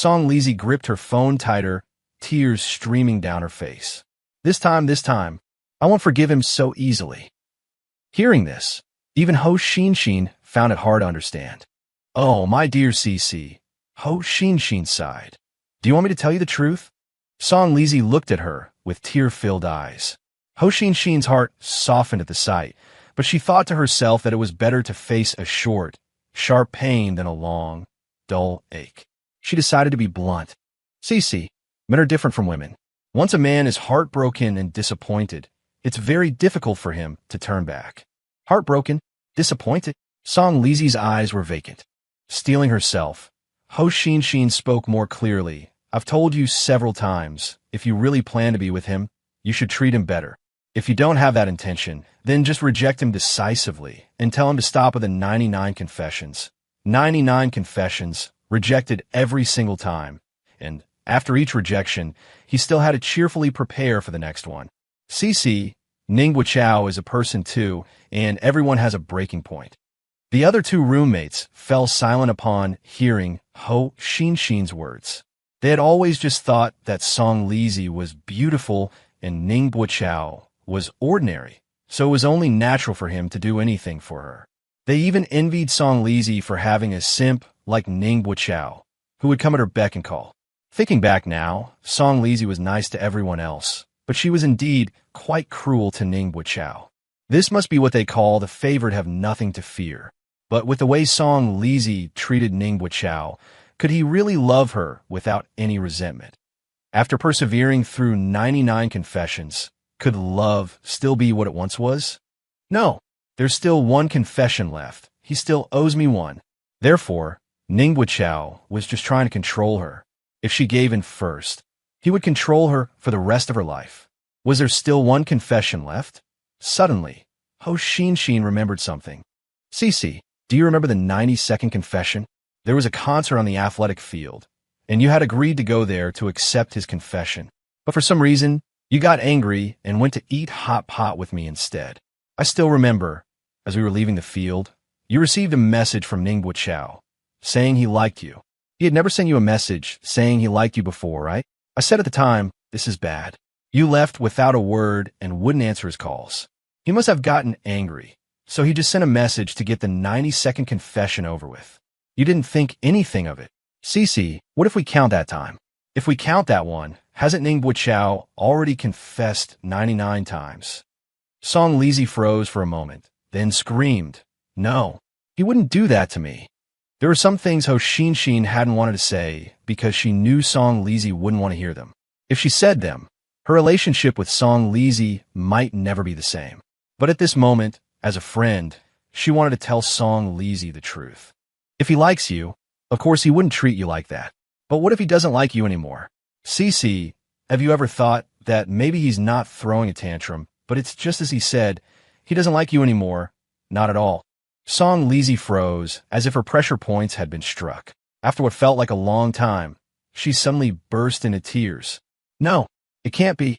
Song Lizi gripped her phone tighter, tears streaming down her face. This time, I won't forgive him so easily. Hearing this, even Ho Xinshin found it hard to understand. Oh, my dear CC, Ho Xinshin sighed. Do you want me to tell you the truth? Song Lizi looked at her with tear-filled eyes. Ho Xinshin's heart softened at the sight, but she thought to herself that it was better to face a short, sharp pain than a long, dull ache. She decided to be blunt. CC, men are different from women. Once a man is heartbroken and disappointed, it's very difficult for him to turn back. Heartbroken? Disappointed? Song Lizi's eyes were vacant. Steeling herself, Ho Xinshin spoke more clearly. I've told you several times, if you really plan to be with him, you should treat him better. If you don't have that intention, then just reject him decisively and tell him to stop with the 99 confessions. 99 confessions, rejected every single time. And after each rejection, he still had to cheerfully prepare for the next one. CC, Ningbo Chao is a person too, and everyone has a breaking point. The other two roommates fell silent upon hearing Ho Xinshin's words. They had always just thought that Song Lizi was beautiful and Ningbo Chao was ordinary, so it was only natural for him to do anything for her. They even envied Song Lizi for having a simp like Ningbo Chao, who would come at her beck and call. Thinking back now, Song Lizi was nice to everyone else, but she was indeed quite cruel to Ningbo Chao. This must be what they call the favored have nothing to fear. But with the way Song Lizi treated Ningbo Chao, could he really love her without any resentment? After persevering through 99 confessions, could love still be what it once was? No, there's still one confession left. He still owes me one. Therefore, Ningbo Chao was just trying to control her. If she gave in first, he would control her for the rest of her life. Was there still one confession left? Suddenly, Ho Xinshin remembered something. CC, do you remember the 92nd confession? There was a concert on the athletic field, and you had agreed to go there to accept his confession. But for some reason, you got angry and went to eat hot pot with me instead. I still remember, as we were leaving the field, you received a message from Ningbo Chao, saying he liked you. He had never sent you a message saying he liked you before, right? I said at the time, this is bad. You left without a word and wouldn't answer his calls. He must have gotten angry, so he just sent a message to get the 92nd confession over with. You didn't think anything of it. CC, what if we count that time? If we count that one, hasn't Ningbo Chao already confessed 99 times? Song Lizi froze for a moment, then screamed, no, he wouldn't do that to me. There were some things Ho Xinshin hadn't wanted to say because she knew Song Lizi wouldn't want to hear them. If she said them, her relationship with Song Lizi might never be the same. But at this moment, as a friend, she wanted to tell Song Lizi the truth. If he likes you, of course he wouldn't treat you like that. But what if he doesn't like you anymore? CC, have you ever thought that maybe he's not throwing a tantrum, but it's just as he said, he doesn't like you anymore? Not at all. Song Lizi froze, as if her pressure points had been struck. After what felt like a long time, she suddenly burst into tears. No, it can't be.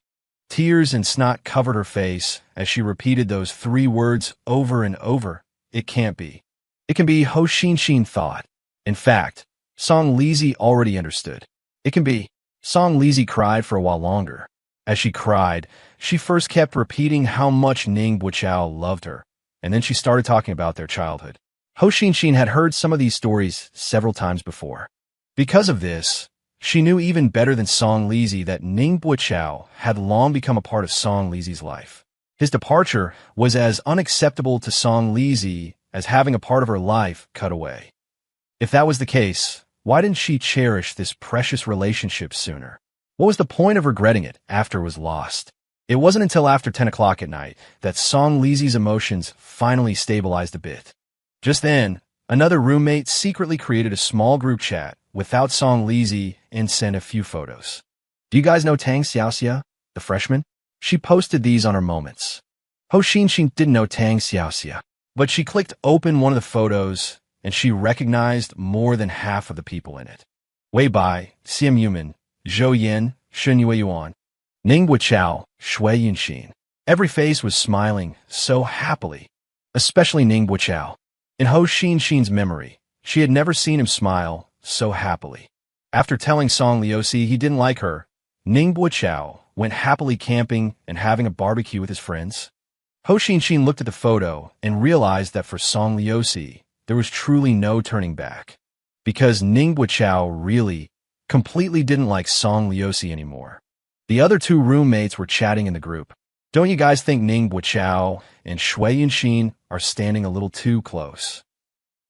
Tears and snot covered her face as she repeated those three words over and over. It can't be. It can be, Ho Xinshin thought. In fact, Song Lizi already understood. It can be. Song Lizi cried for a while longer. As she cried, she first kept repeating how much Ningbo Chao loved her, and then she started talking about their childhood. Ho Xinshin had heard some of these stories several times before. Because of this, she knew even better than Song Lizi that Ningbo Chao had long become a part of Song Lizi's life. His departure was as unacceptable to Song Lizi as having a part of her life cut away. If that was the case, why didn't she cherish this precious relationship sooner? What was the point of regretting it after it was lost? It wasn't until after 10 o'clock at night that Song Lizi's emotions finally stabilized a bit. Just then, another roommate secretly created a small group chat without Song Lizi and sent a few photos. Do you guys know Tang Xiaoxia, the freshman? She posted these on her moments. Ho Xinshin didn't know Tang Xiaoxia, but she clicked open one of the photos and she recognized more than half of the people in it. Wei Bai, Xiam Yuman, Zhou Yin, Shun Yue Yuan, Ningbo Chao, Shui Yunxin. Every face was smiling so happily, especially Ningbo Chao. In Ho Xinshin's memory, she had never seen him smile so happily. After telling Song Liusi he didn't like her, Ning Buochao went happily camping and having a barbecue with his friends. Ho Xinxin looked at the photo and realized that for Song Liusi, there was truly no turning back. Because Ning Buochao really, completely didn't like Song Liusi anymore. The other two roommates were chatting in the group. Don't you guys think Ning Buochao and Shui Yunxin are standing a little too close?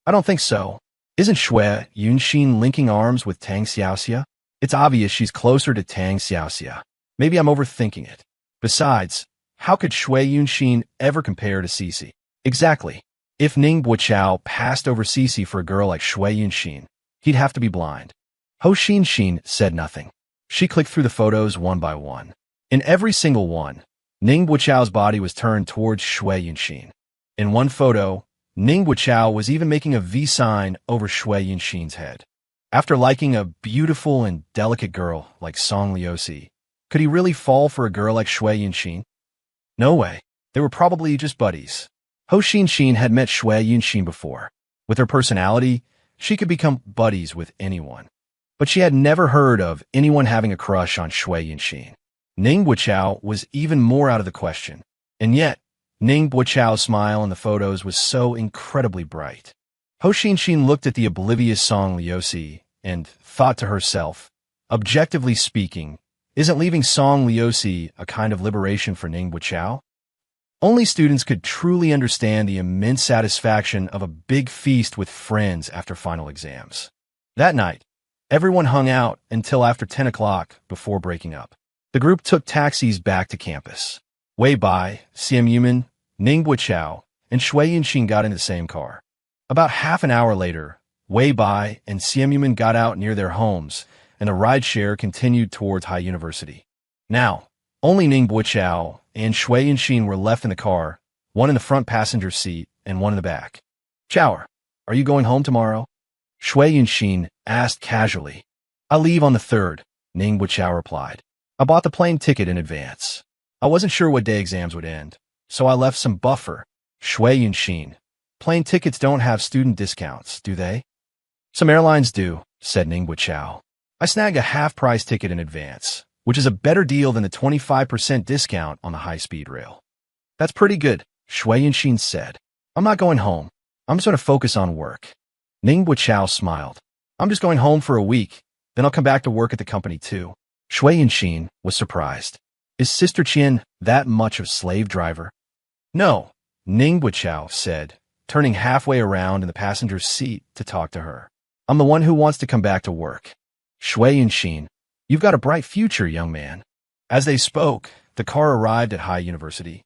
I don't think so. Isn't Shui Yunxin linking arms with Tang Xiaoxia? It's obvious she's closer to Tang Xiaoxia. Maybe I'm overthinking it. Besides, how could Shui Yunxin ever compare to Cici? Exactly. If Ning Buochao passed over Cici for a girl like Shui Yunxin, he'd have to be blind. Ho Xinxin said nothing. She clicked through the photos one by one. In every single one, Ning Buochao's body was turned towards Shui Yunxin. In one photo, Ning Buochao was even making a V sign over Shui Yunxin's head. After liking a beautiful and delicate girl like Song Liusi, could he really fall for a girl like Shui Yunxin? No way. They were probably just buddies. Ho Xinxin had met Shui Yunxin before. With her personality, she could become buddies with anyone. But she had never heard of anyone having a crush on Shui Yunxin. Ning Buochao was even more out of the question. And yet, Ning Buochao's smile in the photos was so incredibly bright. Ho Xinxin looked at the oblivious Song Liusi and thought to herself, objectively speaking, isn't leaving Song Liusi a kind of liberation for Ning Buochao? Only students could truly understand the immense satisfaction of a big feast with friends after final exams. That night, everyone hung out until after 10 o'clock before breaking up. The group took taxis back to campus. Wei Bai, Xiam Yuman, Ning Buochao, and Shui Yunxin got in the same car. About half an hour later, Wei Bai and Xiam Yuman got out near their homes, and the rideshare continued towards High University. Now, only Ning Buochao and Shui Yunxin were left in the car, one in the front passenger seat and one in the back. Chower, are you going home tomorrow? Shui Yunxin asked casually. I leave on the 3rd, Ning Buochao replied. I bought the plane ticket in advance. I wasn't sure what day exams would end, so I left some buffer. Shui Yunxin. Plane tickets don't have student discounts, do they? Some airlines do, said Ning Buochao. I snagged a half-price ticket in advance, which is a better deal than the 25% discount on the high-speed rail. That's pretty good, Shui Yunxin said. I'm not going home. I'm just going to focus on work. Ning Buochao smiled. I'm just going home for a week, then I'll come back to work at the company too. Shui Yunxin was surprised. Is Sister Qian that much of a slave driver? No, Ning Buochao said, turning halfway around in the passenger seat to talk to her. I'm the one who wants to come back to work. Shui Yunxin, you've got a bright future, young man. As they spoke, the car arrived at High University.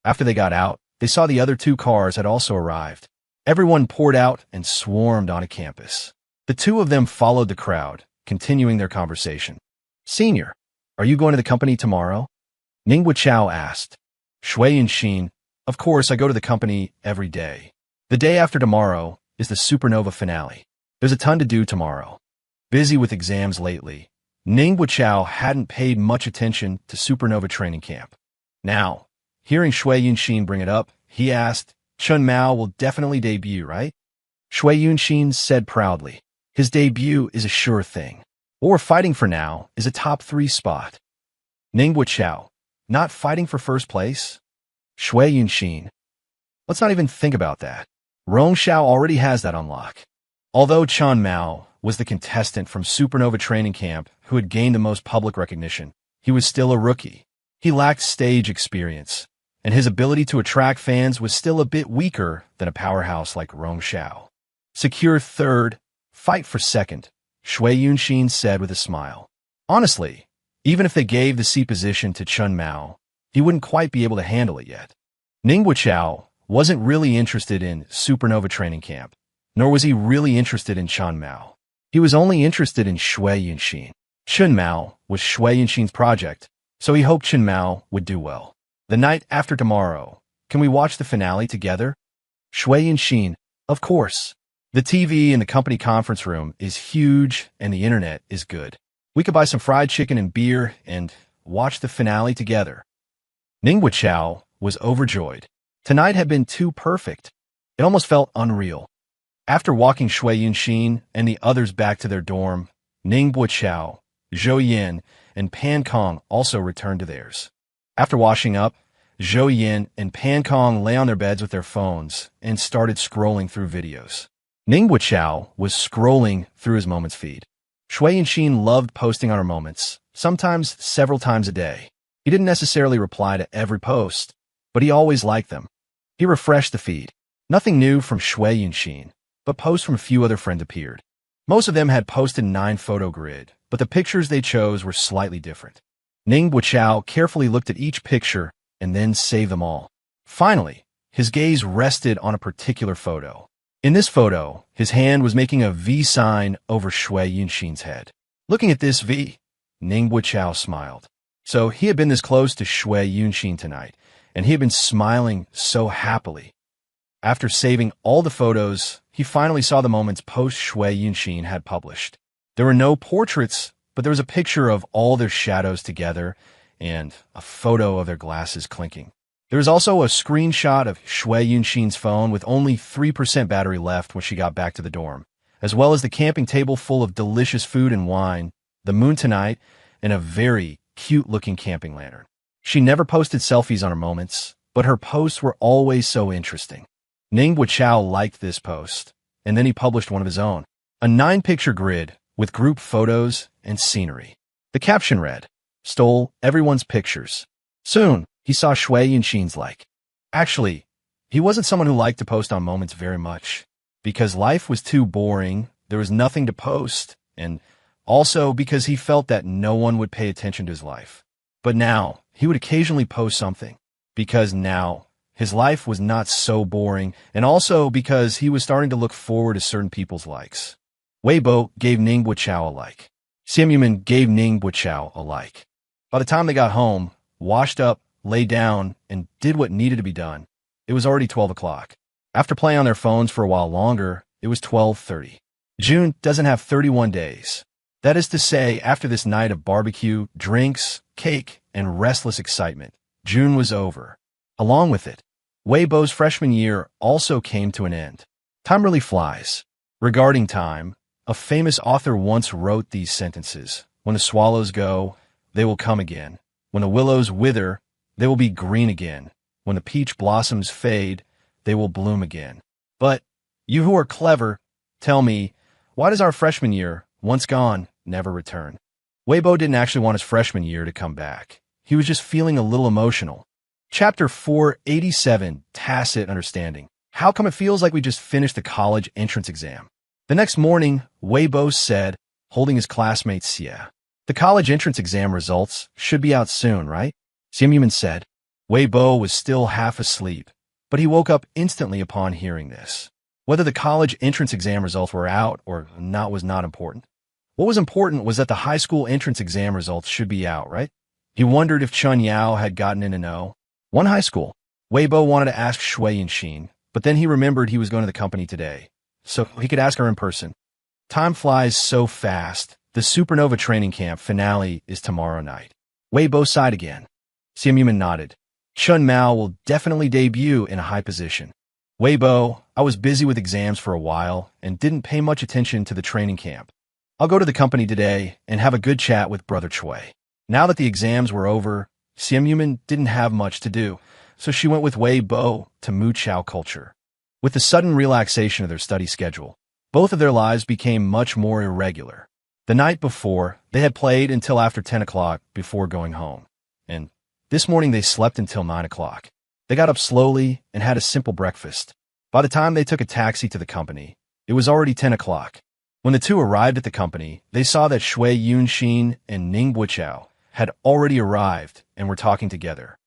After they got out, they saw the other two cars had also arrived. Everyone poured out and swarmed onto campus. The two of them followed the crowd, continuing their conversation. Senior, are you going to the company tomorrow? Ning Buochao asked. Shui Yunxin, of course I go to the company every day. The day after tomorrow is the supernova finale. There's a ton to do tomorrow. Busy with exams lately, Ning Buochao hadn't paid much attention to supernova training camp. Now, hearing Shui Yunxin bring it up, he asked, Chun Mao will definitely debut, right? Shui Yunxin said proudly, his debut is a sure thing. What we're fighting for now is a top 3 spot. Ning Buochao, not fighting for first place? Shui Yunxin, let's not even think about that. Rong Xiao already has that on lock. Although Chun Mao was the contestant from Supernova Training Camp who had gained the most public recognition, he was still a rookie. He lacked stage experience, and his ability to attract fans was still a bit weaker than a powerhouse like Rong Xiao. Secure 3rd, fight for 2nd, Shui Yunxin said with a smile. Honestly, even if they gave the C position to Chun Mao, he wouldn't quite be able to handle it yet. Ning Buochao wasn't really interested in Supernova Training Camp, nor was he really interested in Chun Mao. He was only interested in Shui Yunxin. Chun Mao was Shui Yunxin's project, so he hoped Chun Mao would do well. The night after tomorrow, can we watch the finale together? Shui Yunxin, of course. The TV in the company conference room is huge and the internet is good. We could buy some fried chicken and beer and watch the finale together. Ning Buochao was overjoyed. Tonight had been too perfect. It almost felt unreal. After walking Shui Yunxin and the others back to their dorm, Ning Buichao, Zhou Yin, and Pan Kong also returned to theirs. After washing up, Zhou Yin and Pan Kong lay on their beds with their phones and started scrolling through videos. Ning Buichao was scrolling through his Moments feed. Shui Yanxin loved posting on her Moments, sometimes several times a day. He didn't necessarily reply to every post, but he always liked them. He refreshed the feed. Nothing new from Shui Yanxin, but posts from a few other friends appeared. Most of them had posted 9-photo grid, but the pictures they chose were slightly different. Ning Buichao carefully looked at each picture and then saved them all. Finally, his gaze rested on a particular photo. In this photo, his hand was making a V sign over Shui Yanxin's head. Looking at this V, Ning Buichao smiled. So he had been this close to Shui Yanxin tonight, and he had been smiling so happily. After saving all the photos, he finally saw the Moments post Shui Yanxin had published. There were no portraits, but there was a picture of all their shadows together and a photo of their glasses clinking. There was also a screenshot of Shui Yanxin's phone with only 3% battery left when she got back to the dorm, as well as the camping table full of delicious food and wine, the moon tonight, and a very cute-looking camping lantern. She never posted selfies on her Moments, but her posts were always so interesting. Ning Buichao liked this post, and then he published one of his own, a 9-picture grid with group photos and scenery. The caption read, "Stole everyone's pictures." Soon, he saw Shui Yanxin's like. Actually, he wasn't someone who liked to post on Moments very much, because life was too boring, there was nothing to post, and also because he felt that no one would pay attention to his life. But now, he would occasionally post something, because now, his life was not so boring, and also because he was starting to look forward to certain people's likes. Weibo gave Ning Buichao a like. Simp gave Ning Buichao a like. By the time they got home, washed up, lay down, and did what needed to be done, it was already 12 o'clock. After playing on their phones for a while longer, it was 12:30. June doesn't have 31 days. That is to say, after this night of barbecue, drinks, cake, and restless excitement, June was over. Along with it, Weibo's freshman year also came to an end. Time really flies. Regarding time, a famous author once wrote these sentences. When the swallows go, they will come again. When the willows wither, they will be green again. When the peach blossoms fade, they will bloom again. But you who are clever, tell me, why does our freshman year, once gone, never return? Weibo didn't actually want his freshman year to come back. He was just feeling a little emotional. Chapter 487, Tacit Understanding. How come it feels like we just finished the college entrance exam? The next morning, Weibo said, holding his classmate's Xie. The college entrance exam results should be out soon, right? Simp said. Weibo was still half asleep, but he woke up instantly upon hearing this. Whether the college entrance exam results were out or not was not important. What was important was that the high school entrance exam results should be out, right? He wondered if Chun Yao had gotten in a no. One high school. Weibo wanted to ask Shui Yanxin, but then he remembered he was going to the company today, so he could ask her in person. Time flies so fast. The Supernova training camp finale is tomorrow night. Weibo sighed again. Simp nodded. Chun Mao will definitely debut in a high position. Weibo, I was busy with exams for a while and didn't pay much attention to the training camp. I'll go to the company today and have a good chat with Brother Chui. Now that the exams were over, Simp didn't have much to do, so she went with Weibo to Mu Chao culture. With the sudden relaxation of their study schedule, both of their lives became much more irregular. The night before, they had played until after 10 o'clock before going home, and this morning they slept until 9 o'clock. They got up slowly and had a simple breakfast. By the time they took a taxi to the company, it was already 10 o'clock. When the two arrived at the company, they saw that Shui Yanxin and Ning Buichao had already arrived and were talking together.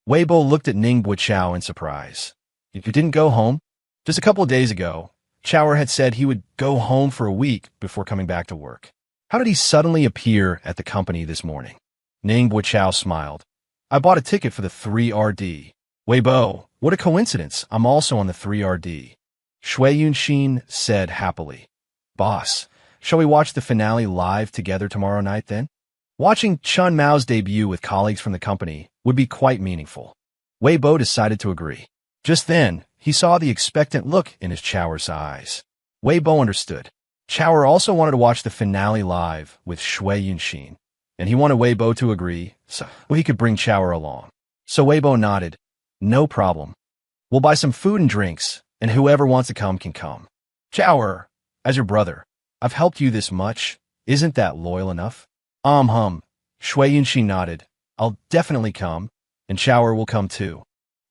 Weibo looked at Ning Buichao in surprise. You didn't go home? Just a couple of days ago, Chauer had said he would go home for a week before coming back to work. How did he suddenly appear at the company this morning? Ning Buichao smiled. I bought a ticket for the 3RD. Weibo, what a coincidence. I'm also on the 3RD. Shui Yanxin said happily. Boss, shall we watch the finale live together tomorrow night then? Watching Chun Mao's debut with colleagues from the company would be quite meaningful. Weibo decided to agree. Just then, he saw the expectant look in his Chauer's eyes. Weibo understood. Chower also wanted to watch the finale live with Shui Yunxin, and he wanted Weibo to agree so he could bring Chower along. So Weibo nodded. No problem. We'll buy some food and drinks, and whoever wants to come can come. Chower, as your brother, I've helped you this much. Isn't that loyal enough? Shui Yunxin nodded. I'll definitely come, and Chower will come too.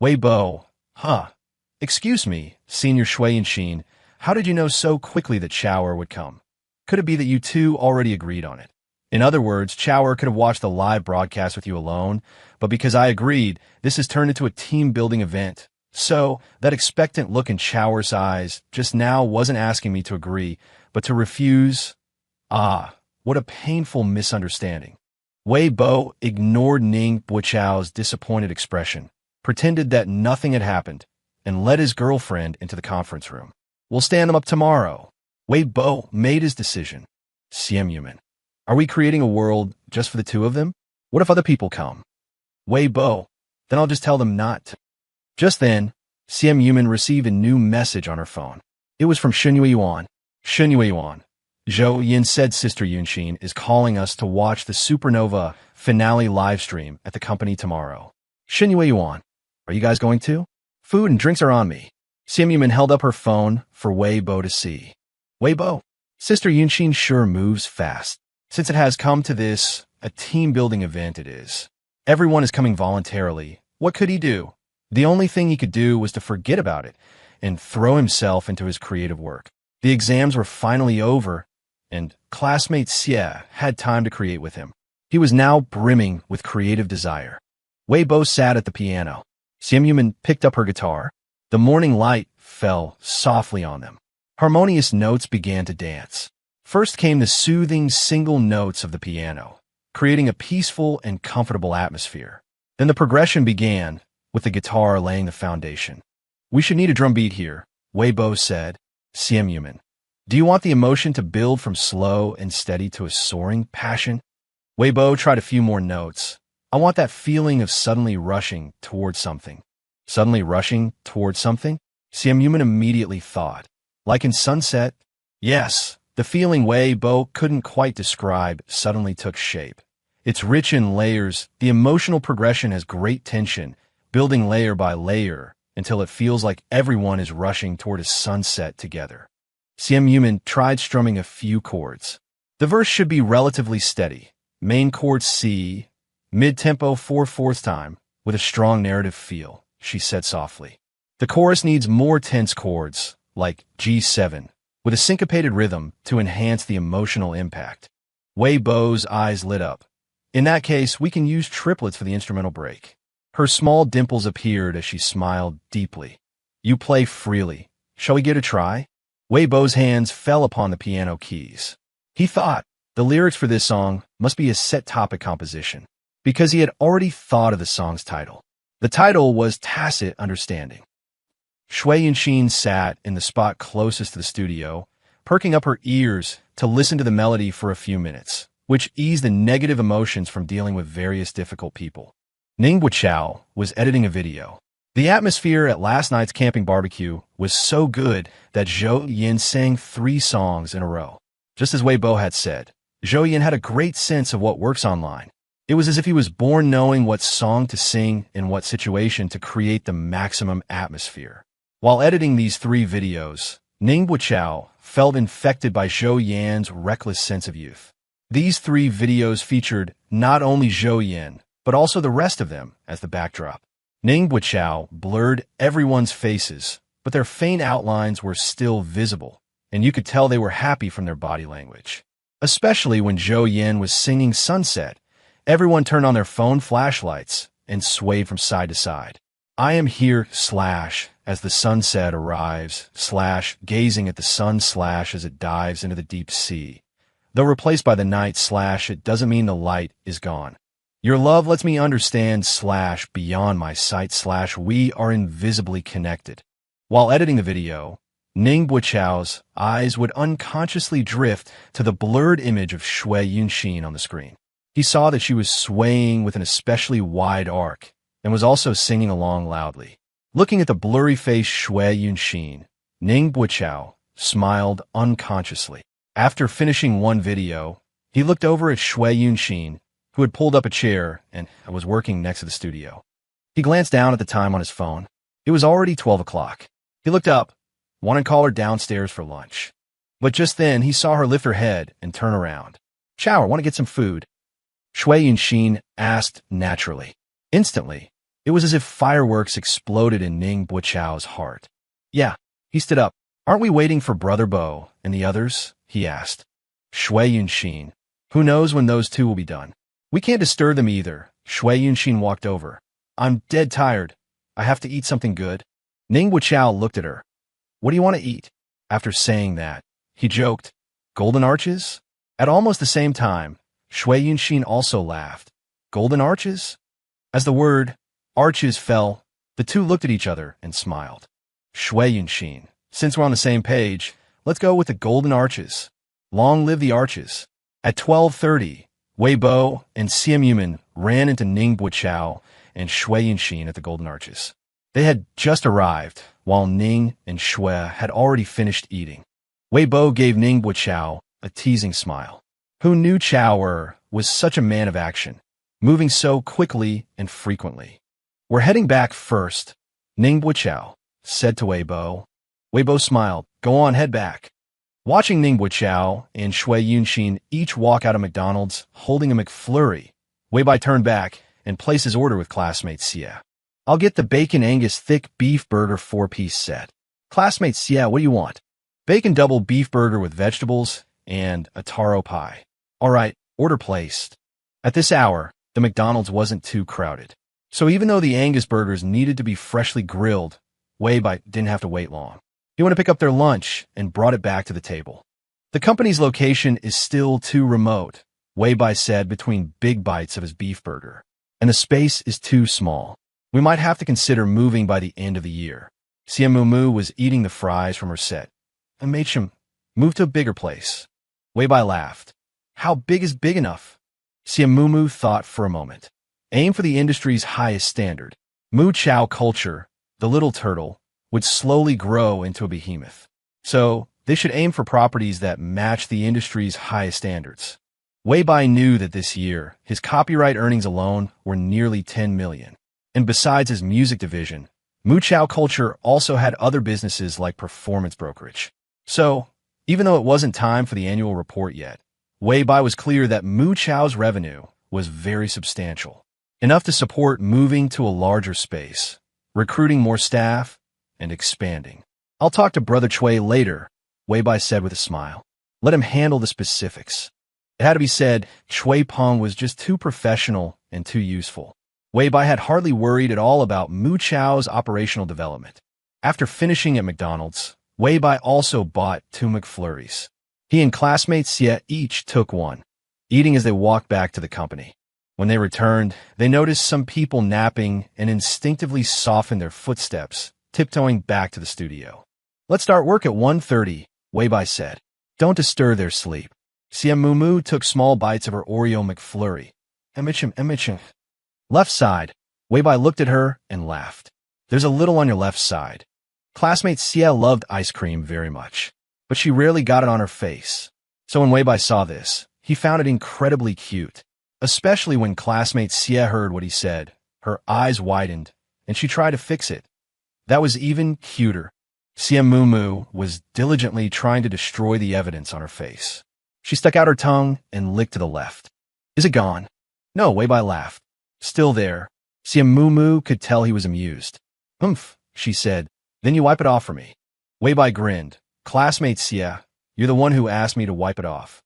Weibo, Excuse me, Senior Shui Yunxin, how did you know so quickly that Chower would come? Could it be that you two already agreed on it? In other words, Chower could have watched the live broadcast with you alone, but because I agreed, this has turned into a team-building event. So, that expectant look in Chower's eyes just now wasn't asking me to agree, but to refuse. What a painful misunderstanding. Weibo ignored Ning Buichao's disappointed expression, pretended that nothing had happened, and led his girlfriend into the conference room. We'll stand them up tomorrow. Weibo made his decision. Simp, are we creating a world just for the two of them? What if other people come? Weibo, then I'll just tell them not to. Just then, Simp received a new message on her phone. It was from Xunyue Yuan. Xunyue Yuan, Zhou Yin said Sister Yunxin is calling us to watch the Supernova finale livestream at the company tomorrow. Xunyue Yuan, are you guys going to? Food and drinks are on me. Simp held up her phone for Weibo to see. Weibo, Sister Yunxin sure moves fast. Since it has come to this, a team-building event it is. Everyone is coming voluntarily. What could he do? The only thing he could do was to forget about it and throw himself into his creative work. The exams were finally over, and classmate Xie had time to create with him. He was now brimming with creative desire. Weibo sat at the piano. Simp picked up her guitar. The morning light fell softly on them. Harmonious notes began to dance. First came the soothing single notes of the piano, creating a peaceful and comfortable atmosphere. Then the progression began, with the guitar laying the foundation. We should need a drum beat here, Weibo said. Simp, do you want the emotion to build from slow and steady to a soaring passion? Weibo tried a few more notes. I want that feeling of suddenly rushing towards something. Suddenly rushing towards something? Simp immediately thought. Like in Sunset? Yes, the feeling Weibo couldn't quite describe suddenly took shape. It's rich in layers. The emotional progression has great tension, building layer by layer until it feels like everyone is rushing toward a sunset together. Simp tried strumming a few chords. The verse should be relatively steady. Main chord C, mid-tempo 4/4 time, with a strong narrative feel, she said softly. The chorus needs more tense chords, like G7, with a syncopated rhythm to enhance the emotional impact. Weibo's eyes lit up. In that case, we can use triplets for the instrumental break. Her small dimples appeared as she smiled deeply. You play freely. Shall we give it a try? Weibo's hands fell upon the piano keys. He thought, the lyrics for this song must be a set topic composition, because he had already thought of the song's title. The title was Tacit Understanding. Shui Yunxin sat in the spot closest to the studio, perking up her ears to listen to the melody for a few minutes, which eased the negative emotions from dealing with various difficult people. Ning Buichao was editing a video. The atmosphere at last night's camping barbecue was so good that Zhou Yin sang 3 songs in a row. Just as Weibo had said, Zhou Yin had a great sense of what works online. It was as if he was born knowing what song to sing in what situation to create the maximum atmosphere. While editing these 3 videos, Ning Buichao felt infected by Zhou Yan's reckless sense of youth. These 3 videos featured not only Zhou Yan, but also the rest of them as the backdrop. Ning Buichao blurred everyone's faces, but their faint outlines were still visible, and you could tell they were happy from their body language. Especially when Zhou Yan was singing Sunset, everyone turned on their phone flashlights and swayed from side to side. I am here, as the sunset arrives, gazing at the sun, as it dives into the deep sea. Though replaced by the night, it doesn't mean the light is gone. Your love lets me understand, beyond my sight, we are invisibly connected. While editing the video, Ning Buichao's eyes would unconsciously drift to the blurred image of Shui Yunxin on the screen. He saw that she was swaying with an especially wide arc and was also singing along loudly. Looking at the blurry face Shui Yunxin, Ning Buichao smiled unconsciously. After finishing one video, he looked over at Shui Yunxin, who had pulled up a chair and was working next to the studio. He glanced down at the time on his phone. It was already 12 o'clock. He looked up, wanted to call her downstairs for lunch. But just then, he saw her lift her head and turn around. "Chow, want to get some food?" Shui Yunxin asked naturally. Instantly, it was as if fireworks exploded in Ning Buichao's heart. "Yeah." He stood up. "Aren't we waiting for Brother Bo and the others?" he asked. Shui Yunxin. "Who knows when those two will be done? We can't disturb them either." Shui Yunxin walked over. "I'm dead tired. I have to eat something good." Ning Buichao looked at her. "What do you want to eat?" After saying that, he joked, "Golden arches?" At almost the same time, Shui Yunxin also laughed. "Golden arches?" As the word arches fell, the two looked at each other and smiled. Shui Yunxin, "Since we're on the same page, let's go with the golden arches. Long live the arches." At 12:30, Wei Bo and Simp ran into Ning Buichao and Shui Yunxin at the golden arches. They had just arrived, while Ning and Shui had already finished eating. Wei Bo gave Ning Buichao a teasing smile. Who knew Chao was such a man of action, moving so quickly and frequently? "We're heading back first," Ning Buichao said to Wei Bo. Wei Bo smiled. "Go on, head back." Watching Ning Buichao and Shui Yunxin each walk out of McDonald's holding a McFlurry, Wei Bai turned back and placed his order with classmate Xie. "I'll get the bacon Angus thick beef burger 4-piece set." "Classmate Xie, what do you want?" "Bacon double beef burger with vegetables and a taro pie." "All right, order placed." At this hour, the McDonald's wasn't too crowded. So even though the Angus burgers needed to be freshly grilled, Wei Bai didn't have to wait long. He went to pick up their lunch and brought it back to the table. "The company's location is still too remote," Wei Bai said between big bites of his beef burger. "And the space is too small. We might have to consider moving by the end of the year." Sia Mumu was eating the fries from her set. "I made him move to a bigger place." Wei Bai laughed. "How big is big enough?" Sia Mumu thought for a moment. "Aim for the industry's highest standard." Mu Chao culture, the little turtle, would slowly grow into a behemoth. So they should aim for properties that match the industry's highest standards. Wei Bai knew that this year, his copyright earnings alone were nearly 10 million. And besides his music division, Mu Chao culture also had other businesses like performance brokerage. So, even though it wasn't time for the annual report yet, Wei Bai was clear that Mu Chao's revenue was very substantial, enough to support moving to a larger space, recruiting more staff, and expanding. "I'll talk to Brother Chui later," Wei Bai said with a smile. "Let him handle the specifics." It had to be said, Chui Peng was just too professional and too useful. Wei Bai had hardly worried at all about Mu Chao's operational development. After finishing at McDonald's, Wei Bai also bought 2 McFlurries. He and classmate Xie each took one, eating as they walked back to the company. When they returned, they noticed some people napping and instinctively softened their footsteps, tiptoeing back to the studio. "Let's start work at 1:30, Wei Bai said. "Don't disturb their sleep." Sia Mumu took small bites of her Oreo McFlurry. Emichim. "Left side." Wei Bai looked at her and laughed. "There's a little on your left side." Classmate Xie loved ice cream very much, but she rarely got it on her face. So when Wei Bai saw this, he found it incredibly cute, especially when classmate Xie heard what he said. Her eyes widened, and she tried to fix it. That was even cuter. Sia Mumu was diligently trying to destroy the evidence on her face. She stuck out her tongue and licked to the left. "Is it gone?" "No," Wei Bai laughed. "Still there." Sia Mumu could tell he was amused. "Humph," she said. "Then you wipe it off for me." Wei Bai grinned. "Classmate Xie, you're the one who asked me to wipe it off."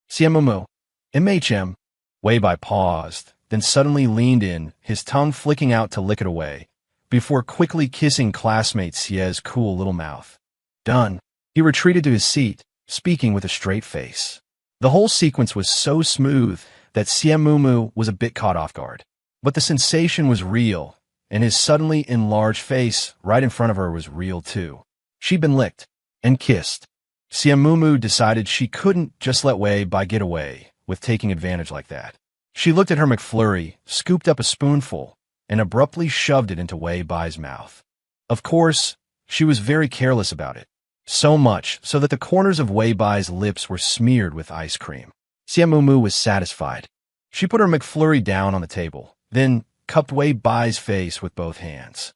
Sia Mumu. "MHM." Wei Bai paused, then suddenly leaned in, his tongue flicking out to lick it away, before quickly kissing classmate Xie's cool little mouth. Done. He retreated to his seat, speaking with a straight face. The whole sequence was so smooth that Sia Mumu was a bit caught off guard. But the sensation was real, and his suddenly enlarged face right in front of her was real too. She'd been licked and kissed. Sia Mumu decided she couldn't just let Wei Bai get away with taking advantage like that. She looked at her McFlurry, scooped up a spoonful, and abruptly shoved it into Wei Bai's mouth. Of course, she was very careless about it. So much so that the corners of Wei Bai's lips were smeared with ice cream. Xie Mumu was satisfied. She put her McFlurry down on the table, then cupped Wei Bai's face with both hands.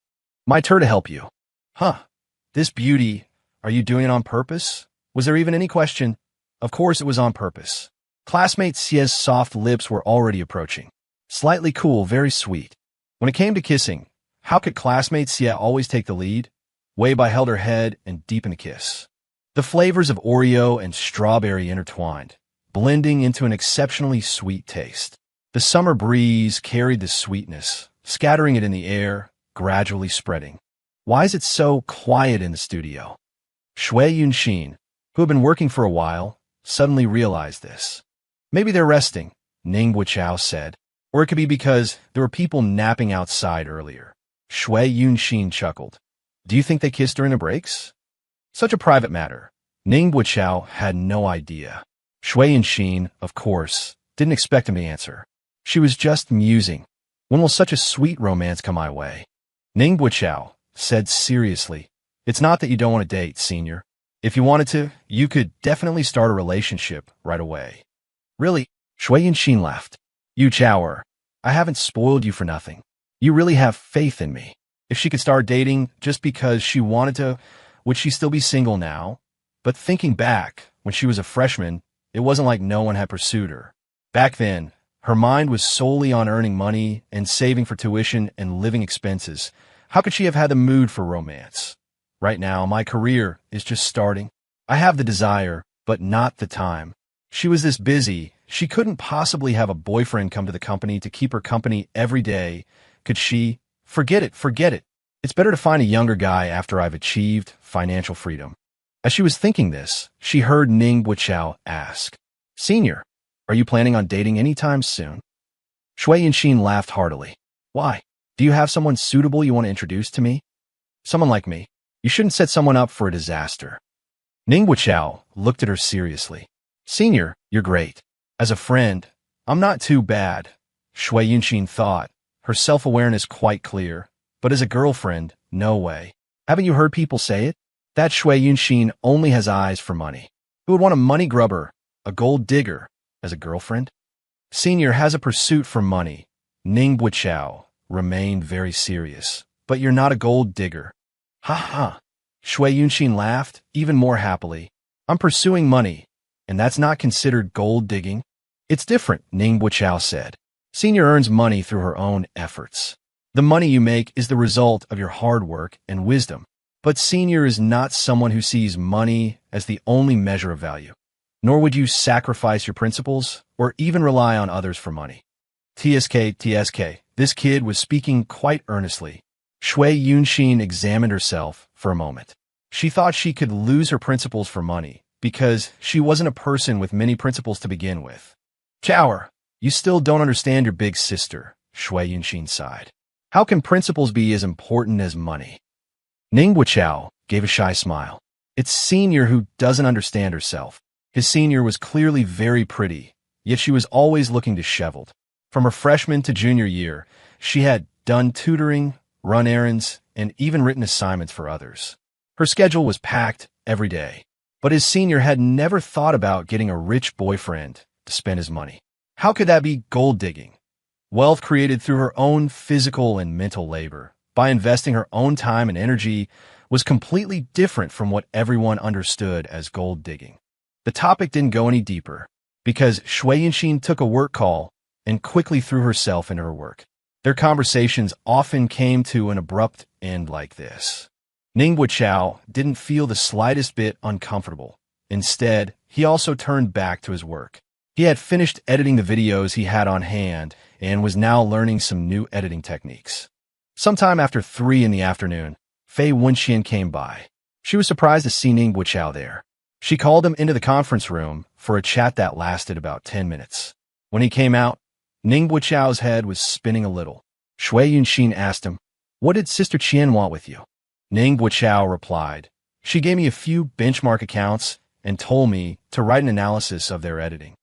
My turn to help you. Huh. This beauty, are you doing it on purpose? Was there even any question? Of course it was on purpose. Classmate Xie's soft lips were already approaching. Slightly cool, very sweet. When it came to kissing, how could classmate Xie always take the lead? Wei Bai held her head and deepened a kiss. The flavors of Oreo and strawberry intertwined, blending into an exceptionally sweet taste. The summer breeze carried the sweetness, scattering it in the air, gradually spreading. Why is it so quiet in the studio? Shui Yunxin, who had been working for a while, suddenly realized this. Maybe they're resting, Ning Buqiao said, or it could be because there were people napping outside earlier. Shui Yunxin chuckled. Do you think they kissed during the breaks? Such a private matter. Ning Buqiao had no idea. Shui Yunxin, of course, didn't expect him to answer. She was just musing. When will such a sweet romance come my way? Ning Buqiao said seriously, it's not that you don't want to date, senior. If you wanted to, you could definitely start a relationship right away. Really? Shui Yunxin laughed. You Chaoer, I haven't spoiled you for nothing. You really have faith in me. If she could start dating just because she wanted to, would she still be single now? But thinking back, when she was a freshman, it wasn't like no one had pursued her. Back then, her mind was solely on earning money and saving for tuition and living expenses. How could she have had the mood for romance? Right now, my career is just starting. I have the desire, but not the time. She was this busy, she couldn't possibly have a boyfriend come to the company to keep her company every day. Could she? Forget it, forget it. It's better to find a younger guy after I've achieved financial freedom. As she was thinking this, she heard Ning Buqiao ask, Senior, are you planning on dating anytime soon? Shui Yunxin laughed heartily. Why? Do you have someone suitable you want to introduce to me? Someone like me. You shouldn't set someone up for a disaster. Ning Buqiao looked at her seriously. Senior, you're great. As a friend, I'm not too bad. Shui Yunxin thought, her self-awareness quite clear. But as a girlfriend, no way. Haven't you heard people say it? That Shui Yunxin only has eyes for money. Who would want a money grubber, a gold digger, as a girlfriend? Senior has a pursuit for money. Ning Buqiao remained very serious. But you're not a gold digger. Ha ha. Shui Yunxin laughed, even more happily. I'm pursuing money, and that's not considered gold digging. It's different, Ning Buqiao said. Senior earns money through her own efforts. The money you make is the result of your hard work and wisdom. But Senior is not someone who sees money as the only measure of value. Nor would you sacrifice your principles or even rely on others for money. TSK, this kid was speaking quite earnestly. Shui Yunxin examined herself for a moment. She thought she could lose her principles for money because she wasn't a person with many principles to begin with. Chaoer, you still don't understand your big sister, Shui Yunxin sighed. How can principles be as important as money? Ning Buqiao gave a shy smile. It's Senior who doesn't understand herself. His senior was clearly very pretty, yet she was always looking disheveled. From her freshman to junior year, she had done tutoring, run errands, and even written assignments for others. Her schedule was packed every day. But his senior had never thought about getting a rich boyfriend to spend his money. How could that be gold digging? Wealth created through her own physical and mental labor, by investing her own time and energy, was completely different from what everyone understood as gold digging. The topic didn't go any deeper, because Shui Yunxin took a work call and quickly threw herself into her work. Their conversations often came to an abrupt end like this. Ning Buqiao didn't feel the slightest bit uncomfortable. Instead, he also turned back to his work. He had finished editing the videos he had on hand and was now learning some new editing techniques. Sometime after 3 in the afternoon, Fei Wenxian came by. She was surprised to see Ning Buqiao there. She called him into the conference room for a chat that lasted about 10 minutes. When he came out, Ning Buqiao's head was spinning a little. Shui Yunxin asked him, "What did Sister Qian want with you?" Ning Buqiao replied, "She gave me a few benchmark accounts and told me to write an analysis of their editing."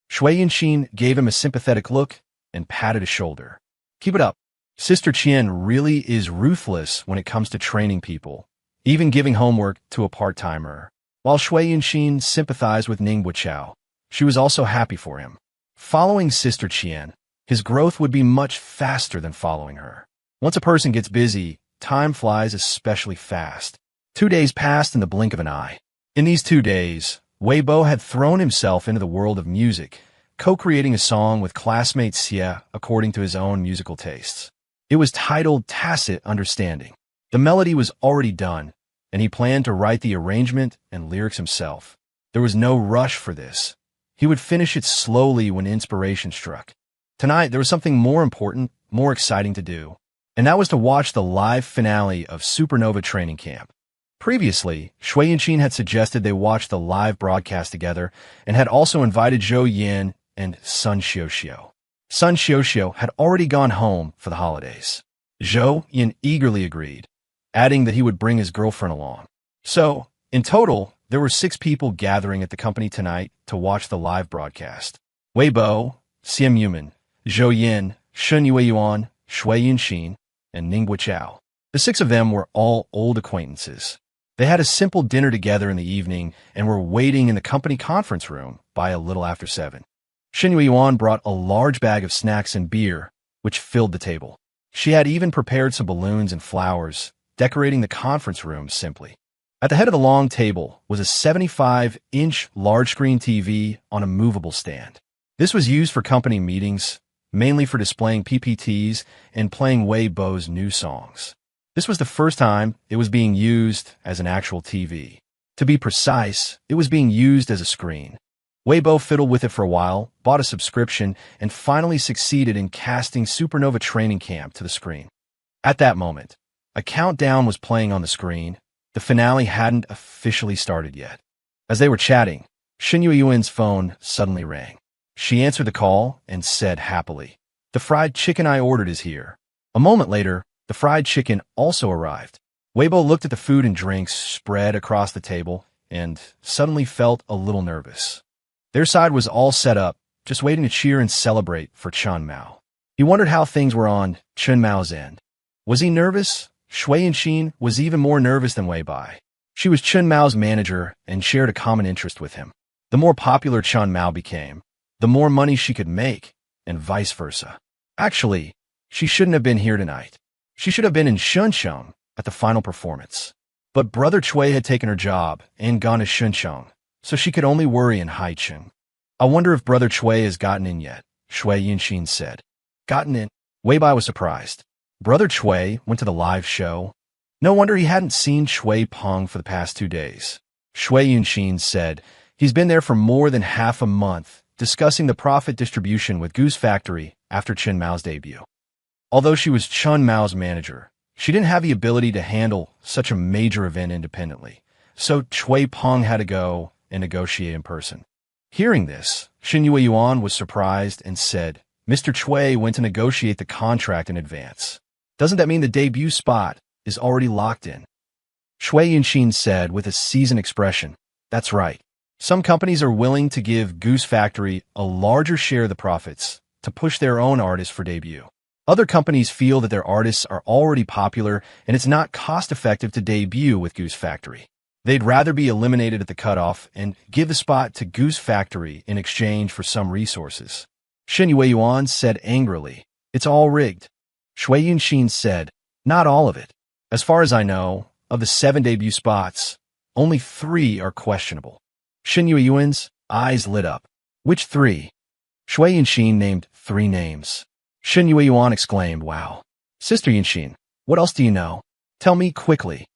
Shui Yunxin gave him a sympathetic look and patted his shoulder. "Keep it up. Sister Qian really is ruthless when it comes to training people, even giving homework to a part-timer. While Shui Yunxin sympathized with Ningbo Chao, she was also happy for him. Following Sister Qian, his growth would be much faster than following her. Once a person gets busy, time flies especially fast. 2 days passed in the blink of an eye. In these 2 days, Weibo had thrown himself into the world of music, co-creating a song with classmate Xie according to his own musical tastes. It was titled Tacit Understanding. The melody was already done, and he planned to write the arrangement and lyrics himself. There was no rush for this. He would finish it slowly when inspiration struck. Tonight, there was something more important, more exciting to do, and that was to watch the live finale of Supernova Training Camp. Previously, Shui Yunxin had suggested they watch the live broadcast together and had also invited Zhou Yin and Sun Xiuxiu. Sun Xiuxiu had already gone home for the holidays. Zhou Yin eagerly agreed, adding that he would bring his girlfriend along. So, in total, there were 6 people gathering at the company tonight to watch the live broadcast. Weibo, Xian Yuman, Zhou Yin, Shun Yueyuan, Shui Yunxin, and Ningbo Chao. The 6 of them were all old acquaintances. They had a simple dinner together in the evening and were waiting in the company conference room by a little after 7. Shen Yueyuan brought a large bag of snacks and beer, which filled the table. She had even prepared some balloons and flowers, decorating the conference room simply. At the head of the long table was a 75-inch large-screen TV on a movable stand. This was used for company meetings, mainly for displaying PPTs and playing Weibo's new songs. This was the first time it was being used as an actual TV. To be precise, it was being used as a screen. Weibo fiddled with it for a while, bought a subscription, and finally succeeded in casting Supernova Training Camp to the screen. At that moment, a countdown was playing on the screen. The finale hadn't officially started yet. As they were chatting, Shen Yueyuan's phone suddenly rang. She answered the call and said happily, "The fried chicken I ordered is here." A moment later, the fried chicken also arrived. Weibo looked at the food and drinks spread across the table and suddenly felt a little nervous. Their side was all set up, just waiting to cheer and celebrate for Chun Mao. He wondered how things were on Chun Mao's end. Was he nervous? Shui Yunxin was even more nervous than Wei Bai. She was Chun Mao's manager and shared a common interest with him. The more popular Chun Mao became, the more money she could make, and vice versa. Actually, she shouldn't have been here tonight. She should have been in Shuncheng at the final performance. But Brother Chui had taken her job and gone to Shuncheng, so she could only worry in Haicheng. "I wonder if Brother Chui has gotten in yet," Shui Yunxin said. "Gotten in?" Wei Bai was surprised. Brother Chui went to the live show. No wonder he hadn't seen Shui Peng for the past 2 days. Shui Yunxin said he's been there for more than half a month, discussing the profit distribution with Goose Factory after Chun Mao's debut. Although she was Chun Mao's manager, she didn't have the ability to handle such a major event independently, so Chui Peng had to go and negotiate in person. Hearing this, Shen Yueyuan was surprised and said, "Mr. Chui went to negotiate the contract in advance. Doesn't that mean the debut spot is already locked in?" Shui Yunxin said with a seasoned expression, "That's right. Some companies are willing to give Goose Factory a larger share of the profits to push their own artists for debut. Other companies feel that their artists are already popular and it's not cost-effective to debut with Goose Factory. They'd rather be eliminated at the cutoff and give the spot to Goose Factory in exchange for some resources." Shen Yueyuan said angrily, "It's all rigged." Shui Yunxin said, "Not all of it. As far as I know, of the 7 debut spots, only 3 are questionable." Shen Yueyuan's eyes lit up. "Which 3? Shui Yunxin named 3 names. Shen Yueyuan exclaimed, "Wow. Sister Yunxin, what else do you know? Tell me quickly."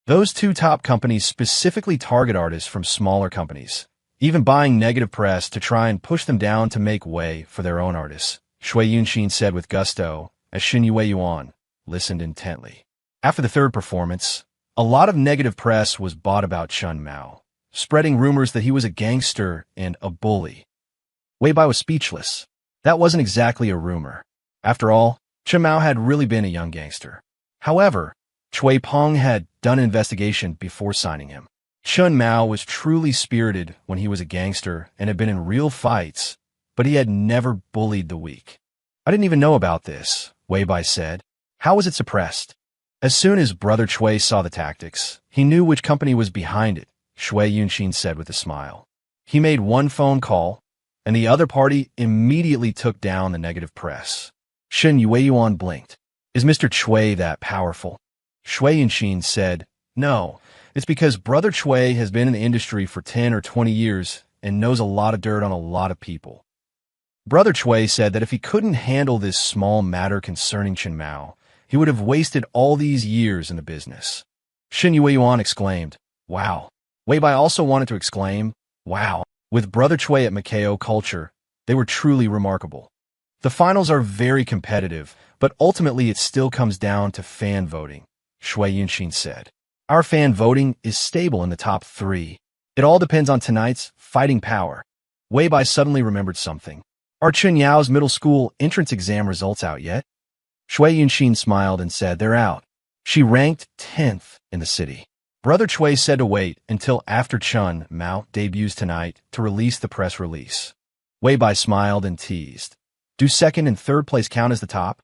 Those 2 top companies specifically target artists from smaller companies, even buying negative press to try and push them down to make way for their own artists, Shui Yunxin said with gusto as Shen Yueyuan listened intently. After the 3rd performance, a lot of negative press was bought about Chun Mao, spreading rumors that he was a gangster and a bully. Wei Bai was speechless. That wasn't exactly a rumor. After all, Chun Mao had really been a young gangster. However, Chui Peng had done an investigation before signing him. Chun Mao was truly spirited when he was a gangster and had been in real fights, but he had never bullied the weak. "I didn't even know about this," Wei Bai said. "How was it suppressed?" As soon as Brother Chui saw the tactics, He knew which company was behind it, Shui Yunxin said with a smile. He made one phone call, and the other party immediately took down the negative press. Shen Yueyuan blinked. Is Mr. Chui that powerful? Shui Yunxin said, no, it's because Brother Chui has been in the industry for 10 or 20 years and knows a lot of dirt on a lot of people. Brother Chui said that if he couldn't handle this small matter concerning Chen Mao, he would have wasted all these years in the business. Shen Yueyuan exclaimed, wow. Wei Bai also wanted to exclaim, wow. With Brother Chui at Macao Culture, they were truly remarkable. The finals are very competitive, but ultimately it still comes down to fan voting, Shui Yunxin said. Our fan voting is stable in the top 3. It all depends on tonight's fighting power. Wei Bai suddenly remembered something. Are Chun Yao's middle school entrance exam results out yet? Shui Yunxin smiled and said they're out. She ranked 10th in the city. Brother Chui said to wait until after Chun Mao debuts tonight to release the press release. Wei Bai smiled and teased. Do second and third place count as the top?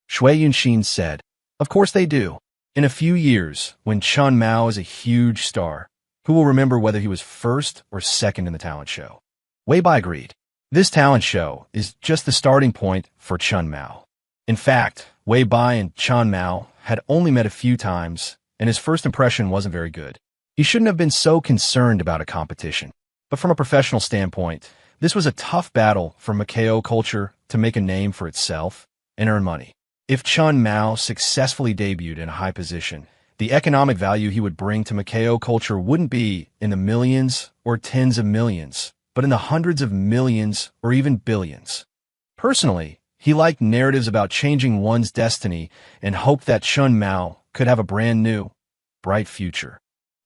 Shui Yunxin said, of course they do. In a few years, when Chun Mao is a huge star, who will remember whether he was first or second in the talent show? Wei Bai agreed. This talent show is just the starting point for Chun Mao. In fact, Wei Bai and Chun Mao had only met a few times, and his first impression wasn't very good. He shouldn't have been so concerned about a competition. But from a professional standpoint, this was a tough battle for Macao Culture to make a name for itself and earn money. If Chun Mao successfully debuted in a high position, the economic value he would bring to Macao Culture wouldn't be in the millions or tens of millions, but in the hundreds of millions or even billions. Personally, he liked narratives about changing one's destiny and hoped that Chun Mao could have a brand new, bright future.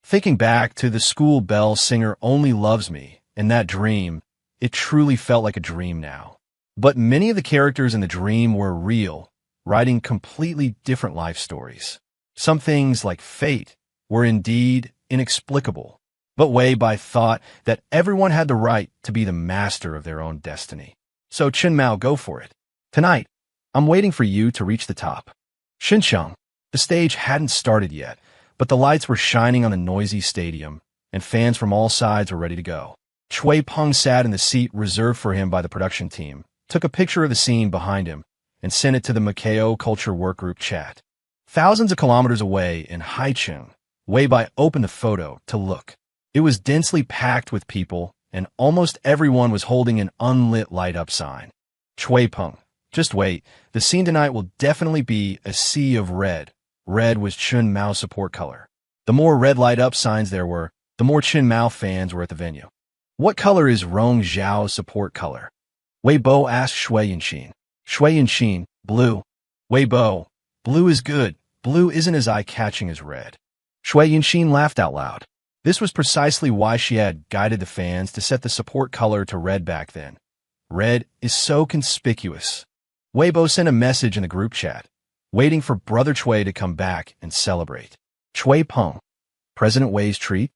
Thinking back to the school bell singer Only Loves Me and that dream, it truly felt like a dream now. But many of the characters in the dream were real, writing completely different life stories. Some things, like fate, were indeed inexplicable. But Wei Bai thought that everyone had the right to be the master of their own destiny. So Chen Mao, go for it. Tonight, I'm waiting for you to reach the top. Xincheng. The stage hadn't started yet, but the lights were shining on the noisy stadium, and fans from all sides were ready to go. Chui Peng sat in the seat reserved for him by the production team, took a picture of the scene behind him, and sent it to the Macao Culture Workgroup chat. Thousands of kilometers away in Haicheng, Wei Bai opened the photo to look. It was densely packed with people, and almost everyone was holding an unlit light-up sign. Chui Peng, just wait, the scene tonight will definitely be a sea of red. Red was Chun Mao's support color. The more red light-up signs there were, the more Chun Mao fans were at the venue. What color is Rong Zhao's support color? Wei Bo asked Shui Yunxin. Shui Yunxin, blue. Wei Bo, blue is good. Blue isn't as eye-catching as red. Shui Yunxin laughed out loud. This was precisely why she had guided the fans to set the support color to red back then. Red is so conspicuous. Wei Bo sent a message in the group chat, waiting for Brother Chui to come back and celebrate. Chui Peng, President Wei's treat?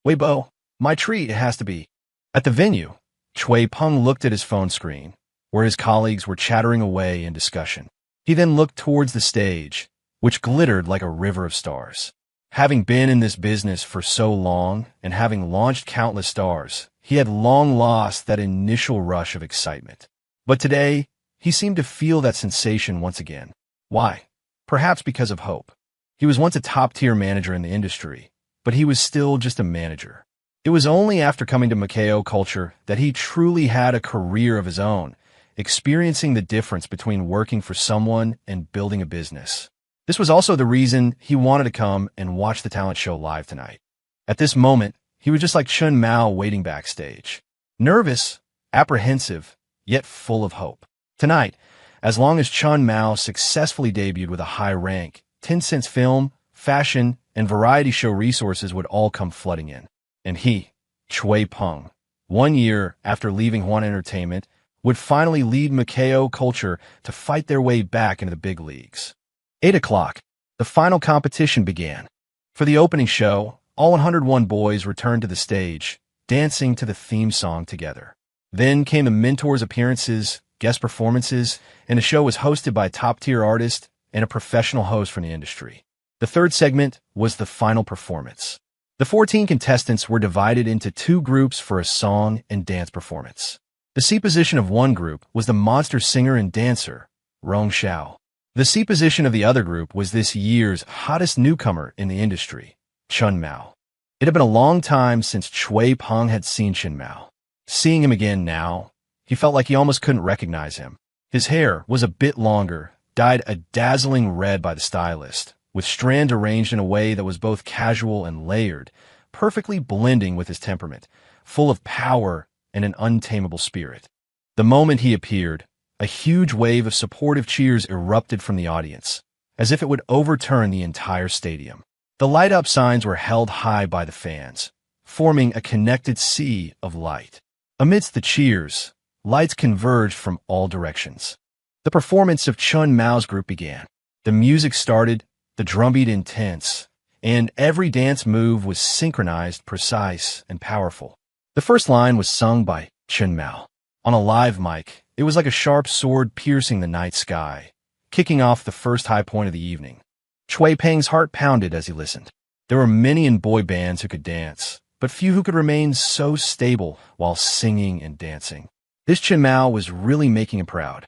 Wei Bo, my treat it has to be. At the venue, Chui Peng looked at his phone screen, where his colleagues were chattering away in discussion. He then looked towards the stage, which glittered like a river of stars. Having been in this business for so long and having launched countless stars, he had long lost that initial rush of excitement. But today, he seemed to feel that sensation once again. Why? Perhaps because of hope. He was once a top-tier manager in the industry, but he was still just a manager. It was only after coming to Macao Culture that he truly had a career of his own, experiencing the difference between working for someone and building a business. This was also the reason he wanted to come and watch the talent show live tonight. At this moment, he was just like Chun Mao waiting backstage. Nervous, apprehensive, yet full of hope. Tonight, as long as Chun Mao successfully debuted with a high rank, Tencent's film, fashion, and variety show resources would all come flooding in. And he, Chui Peng, 1 year after leaving Huan Entertainment, would finally lead Macao Culture to fight their way back into the big leagues. 8 o'clock, the final competition began. For the opening show, all 101 boys returned to the stage, dancing to the theme song together. Then came the mentors' appearances, guest performances, and the show was hosted by a top-tier artist and a professional host from the industry. The third segment was the final performance. The 14 contestants were divided into two groups for a song and dance performance. The C position of one group was the monster singer and dancer, Rong Xiao. The C position of the other group was this year's hottest newcomer in the industry, Chun Mao. It had been a long time since Chui Peng had seen Chen Mao. Seeing him again now, he felt like he almost couldn't recognize him. His hair was a bit longer, dyed a dazzling red by the stylist, with strands arranged in a way that was both casual and layered, perfectly blending with his temperament, full of power and an untamable spirit. The moment he appeared, a huge wave of supportive cheers erupted from the audience, as if it would overturn the entire stadium. The light-up signs were held high by the fans, forming a connected sea of light. Amidst the cheers, lights converged from all directions. The performance of Chun Mao's group began. The music started, the drumbeat intense, and every dance move was synchronized, precise, and powerful. The first line was sung by Chun Mao. On a live mic, it was like a sharp sword piercing the night sky, kicking off the first high point of the evening. Chui Peng's heart pounded as he listened. There were many in boy bands who could dance, but few who could remain so stable while singing and dancing. This Chen Mao was really making him proud.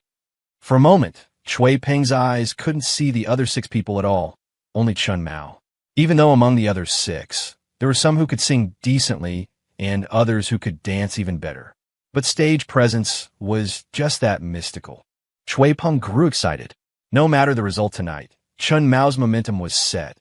For a moment, Chui Peng's eyes couldn't see the other 6 people at all, only Chun Mao. Even though among the other 6, there were some who could sing decently and others who could dance even better. But stage presence was just that mystical. Chui Peng grew excited. No matter the result tonight, Chun Mao's momentum was set.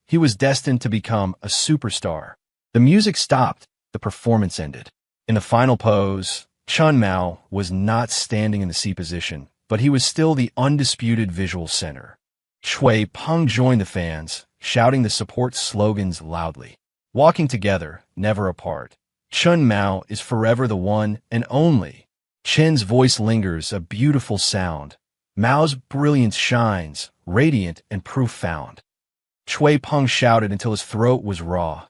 He was destined to become a superstar. The music stopped. The performance ended. In the final pose, Chun Mao was not standing in the C position, but he was still the undisputed visual center. Chui Peng joined the fans, shouting the support slogans loudly. Walking together, never apart. Chun Mao is forever the one and only. Chen's voice lingers, a beautiful sound. Mao's brilliance shines, radiant and profound. Chui Peng shouted until his throat was raw,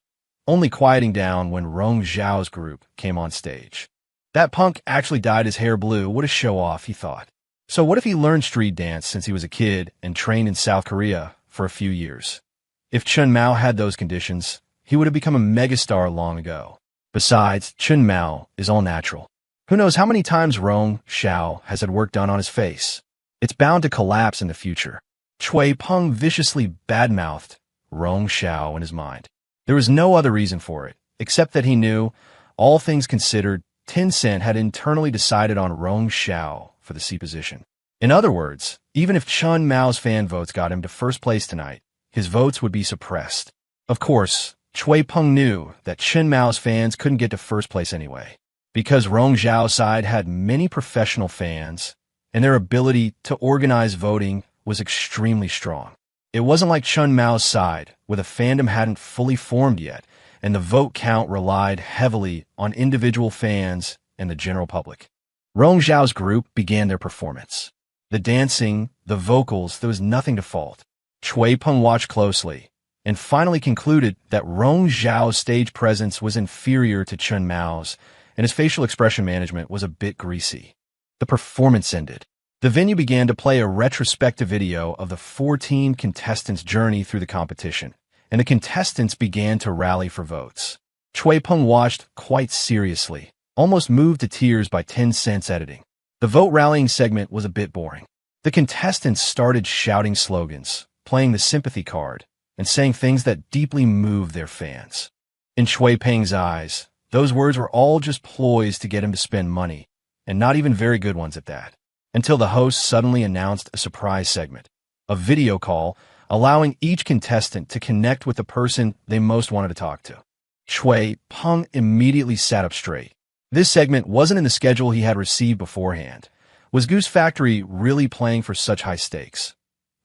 only quieting down when Rong Xiao's group came on stage. That punk actually dyed his hair blue. What a show-off, he thought. So what if he learned street dance since he was a kid and trained in South Korea for a few years? If Chun Mao had those conditions, he would have become a megastar long ago. Besides, Chun Mao is all natural. Who knows how many times Rong Xiao has had work done on his face? It's bound to collapse in the future. Chui Peng viciously badmouthed Rong Xiao in his mind. There was no other reason for it, except that he knew, all things considered, Tencent had internally decided on Rong Xiao for the C position. In other words, even if Chun Mao's fan votes got him to first place tonight, his votes would be suppressed. Of course, Chui Peng knew that Chun Mao's fans couldn't get to first place anyway, because Rong Xiao's side had many professional fans, and their ability to organize voting was extremely strong. It wasn't like Chun Mao's side, where the fandom hadn't fully formed yet, and the vote count relied heavily on individual fans and the general public. Rong Xiao's group began their performance. The dancing, the vocals, there was nothing to fault. Chui Peng watched closely, and finally concluded that Rong Xiao's stage presence was inferior to Chun Mao's, and his facial expression management was a bit greasy. The performance ended. The venue began to play a retrospective video of the 14 contestants' journey through the competition, and the contestants began to rally for votes. Chui Peng watched quite seriously, almost moved to tears by Tencent's editing. The vote rallying segment was a bit boring. The contestants started shouting slogans, playing the sympathy card, and saying things that deeply moved their fans. In Chui Peng's eyes, those words were all just ploys to get him to spend money, and not even very good ones at that, until the host suddenly announced a surprise segment, a video call allowing each contestant to connect with the person they most wanted to talk to. Chui Peng immediately sat up straight. This segment wasn't in the schedule he had received beforehand. Was Goose Factory really playing for such high stakes?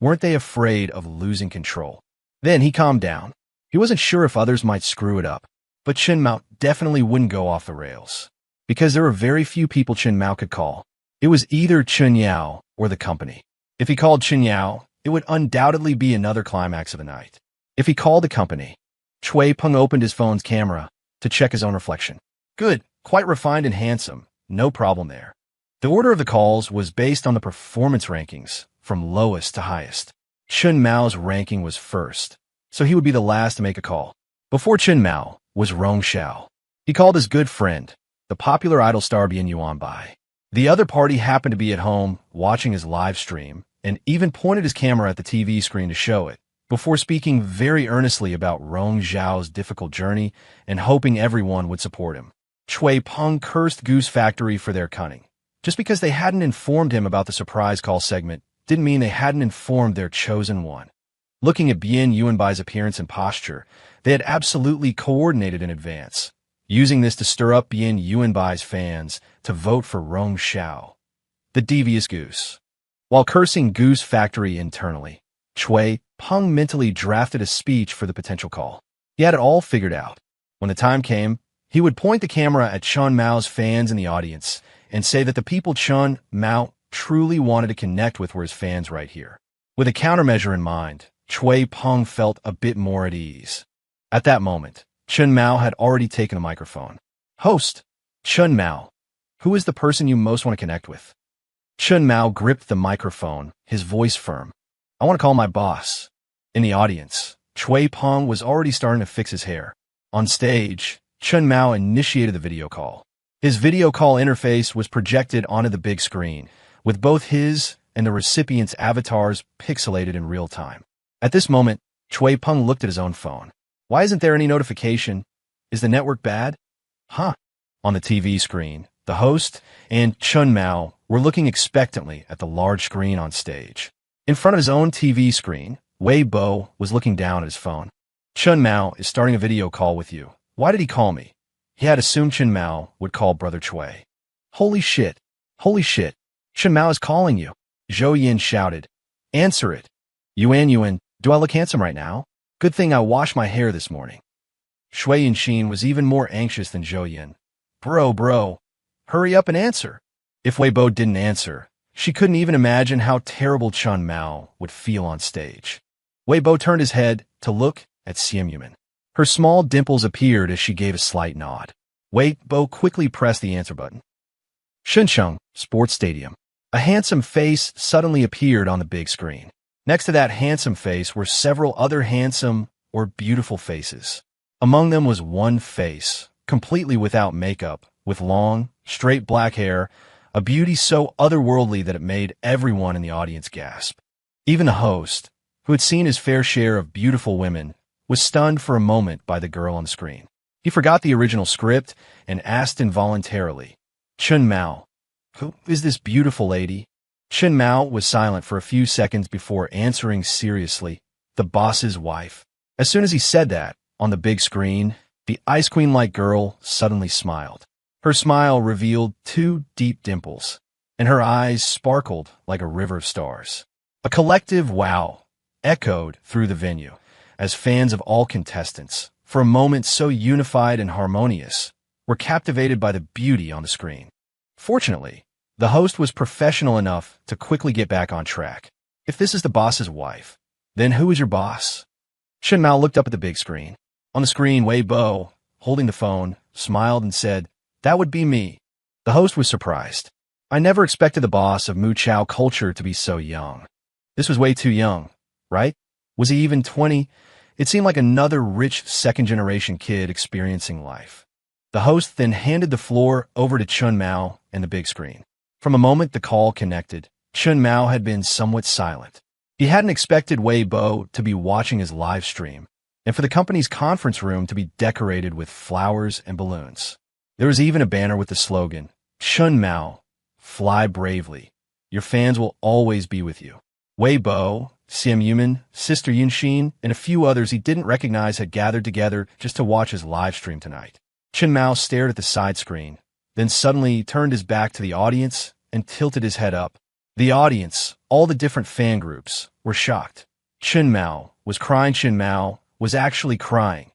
Weren't they afraid of losing control? Then he calmed down. He wasn't sure if others might screw it up, but Chen Mao definitely wouldn't go off the rails, because there were very few people Chen Mao could call. It was either Chun Yao or the company. If he called Chun Yao, it would undoubtedly be another climax of the night. If he called the company, Chui Peng opened his phone's camera to check his own reflection. Good, quite refined and handsome, no problem there. The order of the calls was based on the performance rankings, from lowest to highest. Chun Mao's ranking was first, so he would be the last to make a call. Before Chen Mao was Rong Xiao. He called his good friend, the popular idol star Bian Yuanbai. The other party happened to be at home watching his live stream and even pointed his camera at the TV screen to show it, before speaking very earnestly about Rong Xiao's difficult journey and hoping everyone would support him. Chui Peng cursed Goose Factory for their cunning. Just because they hadn't informed him about the surprise call segment didn't mean they hadn't informed their chosen one. Looking at Bian Yuanbai's appearance and posture, they had absolutely coordinated in advance, using this to stir up Bian Yuanbai's fans to vote for Rong Xiao, the devious goose. While cursing Goose Factory internally, Chui Peng mentally drafted a speech for the potential call. He had it all figured out. When the time came, he would point the camera at Chen Mao's fans in the audience and say that the people Chen Mao truly wanted to connect with were his fans right here. With a countermeasure in mind, Chui Peng felt a bit more at ease. At that moment, Chen Mao had already taken the microphone. Host, Chen Mao, who is the person you most want to connect with? Chen Mao gripped the microphone, his voice firm. I want to call my boss. In the audience, Chui Peng was already starting to fix his hair. On stage, Chen Mao initiated the video call. His video call interface was projected onto the big screen, with both his and the recipient's avatars pixelated in real time. At this moment, Chui Peng looked at his own phone. Why isn't there any notification? Is the network bad? Huh. On the TV screen, the host and Chen Mao were looking expectantly at the large screen on stage. In front of his own TV screen, Wei Bo was looking down at his phone. Chen Mao is starting a video call with you. Why did he call me? He had assumed Chen Mao would call Brother Chui. Holy shit. Holy shit. Chen Mao is calling you. Zhou Yin shouted. Answer it. Yuan, do I look handsome right now? Good thing I washed my hair this morning. Shui Yinxin was even more anxious than Zhou Yin. Bro, hurry up and answer. If Wei Bo didn't answer, she couldn't even imagine how terrible Chen Mao would feel on stage. Wei Bo turned his head to look at Simp. Her small dimples appeared as she gave a slight nod. Wei Bo quickly pressed the answer button. Shenzhen Sports Stadium. A handsome face suddenly appeared on the big screen. Next to that handsome face were several other handsome or beautiful faces. Among them was one face, completely without makeup, with long, straight black hair, a beauty so otherworldly that it made everyone in the audience gasp. Even the host, who had seen his fair share of beautiful women, was stunned for a moment by the girl on the screen. He forgot the original script and asked involuntarily, Chen Mao, who is this beautiful lady? Chen Mao was silent for a few seconds before answering seriously, the boss's wife. As soon as he said that, on the big screen, the Ice Queen-like girl suddenly smiled. Her smile revealed two deep dimples, and her eyes sparkled like a river of stars. A collective wow echoed through the venue, as fans of all contestants, for a moment so unified and harmonious, were captivated by the beauty on the screen. Fortunately, the host was professional enough to quickly get back on track. If this is the boss's wife, then who is your boss? Chen Mao looked up at the big screen. On the screen, Wei Bo, holding the phone, smiled and said, That would be me. The host was surprised. I never expected the boss of Mu Chao culture to be so young. This was way too young, right? Was he even 20? It seemed like another rich second-generation kid experiencing life. The host then handed the floor over to Chen Mao and the big screen. From the moment the call connected, Chen Mao had been somewhat silent. He hadn't expected Wei Bo to be watching his live stream, and for the company's conference room to be decorated with flowers and balloons. There was even a banner with the slogan, Chen Mao, fly bravely. Your fans will always be with you. Wei Bo, Simp, Sister Yinxin, and a few others he didn't recognize had gathered together just to watch his live stream tonight. Chen Mao stared at the side screen, then suddenly turned his back to the audience and tilted his head up. The audience, all the different fan groups, were shocked. Chen Mao was crying. Chen Mao was actually crying.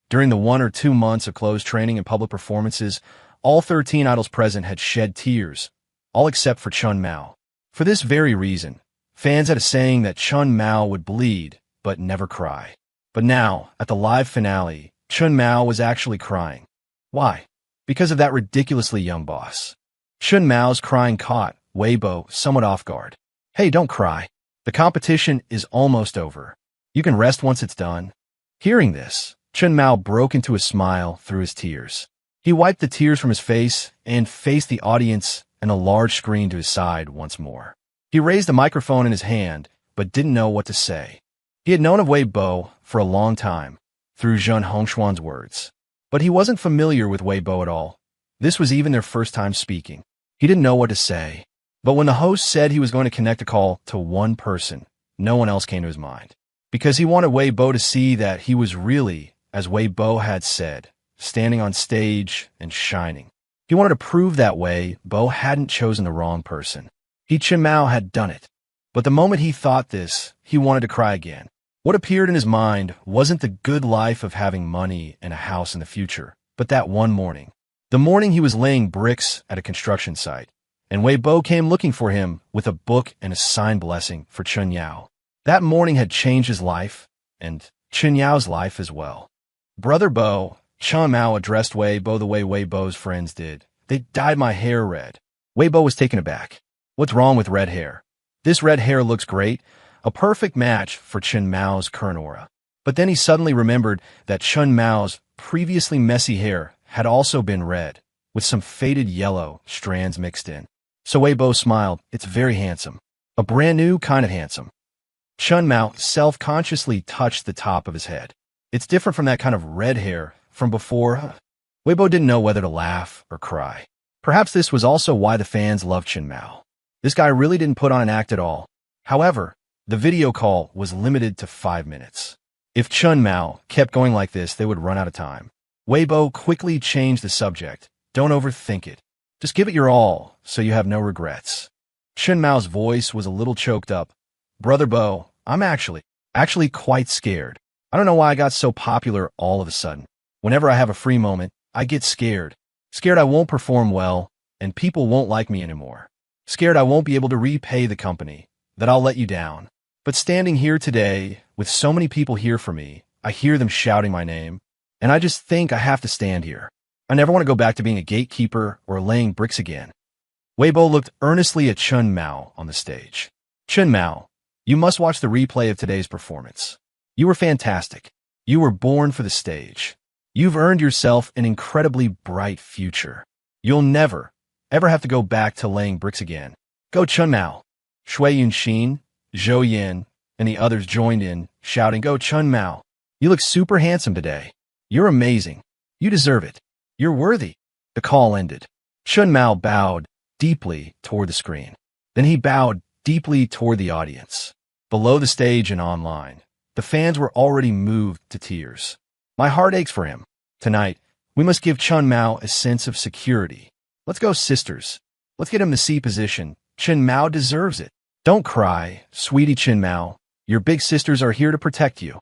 During the 1 or 2 months of closed training and public performances, all 13 idols present had shed tears, all except for Chen Mao. For this very reason, fans had a saying that Chen Mao would bleed, but never cry. But now, at the live finale, Chen Mao was actually crying. Why? Because of that ridiculously young boss. Chen Mao's crying caught Wei Bo somewhat off guard. Hey, don't cry. The competition is almost over. You can rest once it's done. Hearing this, Chen Mao broke into a smile through his tears. He wiped the tears from his face and faced the audience and a large screen to his side once more. He raised a microphone in his hand, but didn't know what to say. He had known of Wei Bo for a long time, through Zheng Hongshuan's words. But he wasn't familiar with Wei Bo at all. This was even their first time speaking. He didn't know what to say. But when the host said he was going to connect a call to one person, no one else came to his mind. Because he wanted Wei Bo to see that he was really, as Wei Bo had said, standing on stage and shining. He wanted to prove that Wei Bo hadn't chosen the wrong person. Chen Mao had done it. But the moment he thought this, he wanted to cry again. What appeared in his mind wasn't the good life of having money and a house in the future, but that one morning. The morning he was laying bricks at a construction site, and Wei Bo came looking for him with a book and a signed blessing for Chen Yao. That morning had changed his life, and Chen Yao's life as well. Brother Bo, Chen Mao addressed Wei Bo the way Wei Bo's friends did. They dyed my hair red. Wei Bo was taken aback. What's wrong with red hair? This red hair looks great, a perfect match for Chen Mao's current aura. But then he suddenly remembered that Chen Mao's previously messy hair had also been red, with some faded yellow strands mixed in. So Wei Bo smiled. It's very handsome. A brand new kind of handsome. Chen Mao self-consciously touched the top of his head. It's different from that kind of red hair from before. Wei Bo didn't know whether to laugh or cry. Perhaps this was also why the fans loved Chen Mao. This guy really didn't put on an act at all. However, the video call was limited to 5 minutes. If Chen Mao kept going like this, they would run out of time. Wei Bo quickly changed the subject. Don't overthink it. Just give it your all, so you have no regrets. Chen Mao's voice was a little choked up. Brother Bo, I'm actually quite scared. I don't know why I got so popular all of a sudden. Whenever I have a free moment, I get scared. Scared I won't perform well, and people won't like me anymore. Scared I won't be able to repay the company, that I'll let you down. But standing here today, with so many people here for me, I hear them shouting my name, and I just think I have to stand here. I never want to go back to being a gatekeeper or laying bricks again. Wei Bo looked earnestly at Chen Mao on the stage. Chen Mao, you must watch the replay of today's performance. You were fantastic. You were born for the stage. You've earned yourself an incredibly bright future. You'll never, ever have to go back to laying bricks again. Go Chen Mao. Shui Yunxin, Zhou Yin, and the others joined in, shouting, Go Chen Mao. You look super handsome today. You're amazing. You deserve it. You're worthy. The call ended. Chen Mao bowed deeply toward the screen. Then he bowed deeply toward the audience. Below the stage and online, the fans were already moved to tears. My heart aches for him. Tonight, we must give Chen Mao a sense of security. Let's go, sisters. Let's get him the C position. Chen Mao deserves it. Don't cry, sweetie Chen Mao. Your big sisters are here to protect you.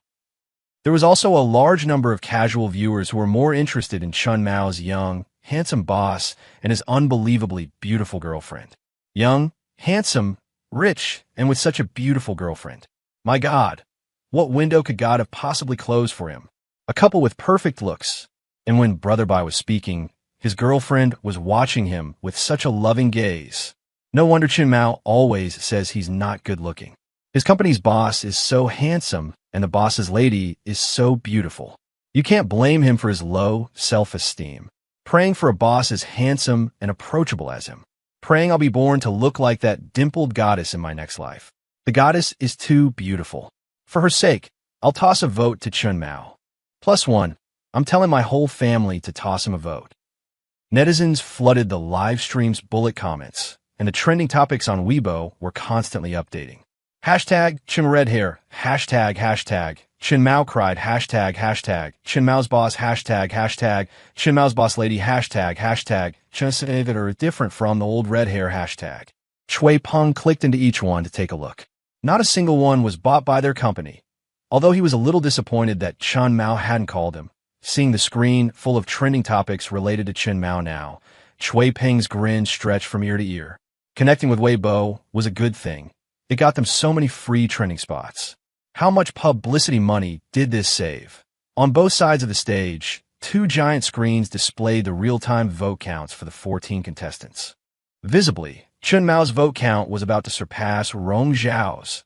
There was also a large number of casual viewers who were more interested in Chen Mao's young, handsome boss and his unbelievably beautiful girlfriend. Young, handsome, rich, and with such a beautiful girlfriend. My God, what window could God have possibly closed for him? A couple with perfect looks. And when Brother Bai was speaking, his girlfriend was watching him with such a loving gaze. No wonder Chen Mao always says he's not good looking. His company's boss is so handsome, and the boss's lady is so beautiful. You can't blame him for his low self-esteem. Praying for a boss as handsome and approachable as him. Praying I'll be born to look like that dimpled goddess in my next life. The goddess is too beautiful. For her sake, I'll toss a vote to Chen Mao. +1. I'm telling my whole family to toss him a vote. Netizens flooded the live stream's bullet comments, and the trending topics on Weibo were constantly updating. Hashtag Chen Red Hair, hashtag Chen Mao cried, hashtag Chen Mao's boss, hashtag Chen Mao's boss lady, hashtag Chen say that are different from the old red hair, hashtag. Chui Peng clicked into each one to take a look. Not a single one was bought by their company. Although he was a little disappointed that Chen Mao hadn't called him, seeing the screen full of trending topics related to Chen Mao now, Chui Peng's grin stretched from ear to ear. Connecting with Wei Bo was a good thing. It got them so many free trending spots. How much publicity money did this save? On both sides of the stage, 2 giant screens displayed the real-time vote counts for the 14 contestants. Visibly, Chen Mao's vote count was about to surpass Rong Zhao's.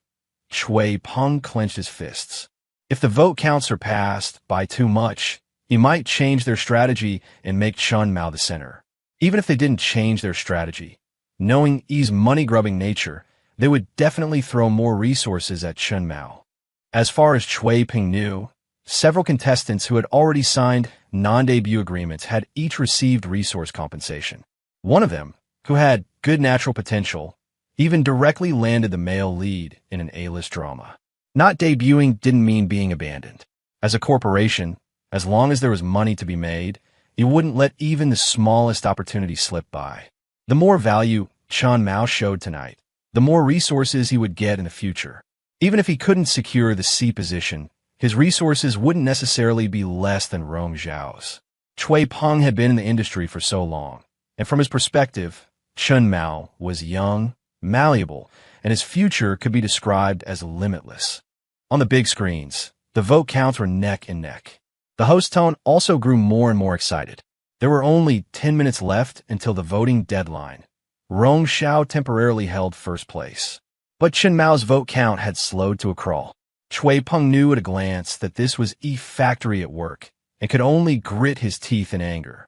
Chui Peng clenched his fists. If the vote count surpassed by too much, he might change their strategy and make Chun Mao the center. Even if they didn't change their strategy, knowing Yi's money-grubbing nature, they would definitely throw more resources at Chun Mao. As far as Cui Ping knew, several contestants who had already signed non-debut agreements had each received resource compensation. One of them, who had good natural potential, even directly landed the male lead in an A-list drama. Not debuting didn't mean being abandoned. As a corporation, as long as there was money to be made, it wouldn't let even the smallest opportunity slip by. The more value Chun Mao showed tonight, the more resources he would get in the future. Even if he couldn't secure the C position, his resources wouldn't necessarily be less than Rong Zhao's. Cui Peng had been in the industry for so long, and from his perspective, Chun Mao was young, malleable, and his future could be described as limitless. On the big screens, the vote counts were neck and neck. The host tone also grew more and more excited. There were only 10 minutes left until the voting deadline. Rong Zhao temporarily held first place. But Chun Mao's vote count had slowed to a crawl. Cui Peng knew at a glance that this was Yi factory at work and could only grit his teeth in anger.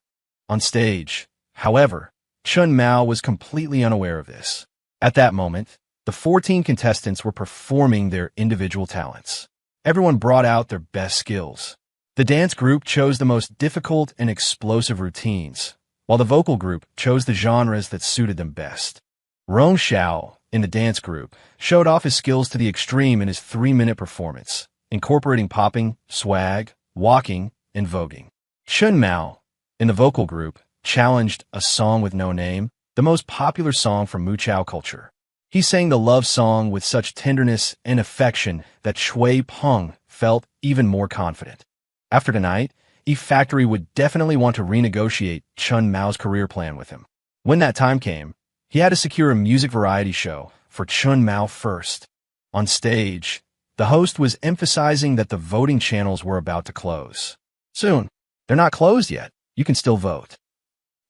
On stage, however, Chun Mao was completely unaware of this. At that moment, the 14 contestants were performing their individual talents. Everyone brought out their best skills. The dance group chose the most difficult and explosive routines, while the vocal group chose the genres that suited them best. Rong Zhao, in the dance group, showed off his skills to the extreme in his 3-minute performance, incorporating popping, swag, walking, and voguing. Chun Mao, in the vocal group, challenged A Song with No Name, the most popular song from Muqiao culture. He sang the love song with such tenderness and affection that Cui Peng felt even more confident. After tonight, Yi Factory would definitely want to renegotiate Chun Mao's career plan with him. When that time came, he had to secure a music variety show for Chun Mao first. On stage, the host was emphasizing that the voting channels were about to close. Soon. They're not closed yet. You can still vote.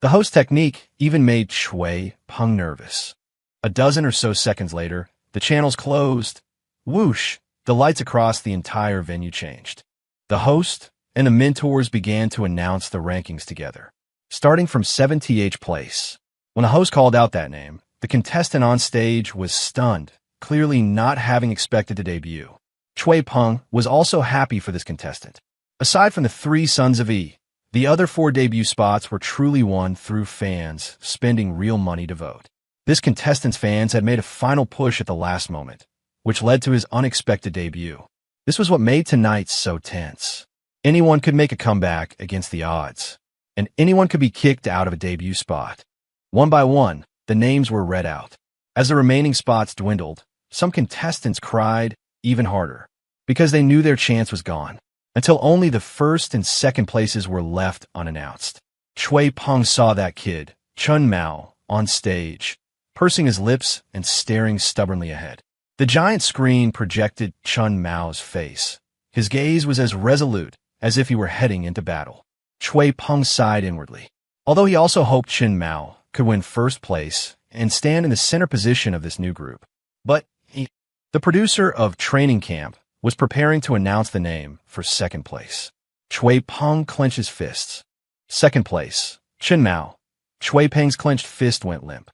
The host technique even made Cui Peng nervous. A dozen or so seconds later, the channels closed. Whoosh! The lights across the entire venue changed. The host and the mentors began to announce the rankings together, starting from 7th place. When the host called out that name, the contestant on stage was stunned, clearly not having expected to debut. Cui Peng was also happy for this contestant. Aside from the 3 sons of Yi, the other 4 debut spots were truly won through fans spending real money to vote. This contestant's fans had made a final push at the last moment, which led to his unexpected debut. This was what made tonight so tense. Anyone could make a comeback against the odds, and anyone could be kicked out of a debut spot. One by one, the names were read out. As the remaining spots dwindled, some contestants cried even harder, because they knew their chance was gone, until only the 1st and 2nd places were left unannounced. Cui Peng saw that kid, Chun Mao, on stage, pursing his lips and staring stubbornly ahead. The giant screen projected Chun Mao's face. His gaze was as resolute as if he were heading into battle. Cui Peng sighed inwardly. Although he also hoped Chun Mao could win first place and stand in the center position of this new group. But the producer of Training Camp was preparing to announce the name for 2nd place. Cui Peng clenched his fists. 2nd place, Chun Mao. Cui Peng's clenched fist went limp.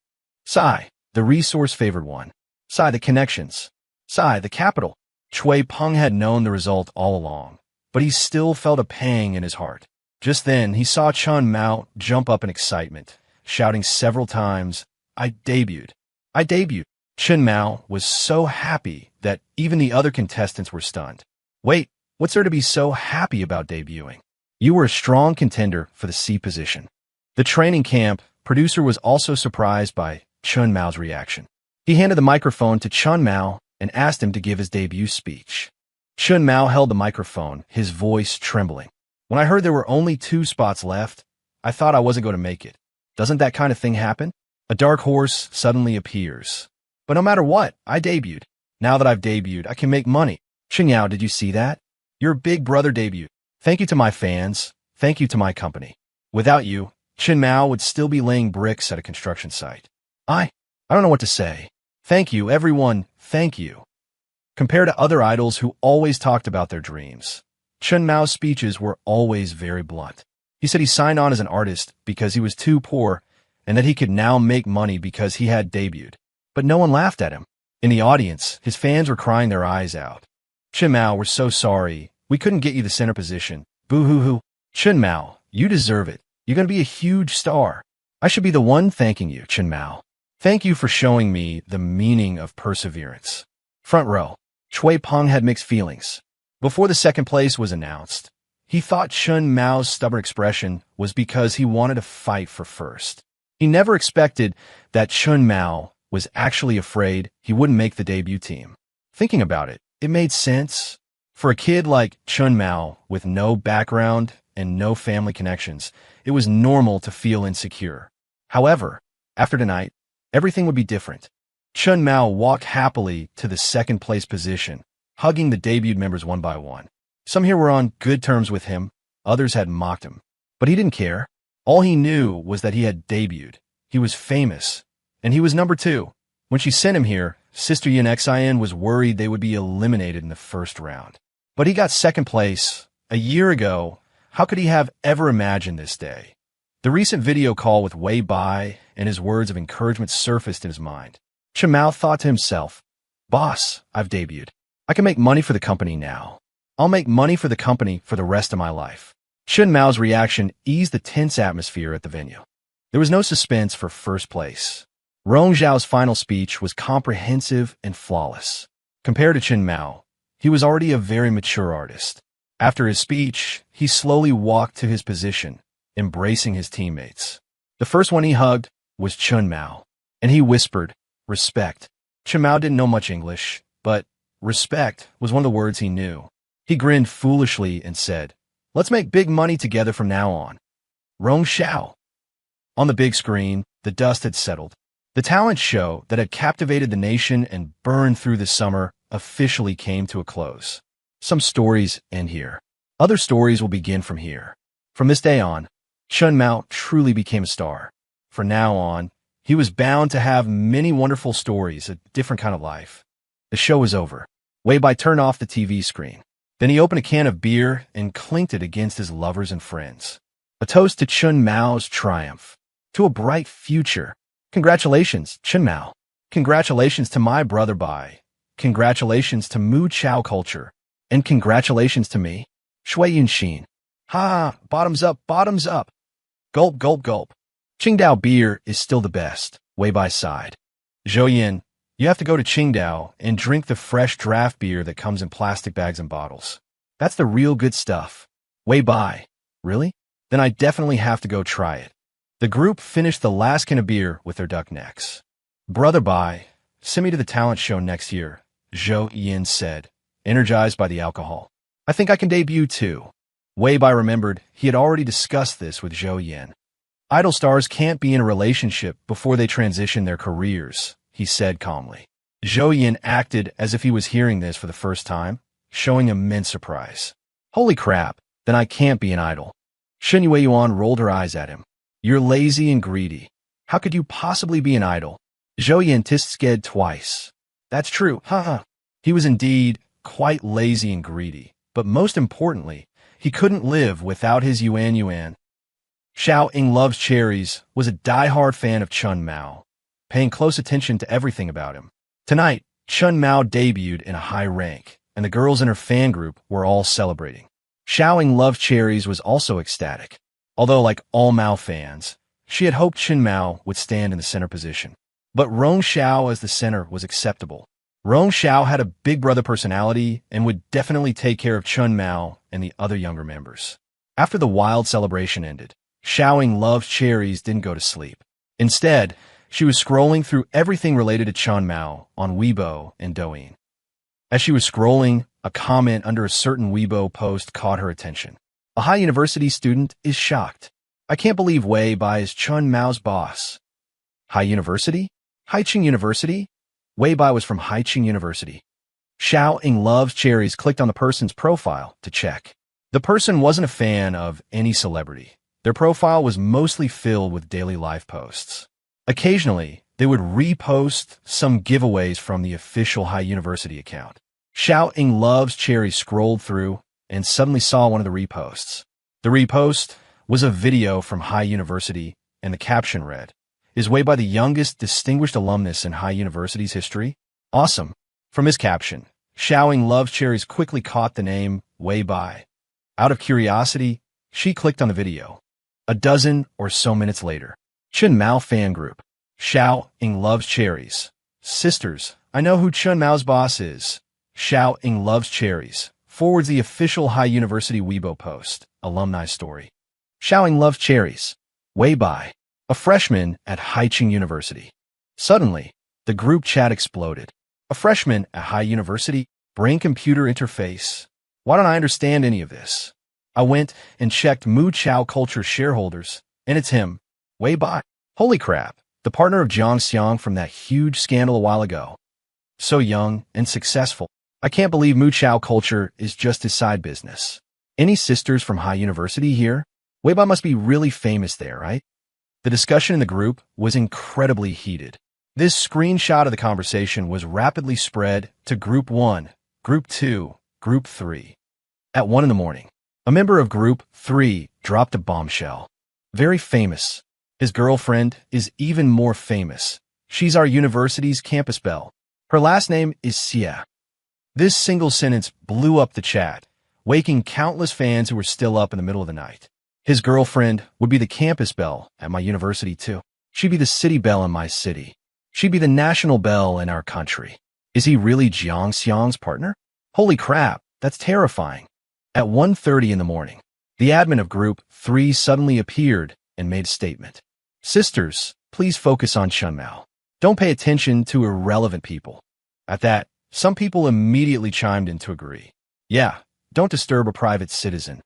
Sigh, the resource-favored one. Sigh, the connections. Sigh, the capital. Cui Peng had known the result all along, but he still felt a pang in his heart. Just then, he saw Chun Mao jump up in excitement, shouting several times, "I debuted! I debuted!" Chun Mao was so happy that even the other contestants were stunned. Wait, what's there to be so happy about debuting? You were a strong contender for the C position. The Training Camp producer was also surprised by Chun Mao's reaction. He handed the microphone to Chun Mao and asked him to give his debut speech. Chun Mao held the microphone, his voice trembling. When I heard there were only 2 spots left, I thought I wasn't going to make it. Doesn't that kind of thing happen? A dark horse suddenly appears. But no matter what, I debuted. Now that I've debuted, I can make money. Qingyao, did you see that? Your big brother debuted. Thank you to my fans. Thank you to my company. Without you, Chun Mao would still be laying bricks at a construction site. I don't know what to say. Thank you, everyone. Thank you. Compared to other idols who always talked about their dreams, Chun Mao's speeches were always very blunt. He said he signed on as an artist because he was too poor and that he could now make money because he had debuted. But no one laughed at him. In the audience, his fans were crying their eyes out. Chun Mao, we're so sorry. We couldn't get you the center position. Boo-hoo-hoo. Chun Mao, you deserve it. You're going to be a huge star. I should be the one thanking you, Chun Mao. Thank you for showing me the meaning of perseverance. Front row. Shui Peng had mixed feelings. Before the second place was announced, he thought Chun Mao's stubborn expression was because he wanted to fight for first. He never expected that Chun Mao was actually afraid he wouldn't make the debut team. Thinking about it, it made sense. For a kid like Chun Mao with no background and no family connections, it was normal to feel insecure. However, after tonight, everything would be different. Chun Mao walked happily to the second place position, hugging the debuted members one by one. Some here were on good terms with him, others had mocked him. But he didn't care. All he knew was that he had debuted. He was famous, and he was number 2. When she sent him here, Sister Yin Xin was worried they would be eliminated in the first round. But he got second place. A year ago, how could he have ever imagined this day? The recent video call with Wei Bai and his words of encouragement surfaced in his mind. Chun Mao thought to himself, "Boss, I've debuted. I can make money for the company now. I'll make money for the company for the rest of my life." Chun Mao's reaction eased the tense atmosphere at the venue. There was no suspense for first place. Rong Zhao's final speech was comprehensive and flawless. Compared to Chun Mao, he was already a very mature artist. After his speech, he slowly walked to his position, embracing his teammates. The first one he hugged was Chun Mao, and he whispered, "Respect." Chun Mao didn't know much English, but respect was one of the words he knew. He grinned foolishly and said, "Let's make big money together from now on." Rong Zhao. On the big screen, the dust had settled. The talent show that had captivated the nation and burned through the summer officially came to a close. Some stories end here. Other stories will begin from here. From this day on, Chun Mao truly became a star. From now on, he was bound to have many wonderful stories, a different kind of life. The show was over. Wei Bai turned off the TV screen. Then he opened a can of beer and clinked it against his lovers and friends. A toast to Chun Mao's triumph, to a bright future. Congratulations, Chun Mao. Congratulations to my brother Bai. Congratulations to Mu Chao culture. And congratulations to me, Shui Yunxin. Ha, bottoms up, bottoms up. Gulp, gulp, gulp. Qingdao beer is still the best, Wei Bai sighed. Zhou Yin, you have to go to Qingdao and drink the fresh draft beer that comes in plastic bags and bottles. That's the real good stuff. Wei Bai, really? Then I definitely have to go try it. The group finished the last can of beer with their duck necks. Brother Bai, send me to the talent show next year, Zhou Yin said, energized by the alcohol. I think I can debut too. Wei Bai remembered he had already discussed this with Zhou Yin. Idol stars can't be in a relationship before they transition their careers, he said calmly. Zhou Yin acted as if he was hearing this for the first time, showing immense surprise. Holy crap, then I can't be an idol. Shen Yuan rolled her eyes at him. You're lazy and greedy. How could you possibly be an idol? Zhou Yin tissed twice. That's true, haha. He was indeed quite lazy and greedy, but most importantly, he couldn't live without his Yuan. Xiao Ying Loves Cherries was a die-hard fan of Chun Mao, paying close attention to everything about him. Tonight, Chun Mao debuted in a high rank, and the girls in her fan group were all celebrating. Xiao Ying Loves Cherries was also ecstatic, although like all Mao fans, she had hoped Chun Mao would stand in the center position. But Rong Zhao as the center was acceptable. Rong Zhao had a big brother personality and would definitely take care of Chun Mao and the other younger members. After the wild celebration ended, Xiao Ying Loves Cherries didn't go to sleep. Instead, she was scrolling through everything related to Chun Mao on Weibo and Douyin. As she was scrolling, a comment under a certain Weibo post caught her attention. A high university student is shocked. I can't believe Wei Bai is Chun Mao's boss. High university? Haiqing University? Wei Bai was from Haiqing University. Xiao Ying Loves Cherries clicked on the person's profile to check. The person wasn't a fan of any celebrity. Their profile was mostly filled with daily life posts. Occasionally, they would repost some giveaways from the official High University account. Shouting loves cherries scrolled through and suddenly saw one of the reposts. The repost was a video from High University, and the caption read, "Is Wei Bai the youngest distinguished alumnus in High University's history? Awesome." From his caption, Shouting loves cherries quickly caught the name Wei Bai. Out of curiosity, she clicked on the video. A dozen or so minutes later, Chun Mao fan group. Shouting loves cherries. Sisters, I know who Chun Mao's boss is. Shouting loves cherries. Forwards the official High University Weibo post. Alumni story. Shouting loves cherries. Wei Bai, a freshman at Haiching University. Suddenly, the group chat exploded. A freshman at High University? Brain-computer interface? Why don't I understand any of this? I went and checked Mu Chao Culture shareholders, and it's him, Wei Bai. Holy crap, the partner of Jiang Xiang from that huge scandal a while ago. So young and successful. I can't believe Mu Chao Culture is just his side business. Any sisters from High University here? Wei Bai must be really famous there, right? The discussion in the group was incredibly heated. This screenshot of the conversation was rapidly spread to Group 1, Group 2, Group 3. At 1 in the morning, a member of Group 3 dropped a bombshell. Very famous. His girlfriend is even more famous. She's our university's campus belle. Her last name is Xie. This single sentence blew up the chat, waking countless fans who were still up in the middle of the night. His girlfriend would be the campus belle at my university too. She'd be the city belle in my city. She'd be the national belle in our country. Is he really Jiang Xiang's partner? Holy crap, that's terrifying. At 1:30 in the morning, the admin of Group 3 suddenly appeared and made a statement. Sisters, please focus on Chun Mao. Don't pay attention to irrelevant people. At that, some people immediately chimed in to agree. Yeah, don't disturb a private citizen.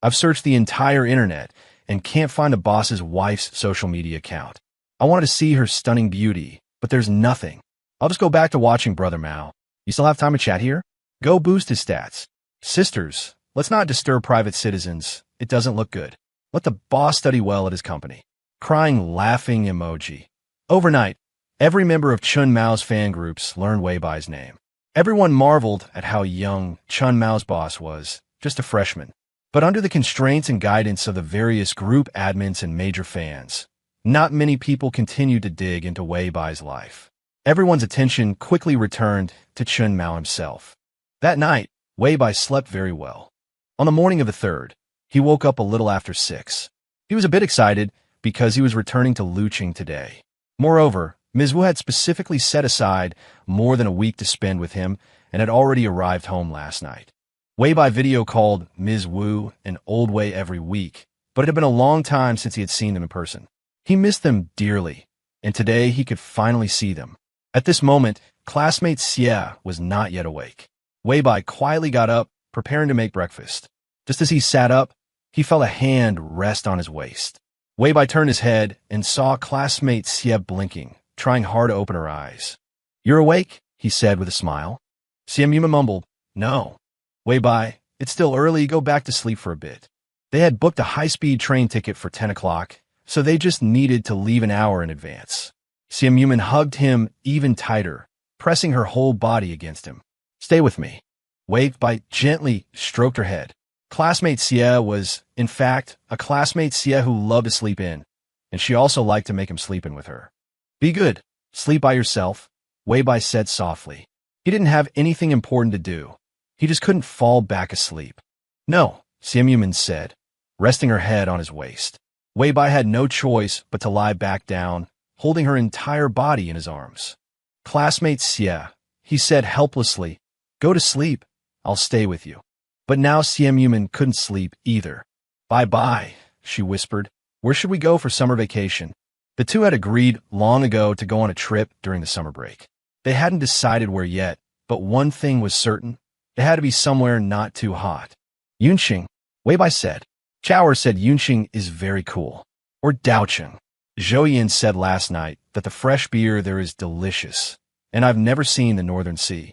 I've searched the entire internet and can't find the boss's wife's social media account. I wanted to see her stunning beauty, but there's nothing. I'll just go back to watching Brother Mao. You still have time to chat here? Go boost his stats. Sisters, let's not disturb private citizens. It doesn't look good. Let the boss study well at his company. Crying laughing emoji. Overnight, every member of Chun Mao's fan groups learned Wei Bai's name. Everyone marveled at how young Chun Mao's boss was, just a freshman. But under the constraints and guidance of the various group admins and major fans, not many people continued to dig into Wei Bai's life. Everyone's attention quickly returned to Chun Mao himself. That night, Wei Bai slept very well. On the morning of the 3rd, he woke up a little after 6. He was a bit excited because he was returning to Luqing today. Moreover, Ms. Wu had specifically set aside more than a week to spend with him and had already arrived home last night. Wei Bai video called Ms. Wu and Old Wei every week, but it had been a long time since he had seen them in person. He missed them dearly, and today he could finally see them. At this moment, classmate Xie was not yet awake. Wei Bai quietly got up, preparing to make breakfast. Just as he sat up, he felt a hand rest on his waist. Wei Bai turned his head and saw classmate Xie blinking, trying hard to open her eyes. "You're awake?" he said with a smile. Xie mumbled, "No." Wei Bai, "It's still early, go back to sleep for a bit." They had booked a high-speed train ticket for 10 o'clock, so they just needed to leave an hour in advance. Xie hugged him even tighter, pressing her whole body against him. "Stay with me." Wei Bai gently stroked her head. Classmate Xie was, in fact, a classmate Xie who loved to sleep in, and she also liked to make him sleep in with her. "Be good. Sleep by yourself," Wei Bai said softly. He didn't have anything important to do. He just couldn't fall back asleep. "No," Xie said, resting her head on his waist. Wei Bai had no choice but to lie back down, holding her entire body in his arms. "Classmate Xie," he said helplessly, "go to sleep. I'll stay with you." But now Xie couldn't sleep either. "Bye-bye," she whispered. "Where should we go for summer vacation?" The two had agreed long ago to go on a trip during the summer break. They hadn't decided where yet, but one thing was certain. It had to be somewhere not too hot. "Yunqing," Wei Bai said. Chow'er said Yunqing is very cool. Or Daocheng. Zhou Yin said last night that the fresh beer there is delicious, and I've never seen the Northern Sea.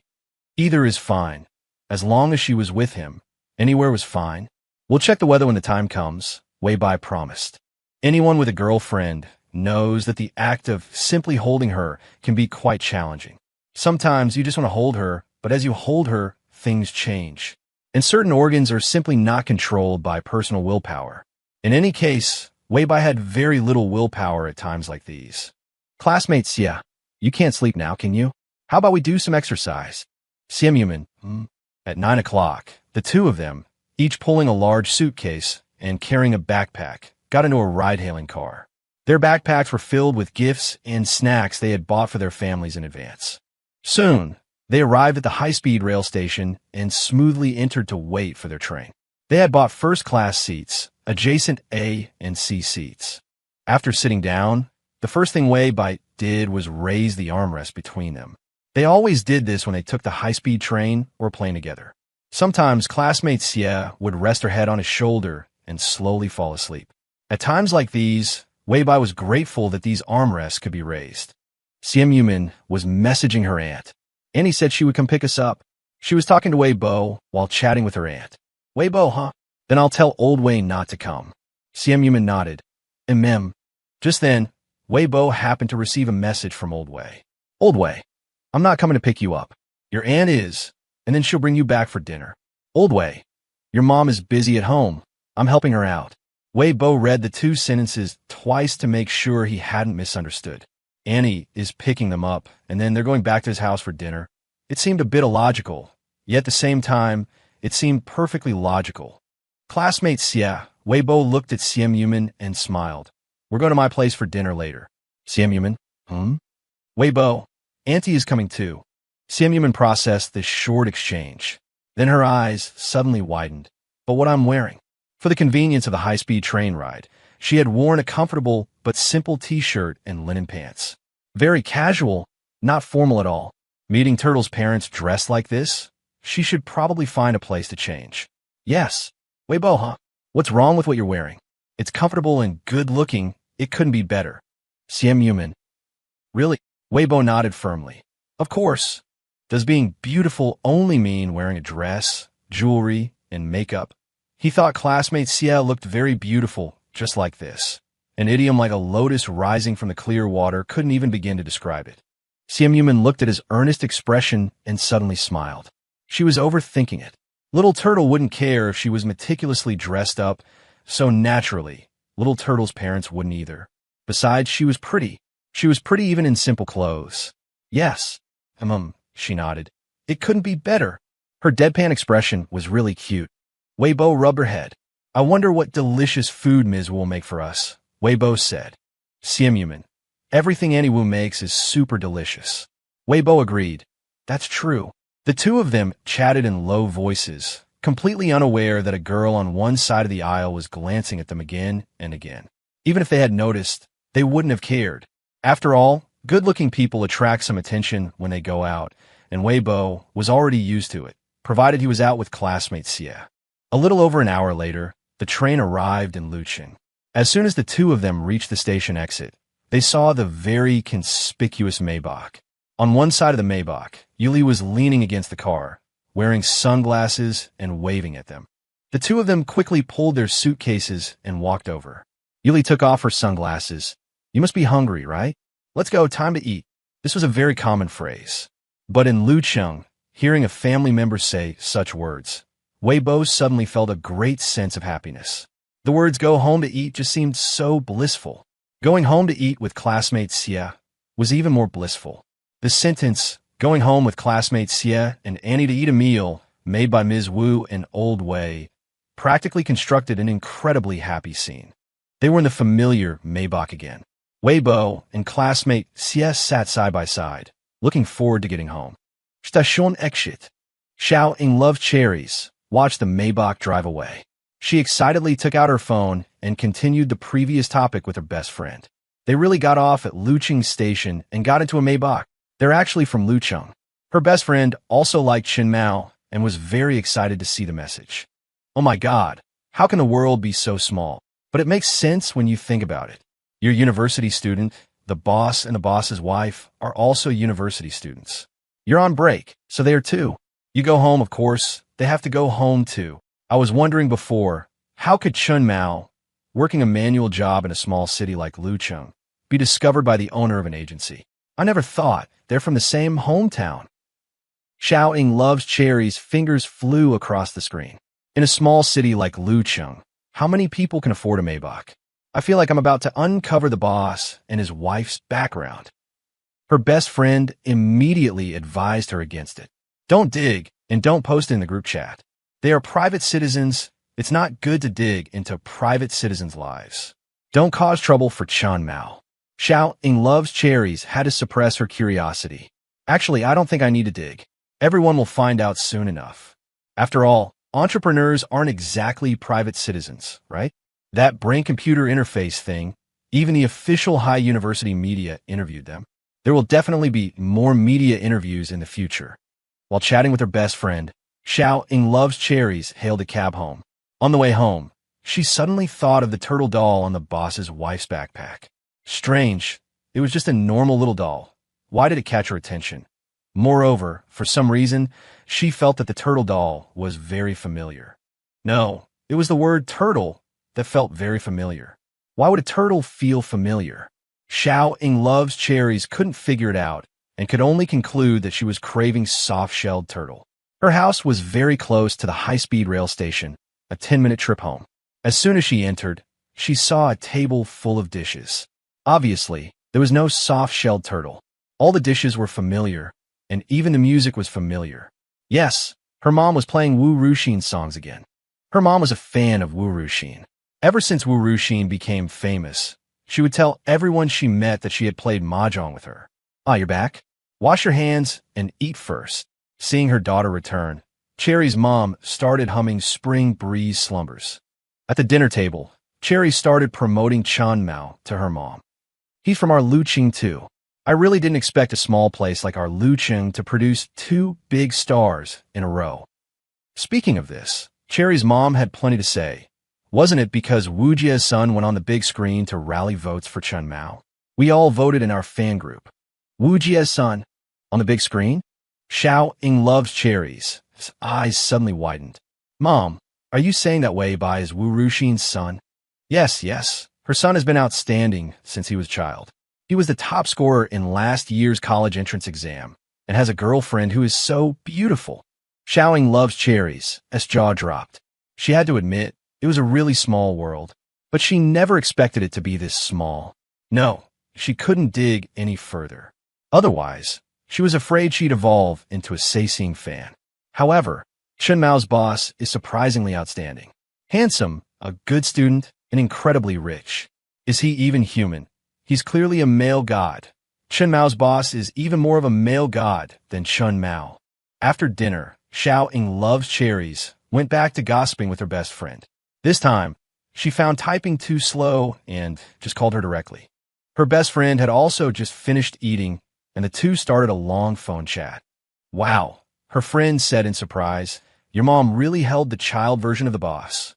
Either is fine. As long as she was with him, anywhere was fine. "We'll check the weather when the time comes," Wei Bai promised. Anyone with a girlfriend knows that the act of simply holding her can be quite challenging. Sometimes you just want to hold her, but as you hold her, things change. And certain organs are simply not controlled by personal willpower. In any case, Weibai had very little willpower at times like these. Classmates, yeah, you can't sleep now, can you? How about we do some exercise? Simuman, At 9 o'clock, the two of them, each pulling a large suitcase and carrying a backpack, got into a ride-hailing car. Their backpacks were filled with gifts and snacks they had bought for their families in advance. Soon, they arrived at the high-speed rail station and smoothly entered to wait for their train. They had bought first-class seats, adjacent A and C seats. After sitting down, the first thing Weibai did was raise the armrest between them. They always did this when they took the high-speed train or plane together. Sometimes classmate Xie would rest her head on his shoulder and slowly fall asleep. At times like these, Weibai was grateful that these armrests could be raised. Siem Yumin was messaging her aunt. Annie said she would come pick us up. She was talking to Weibo while chatting with her aunt. Weibo, huh? Then I'll tell old Wei not to come. Siem Yumin nodded. Just then, Weibo happened to receive a message from old Wei. Old Wei, I'm not coming to pick you up. Your aunt is, and then she'll bring you back for dinner. Old Wei, your mom is busy at home. I'm helping her out. Weibo read the two sentences twice to make sure he hadn't misunderstood. Annie is picking them up, and then they're going back to his house for dinner. It seemed a bit illogical, yet at the same time, it seemed perfectly logical. Classmate Xie, Weibo looked at Siem Yumin and smiled. We're going to my place for dinner later. Siem Yumin, Weibo, Auntie is coming too. Siem Yumin processed this short exchange. Then her eyes suddenly widened. But what I'm wearing? For the convenience of the high-speed train ride, she had worn a comfortable but simple t-shirt and linen pants. Very casual, not formal at all. Meeting Turtle's parents dressed like this? She should probably find a place to change. Yes. Weibo, huh? What's wrong with what you're wearing? It's comfortable and good-looking. It couldn't be better. Siem Yumin. Really? Weibo nodded firmly. Of course. Does being beautiful only mean wearing a dress, jewelry, and makeup? He thought classmate Xie looked very beautiful, just like this. An idiom like a lotus rising from the clear water couldn't even begin to describe it. Siem Yumin looked at his earnest expression and suddenly smiled. She was overthinking it. Little Turtle wouldn't care if she was meticulously dressed up, so naturally, Little Turtle's parents wouldn't either. Besides, she was pretty. She was pretty even in simple clothes. Yes. She nodded. It couldn't be better. Her deadpan expression was really cute. Weibo rubbed her head. I wonder what delicious food Ms. will make for us, Weibo said. Siem Yumin. Everything Annie Wu makes is super delicious. Weibo agreed. That's true. The two of them chatted in low voices, completely unaware that a girl on one side of the aisle was glancing at them again and again. Even if they had noticed, they wouldn't have cared. After all, good-looking people attract some attention when they go out, and Weibo was already used to it, provided he was out with classmate Xie. A little over an hour later, the train arrived in Luqing. As soon as the two of them reached the station exit, they saw the very conspicuous Maybach. On one side of the Maybach, Yuli was leaning against the car, wearing sunglasses and waving at them. The two of them quickly pulled their suitcases and walked over. Yuli took off her sunglasses. You must be hungry, right? Let's go, time to eat. This was a very common phrase. But in Luqing, hearing a family member say such words, Weibo suddenly felt a great sense of happiness. The words go home to eat just seemed so blissful. Going home to eat with classmate Xie was even more blissful. The sentence, going home with classmate Xie and Annie to eat a meal made by Ms. Wu and Old Wei, practically constructed an incredibly happy scene. They were in the familiar Maybach again. Weibo and classmate Xie sat side by side, looking forward to getting home. Station exit. Xiao Ying loved cherries, watched the Maybach drive away. She excitedly took out her phone and continued the previous topic with her best friend. They really got off at Luqing Station and got into a Maybach. They're actually from Luqing. Her best friend also liked Chen Mao and was very excited to see the message. Oh my God, how can the world be so small? But it makes sense when you think about it. Your university student, the boss and the boss's wife are also university students. You're on break, so they are too. You go home, of course, they have to go home too. I was wondering before, how could Chen Mao, working a manual job in a small city like Luqing, be discovered by the owner of an agency? I never thought they're from the same hometown. Shouting loves cherries, fingers flew across the screen. In a small city like Lucheng, how many people can afford a Maybach? I feel like I'm about to uncover the boss and his wife's background. Her best friend immediately advised her against it. Don't dig and don't post it in the group chat. They are private citizens. It's not good to dig into private citizens' lives. Don't cause trouble for Chun Mao. Shouting loves cherries had to suppress her curiosity. Actually, I don't think I need to dig. Everyone will find out soon enough. After all, entrepreneurs aren't exactly private citizens, right? That brain-computer interface thing, even the official high university media interviewed them. There will definitely be more media interviews in the future. While chatting with her best friend, Shouting loves cherries hailed a cab home. On the way home, she suddenly thought of the turtle doll on the boss's wife's backpack. Strange. It was just a normal little doll. Why did it catch her attention? Moreover, for some reason, she felt that the turtle doll was very familiar. No, it was the word turtle that felt very familiar. Why would a turtle feel familiar? Shouting loves cherries couldn't figure it out and could only conclude that she was craving soft-shelled turtle. Her house was very close to the high-speed rail station, a 10-minute trip home. As soon as she entered, she saw a table full of dishes. Obviously, there was no soft-shelled turtle. All the dishes were familiar, and even the music was familiar. Yes, her mom was playing Wu Ruxin songs again. Her mom was a fan of Wu Ruxin. Ever since Wu Ruxin became famous, she would tell everyone she met that she had played mahjong with her. Ah, you're back? Wash your hands and eat first. Seeing her daughter return, Cherry's mom started humming Spring Breeze Slumbers. At the dinner table, Cherry started promoting Chun Mao to her mom. He's from our Lucheng too. I really didn't expect a small place like our Lucheng to produce 2 big stars in a row. Speaking of this, Cherry's mom had plenty to say. Wasn't it because Wu Jie's son went on the big screen to rally votes for Chun Mao? We all voted in our fan group. Wu Jie's son? On the big screen? Shouting loves cherries. His eyes suddenly widened. Mom, are you saying that Wei Bai is Wu Ruxin's son? Yes. Her son has been outstanding since he was a child. He was the top scorer in last year's college entrance exam and has a girlfriend who is so beautiful. Shouting loves cherries. As jaw dropped. She had to admit, it was a really small world, but she never expected it to be this small. No, she couldn't dig any further. Otherwise, she was afraid she'd evolve into a Seising fan. However, Chun Mao's boss is surprisingly outstanding. Handsome, a good student, and incredibly rich. Is he even human? He's clearly a male god. Chun Mao's boss is even more of a male god than Chun Mao. After dinner, Shouting loves cherries went back to gossiping with her best friend. This time, she found typing too slow and just called her directly. Her best friend had also just finished eating, and the two started a long phone chat. Wow, her friend said in surprise, your mom really held the child version of the boss.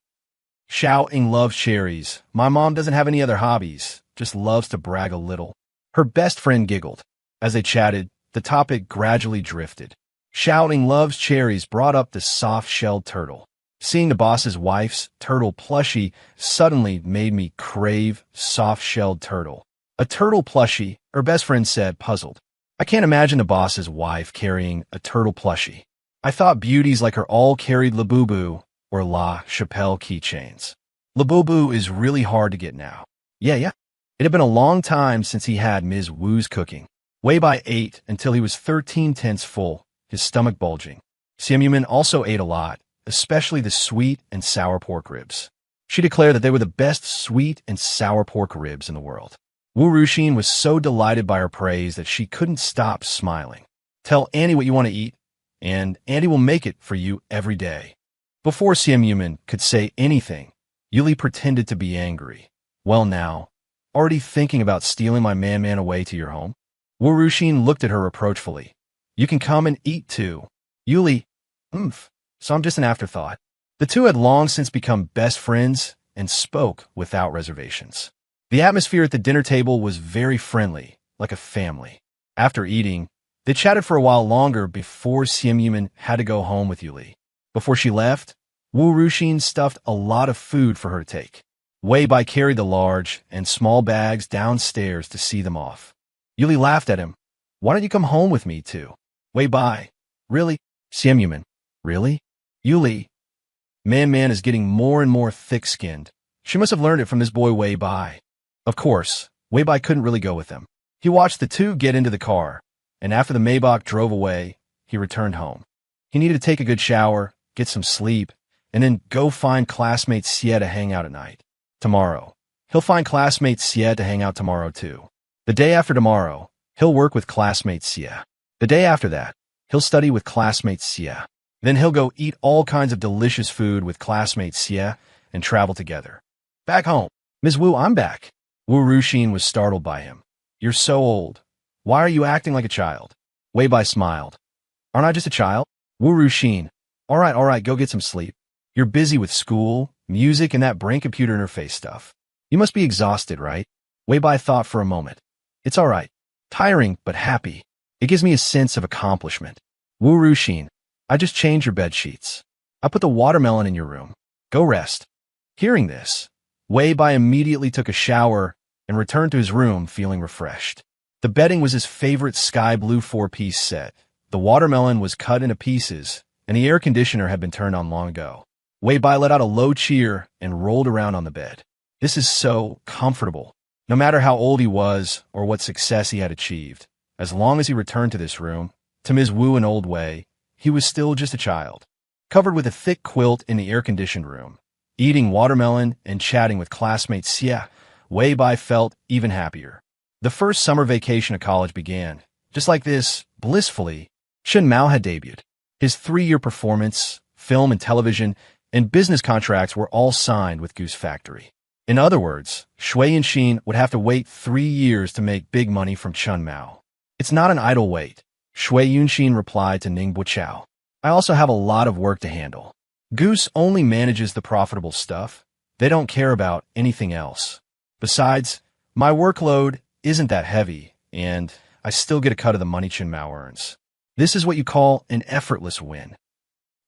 Shouting loves cherries. My mom doesn't have any other hobbies, just loves to brag a little. Her best friend giggled. As they chatted, the topic gradually drifted. Shouting loves cherries brought up the soft-shelled turtle. Seeing the boss's wife's turtle plushie suddenly made me crave soft-shelled turtle. A turtle plushie, her best friend said, puzzled. I can't imagine the boss's wife carrying a turtle plushie. I thought beauties like her all carried Labubu or La Chapelle keychains. Labubu is really hard to get now. Yeah. It had been a long time since he had Ms. Wu's cooking. Wei Bai ate until he was 13/10 full, his stomach bulging. Xian Yumin also ate a lot, especially the sweet and sour pork ribs. She declared that they were the best sweet and sour pork ribs in the world. Wu Ruxin was so delighted by her praise that she couldn't stop smiling. Tell Annie what you want to eat, and Annie will make it for you every day. Before Xian Yumin could say anything, Yuli pretended to be angry. Well now, already thinking about stealing my man away to your home? Wu Ruxin looked at her reproachfully. You can come and eat too. Yuli, so I'm just an afterthought. The two had long since become best friends and spoke without reservations. The atmosphere at the dinner table was very friendly, like a family. After eating, they chatted for a while longer before Xian Yumin had to go home with Yuli. Before she left, Wu Ruxin stuffed a lot of food for her to take. Wei Bai carried the large and small bags downstairs to see them off. Yuli laughed at him. Why don't you come home with me too? Wei Bai, Really? Simuman. Really? Yuli. Man is getting more and more thick-skinned. She must have learned it from this boy Wei Bai. Of course, Wei Bai couldn't really go with them. He watched the two get into the car, and after the Maybach drove away, he returned home. He needed to take a good shower, get some sleep, and then go find classmate Xie to hang out at night. Tomorrow. He'll find classmate Xie to hang out tomorrow too. The day after tomorrow, he'll work with classmate Xie. The day after that, he'll study with classmate Xie. Then he'll go eat all kinds of delicious food with classmate Xie and travel together. Back home. Ms. Wu, I'm back. Wu Ruxin was startled by him. You're so old. Why are you acting like a child? Wei Bai smiled. Aren't I just a child? Wu Ruxin. All right, go get some sleep. You're busy with school, music, and that brain computer interface stuff. You must be exhausted, right? Wei Bai thought for a moment. It's all right. Tiring, but happy. It gives me a sense of accomplishment. Wu Ruxin. I just changed your bed sheets. I put the watermelon in your room. Go rest. Hearing this, Wei Bai immediately took a shower and returned to his room feeling refreshed. The bedding was his favorite sky blue 4-piece set. The watermelon was cut into pieces, and the air conditioner had been turned on long ago. Wei Bai let out a low cheer and rolled around on the bed. This is so comfortable. No matter how old he was or what success he had achieved, as long as he returned to this room, to Ms. Wu and old Wei, he was still just a child. Covered with a thick quilt in the air-conditioned room, eating watermelon and chatting with classmate Xie, Wei Bai felt even happier. The first summer vacation of college began. Just like this, blissfully, Chen Mao had debuted. His 3-year performance, film and television, and business contracts were all signed with Goose Factory. In other words, Shui Yanxin would have to wait 3 years to make big money from Chen Mao. It's not an idle wait, Shui Yanxin replied to Ning Buqiao. I also have a lot of work to handle. Goose only manages the profitable stuff. They don't care about anything else. Besides, my workload isn't that heavy, and I still get a cut of the money Chen Mao earns. This is what you call an effortless win.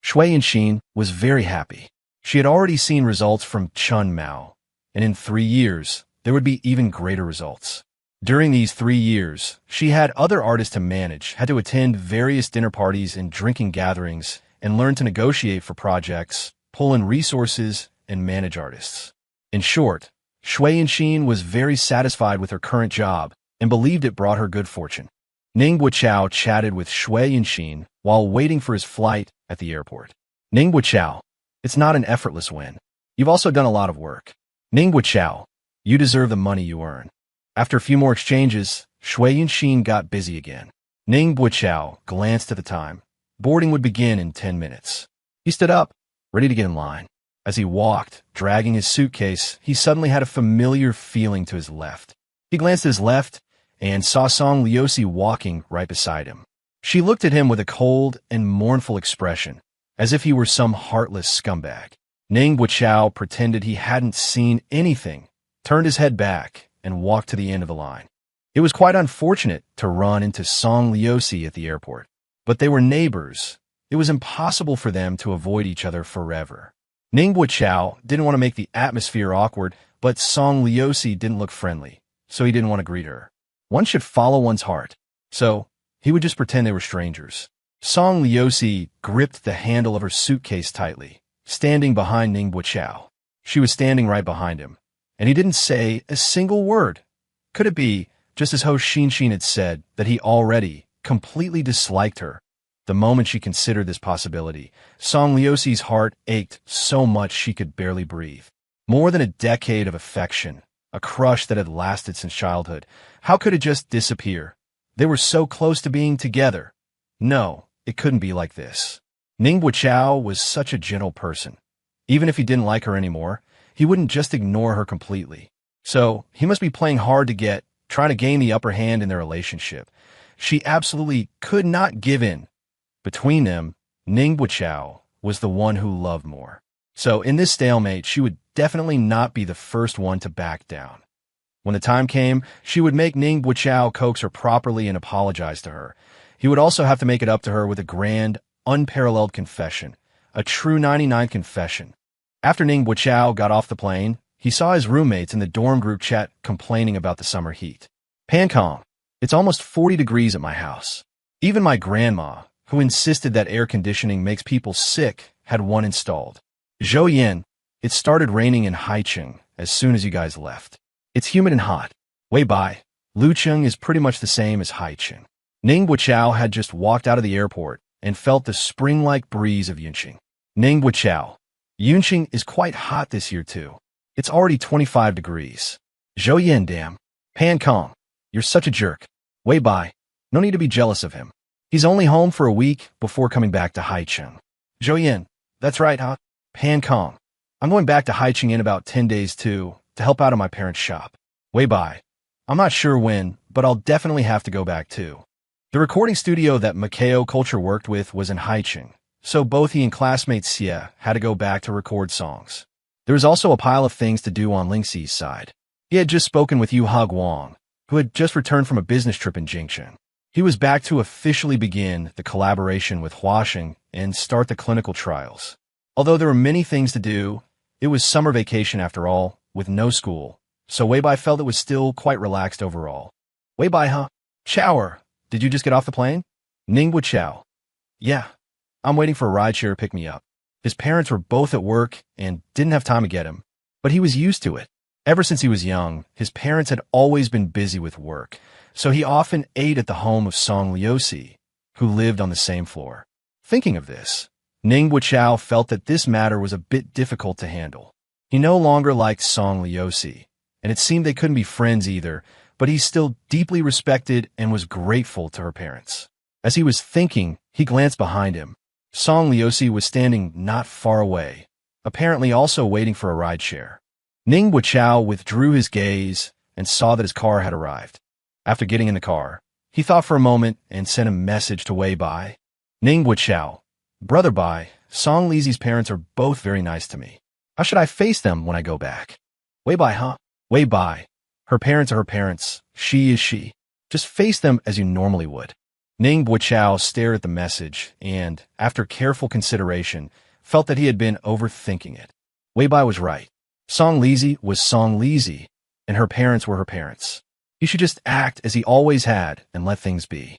Shui Yanxin was very happy. She had already seen results from Chen Mao, and in 3 years, there would be even greater results. During these 3 years, she had other artists to manage, had to attend various dinner parties and drinking gatherings, and learn to negotiate for projects, pull in resources, and manage artists. In short, Shui Yanxin was very satisfied with her current job and believed it brought her good fortune. Ning Buqiao chatted with Shui Yanxin while waiting for his flight at the airport. Ning Buqiao, it's not an effortless win. You've also done a lot of work. Ning Buqiao, you deserve the money you earn. After a few more exchanges, Shui Yanxin got busy again. Ning Buqiao glanced at the time. Boarding would begin in 10 minutes. He stood up, ready to get in line. As he walked, dragging his suitcase, he suddenly had a familiar feeling to his left. He glanced at his left and saw Song Liusi walking right beside him. She looked at him with a cold and mournful expression, as if he were some heartless scumbag. Ning Buqiao pretended he hadn't seen anything, turned his head back, and walked to the end of the line. It was quite unfortunate to run into Song Liusi at the airport, but they were neighbors. It was impossible for them to avoid each other forever. Ning Buqiao didn't want to make the atmosphere awkward, but Song Liusi didn't look friendly, so he didn't want to greet her. One should follow one's heart, so he would just pretend they were strangers. Song Liusi gripped the handle of her suitcase tightly, standing behind Ning Buqiao. She was standing right behind him, and he didn't say a single word. Could it be, just as Ho Xinxin had said, that he already completely disliked her? The moment she considered this possibility, Song Liusi's heart ached so much she could barely breathe. More than a decade of affection, a crush that had lasted since childhood. How could it just disappear? They were so close to being together. No, it couldn't be like this. Ning Buqiao was such a gentle person. Even if he didn't like her anymore, he wouldn't just ignore her completely. So he must be playing hard to trying to gain the upper hand in their relationship. She absolutely could not give in. Between them, Ning Buqiao was the one who loved more. So in this stalemate, she would definitely not be the first one to back down. When the time came, she would make Ning Buqiao coax her properly and apologize to her. He would also have to make it up to her with a grand, unparalleled confession, a true 99 confession. After Ning Buqiao got off the plane, he saw his roommates in the dorm group chat complaining about the summer heat. Pancong, it's almost 40 degrees at my house. Even my grandma, who insisted that air conditioning makes people sick, had one installed. Zhou Yin, it started raining in Haicheng as soon as you guys left. It's humid and hot. Wei Bai, Lucheng is pretty much the same as Haicheng. Ning Buqiao had just walked out of the airport and felt the spring-like breeze of Yunqing. Ning Buqiao, Yunqing is quite hot this year too. It's already 25 degrees. Zhou Yin, damn. Pan Kong, you're such a jerk. Wei Bai, no need to be jealous of him. He's only home for a week before coming back to Haicheng. Zhou Yin, that's right, huh? Pan Kong, I'm going back to Haicheng in about 10 days too, to help out at my parents' shop. Wei Bai, I'm not sure when, but I'll definitely have to go back too. The recording studio that Macao Culture worked with was in Haicheng, so both he and classmate Xie had to go back to record songs. There was also a pile of things to do on Lingxi's side. He had just spoken with Yu Haguang, who had just returned from a business trip in Jingcheng. He was back to officially begin the collaboration with Huaxing and start the clinical trials. Although there were many things to do, it was summer vacation after all, with no school, so Wei Bai felt it was still quite relaxed overall. Wei Bai, huh? Chower, did you just get off the plane? Ning Buqiao. Yeah, I'm waiting for a rideshare to pick me up. His parents were both at work and didn't have time to get him, but he was used to it. Ever since he was young, his parents had always been busy with work, so he often ate at the home of Song Liuxi, who lived on the same floor. Thinking of this, Ning Buqiao felt that this matter was a bit difficult to handle. He no longer liked Song Liuxi, and it seemed they couldn't be friends either, but he still deeply respected and was grateful to her parents. As he was thinking, he glanced behind him. Song Liuxi was standing not far away, apparently also waiting for a rideshare. Ning Buqiao withdrew his gaze and saw that his car had arrived. After getting in the car, he thought for a moment and sent a message to Wei Bai. Ning Buqiao, Brother Bai, Song Lizi's parents are both very nice to me. How should I face them when I go back? Wei Bai, huh? Wei Bai, her parents are her parents. She is she. Just face them as you normally would. Ning Buqiao stared at the message and, after careful consideration, felt that he had been overthinking it. Wei Bai was right. Song Lizi was Song Lizi, and her parents were her parents. He should just act as he always had and let things be.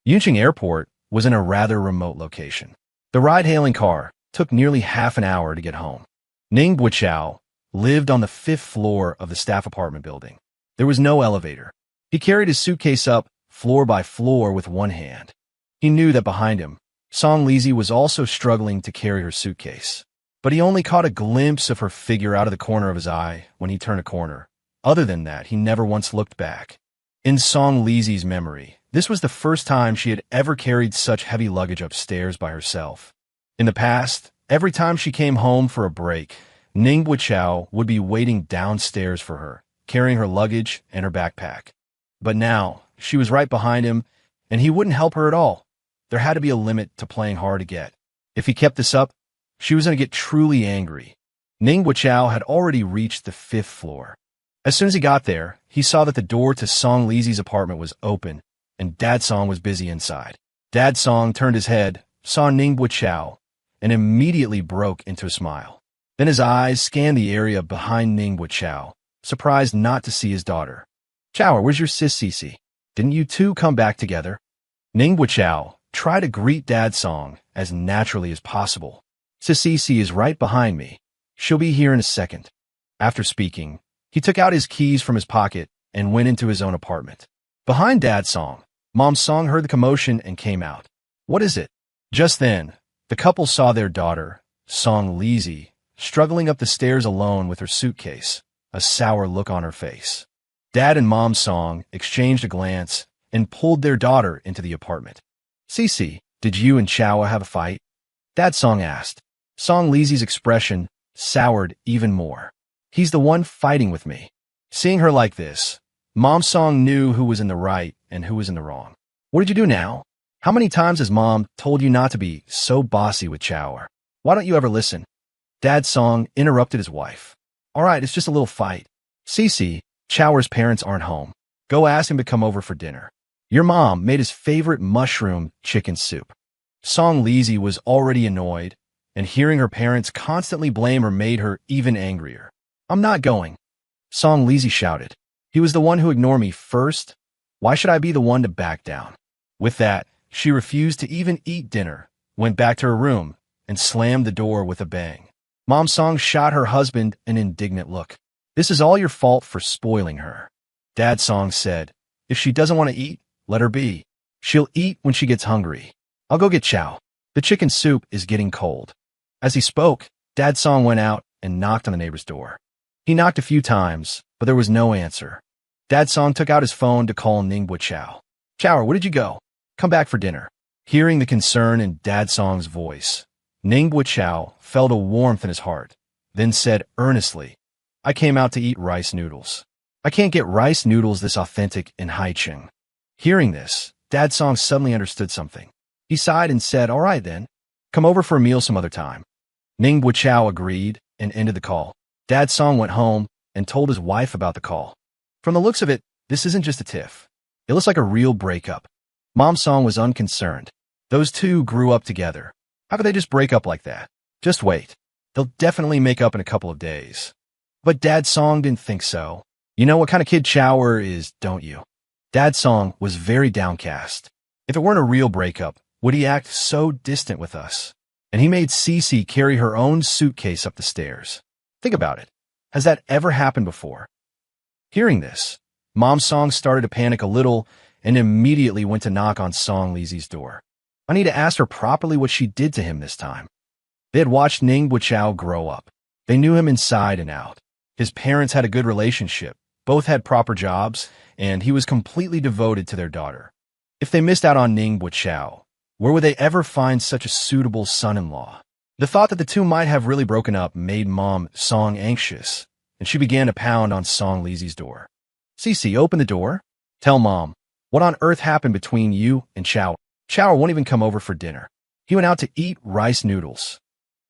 Yunqing Airport was in a rather remote location. The ride-hailing car took nearly half an hour to get home. Ning Buqiao lived on the 5th floor of the staff apartment building. There was no elevator. He carried his suitcase up floor by floor with one hand. He knew that behind him, Song Lizi was also struggling to carry her suitcase. But he only caught a glimpse of her figure out of the corner of his eye when he turned a corner. Other than that, he never once looked back. In Song Lizi's memory, this was the first time she had ever carried such heavy luggage upstairs by herself. In the past, every time she came home for a break, Ning Buqiao would be waiting downstairs for her, carrying her luggage and her backpack. But now, she was right behind him, and he wouldn't help her at all. There had to be a limit to playing hard to get. If he kept this up, she was going to get truly angry. Ning Buqiao had already reached the 5th floor. As soon as he got there, he saw that the door to Song Lizi's apartment was open, and Dad Song was busy inside. Dad Song turned his head, saw Ning Buqiao, and immediately broke into a smile. Then his eyes scanned the area behind Ning Buqiao, surprised not to see his daughter. Chower, where's your sis Cici? Didn't you two come back together? Ning Buqiao tried to greet Dad Song as naturally as possible. Cici is right behind me. She'll be here in a second. After speaking, he took out his keys from his pocket and went into his own apartment. Behind Dad Song, Mom Song heard the commotion and came out. What is it? Just then, the couple saw their daughter, Song Lizi, struggling up the stairs alone with her suitcase, a sour look on her face. Dad and Mom Song exchanged a glance and pulled their daughter into the apartment. Cici, did you and Chawa have a fight? Dad Song asked. Song Lizi's expression soured even more. He's the one fighting with me. Seeing her like this, Mom Song knew who was in the right and who was in the wrong. What did you do now? How many times has Mom told you not to be so bossy with Chower? Why don't you ever listen? Dad Song interrupted his wife. All right, it's just a little fight. Cici, Chower's parents aren't home. Go ask him to come over for dinner. Your mom made his favorite mushroom chicken soup. Song Lizi was already annoyed, and hearing her parents constantly blame her made her even angrier. I'm not going. Song Lizi shouted. He was the one who ignored me first. Why should I be the one to back down? With that, She refused to even eat dinner, went back to her room, and slammed the door with a bang. Mom Song shot her husband an indignant look. "This is all your fault for spoiling her." Dad Song said, "If she doesn't want to eat, let her be. She'll eat when she gets hungry. I'll go get chow. The chicken soup is getting cold." As he spoke, Dad Song went out and knocked on the neighbor's door. He knocked a few times, but there was no answer. Dad Song took out his phone to call Ningbo Chow. "Chow, where did you go? Come back for dinner." Hearing the concern in Dad Song's voice, Ningbo Chow felt a warmth in his heart, then said earnestly, "I came out to eat rice noodles. I can't get rice noodles this authentic in Haicheng." Hearing this, Dad Song suddenly understood something. He sighed and said, "All right then, come over for a meal some other time." Ningbo Chow agreed and ended the call. Dad Song went home and told his wife about the call. From the looks of it, this isn't just a tiff. It looks like a real breakup. Mom Song was unconcerned. Those two grew up together. How could they just break up like that? Just wait. They'll definitely make up in a couple of days. But Dad Song didn't think so. You know what kind of kid Chower is, don't you? Dad Song was very downcast. If it weren't a real breakup, would he act so distant with us? And he made Cece carry her own suitcase up the stairs. Think about it. Has that ever happened before? Hearing this, Mom Song started to panic a little and immediately went to knock on Song Lizi's door. I need to ask her properly what she did to him this time. They had watched Ningbo Chow grow up. They knew him inside and out. His parents had a good relationship. Both had proper jobs, and he was completely devoted to their daughter. If they missed out on Ningbo Chow, where would they ever find such a suitable son-in-law? The thought that the two might have really broken up made Mom Song anxious, and she began to pound on Song Lizi's door. "Cece, open the door. Tell Mom, what on earth happened between you and Chow? Chow won't even come over for dinner. He went out to eat rice noodles."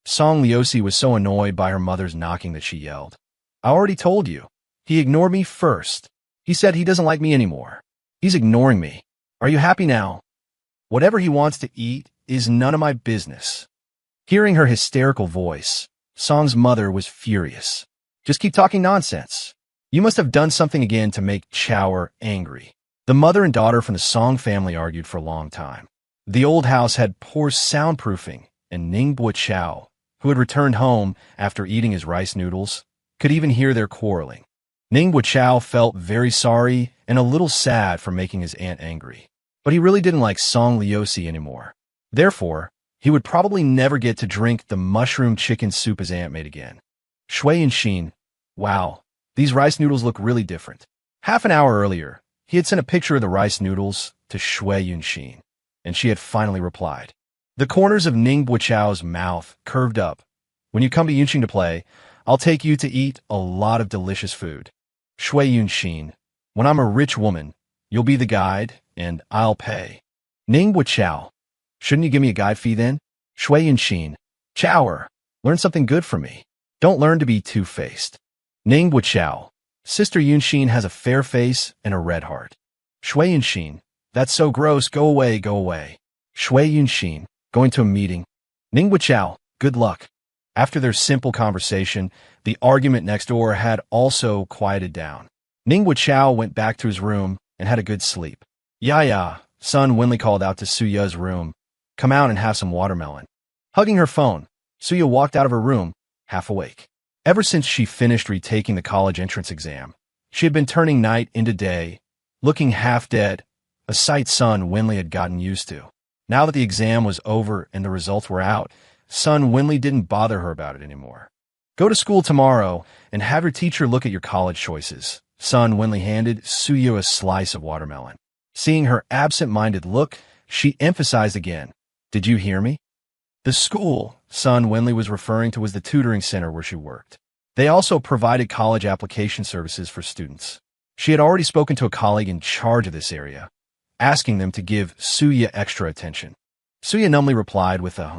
Song Liusi was so annoyed by her mother's knocking that she yelled, "I already told you. He ignored me first. He said he doesn't like me anymore. He's ignoring me. Are you happy now? Whatever he wants to eat is none of my business." Hearing her hysterical voice, Song's mother was furious. "Just keep talking nonsense. You must have done something again to make Chower angry." The mother and daughter from the Song family argued for a long time. The old house had poor soundproofing, and Ningbo Chow, who had returned home after eating his rice noodles, could even hear their quarreling. Ningbo Chow felt very sorry and a little sad for making his aunt angry. But he really didn't like Song Liusi anymore. Therefore, he would probably never get to drink the mushroom chicken soup his aunt made again. Shui Yunshin, wow, these rice noodles look really different. Half an hour earlier, he had sent a picture of the rice noodles to Shui Yunshin, and she had finally replied. The corners of Ningbo Chow's mouth curved up. "When you come to Yunshin to play, I'll take you to eat a lot of delicious food. Shui Yunshin, when I'm a rich woman, you'll be the guide, and I'll pay." Ningbo Chow, shouldn't you give me a guide fee then? Shui Yunshin, Chower, learn something good from me. Don't learn to be two-faced. Ningbo Chow, Sister Yunshin has a fair face and a red heart. Shui Yunshin, that's so gross, go away, go away. Shui Yunshin, going to a meeting. Ningbo Chow, good luck. After their simple conversation, the argument next door had also quieted down. Ningbo Chow went back to his room and had a good sleep. "Yeah, son," Winley called out to Suya's room. "Come out and have some watermelon." Hugging her phone, Suya walked out of her room, half awake. Ever since she finished retaking the college entrance exam, she had been turning night into day, looking half dead, a sight son Winley had gotten used to. Now that the exam was over and the results were out, son Winley didn't bother her about it anymore. "Go to school tomorrow and have your teacher look at your college choices." Son Winley handed Suya a slice of watermelon. Seeing her absent-minded look, she emphasized again, "Did you hear me?" The school son Winley was referring to was the tutoring center where she worked. They also provided college application services for students. She had already spoken to a colleague in charge of this area, asking them to give Suya extra attention. Suya numbly replied with a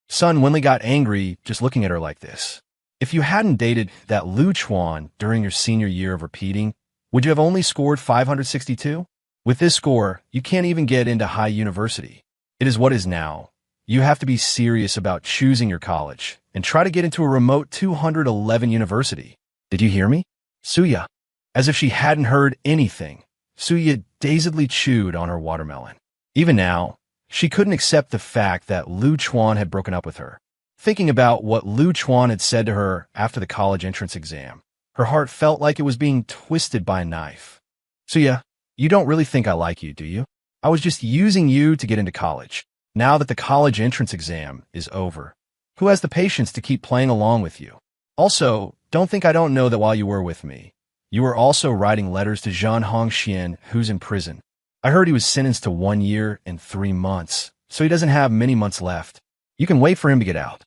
Son Winley got angry just looking at her like this. "If you hadn't dated that Lu Chuan during your senior year of repeating, would you have only scored 562? With this score, you can't even get into high university. It is what is now. You have to be serious about choosing your college and try to get into a remote 211 university. Did you hear me?" Suya. As if she hadn't heard anything, Suya dazedly chewed on her watermelon. Even now, She couldn't accept the fact that Lu Chuan had broken up with her. Thinking about what Lu Chuan had said to her after the college entrance exam, her heart felt like it was being twisted by a knife. "Suya, you don't really think I like you, do you? I was just using you to get into college. Now that the college entrance exam is over, who has the patience to keep playing along with you? Also, don't think I don't know that while you were with me, you were also writing letters to Zhan Hongxian, who's in prison. I heard he was sentenced to 1 year and 3 months, so he doesn't have many months left. You can wait for him to get out."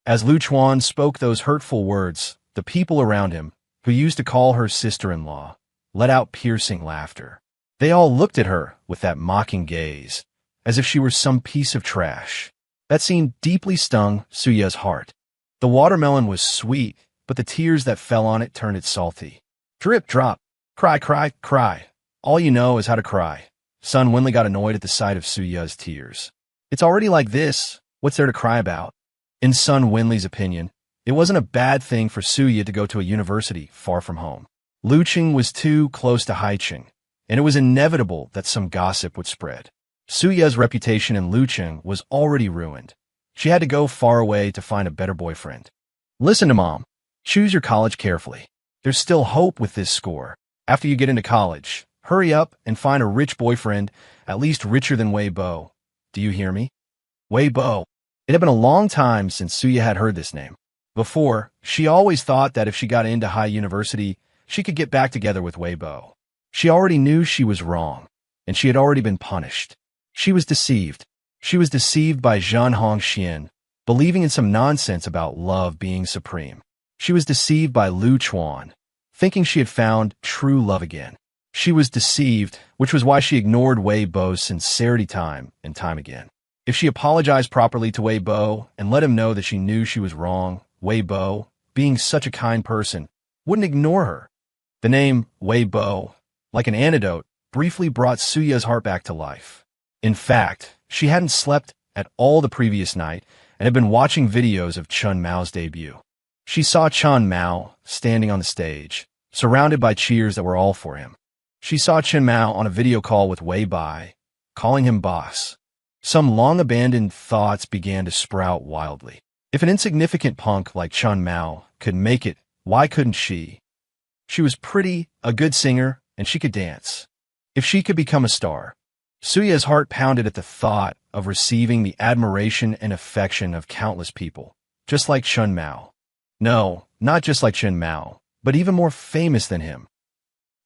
As Lu Chuan spoke those hurtful words, the people around him, who used to call her sister-in-law, let out piercing laughter. They all looked at her with that mocking gaze, as if she were some piece of trash. That scene deeply stung Suya's heart. The watermelon was sweet, but the tears that fell on it turned it salty. Drip, drop. Cry, cry, cry. All you know is how to cry. Sun Wenli got annoyed at the sight of Suya's tears. It's already like this. What's there to cry about? In Sun Wenli's opinion, it wasn't a bad thing for Suya to go to a university far from home. Luqing was too close to Haiqing, and it was inevitable that some gossip would spread. Suya's reputation in Luqing was already ruined. She had to go far away to find a better boyfriend. Listen to Mom. Choose your college carefully. There's still hope with this score. After you get into college, hurry up and find a rich boyfriend, at least richer than Wei Bo. Do you hear me? Wei Bo. It had been a long time since Suya had heard this name. Before, she always thought that if she got into high university, she could get back together with Wei Bo. She already knew she was wrong, and she had already been punished. She was deceived. She was deceived by Zhan Hongxian, believing in some nonsense about love being supreme. She was deceived by Lu Chuan, thinking she had found true love again. She was deceived, which was why she ignored Wei Bo's sincerity time and time again. If she apologized properly to Wei Bo and let him know that she knew she was wrong, Wei Bo, being such a kind person, wouldn't ignore her. The name Wei Bo, like an antidote, briefly brought Suya's heart back to life. In fact, she hadn't slept at all the previous night and had been watching videos of Chun Mao's debut. She saw Chun Mao standing on the stage, surrounded by cheers that were all for him. She saw Chun Mao on a video call with Wei Bai, calling him boss. Some long-abandoned thoughts began to sprout wildly. If an insignificant punk like Chun Mao could make it, why couldn't she? She was pretty, a good singer, and she could dance. If she could become a star. Suya's heart pounded at the thought of receiving the admiration and affection of countless people, just like Chun Mao. No, not just like Chun Mao, but even more famous than him.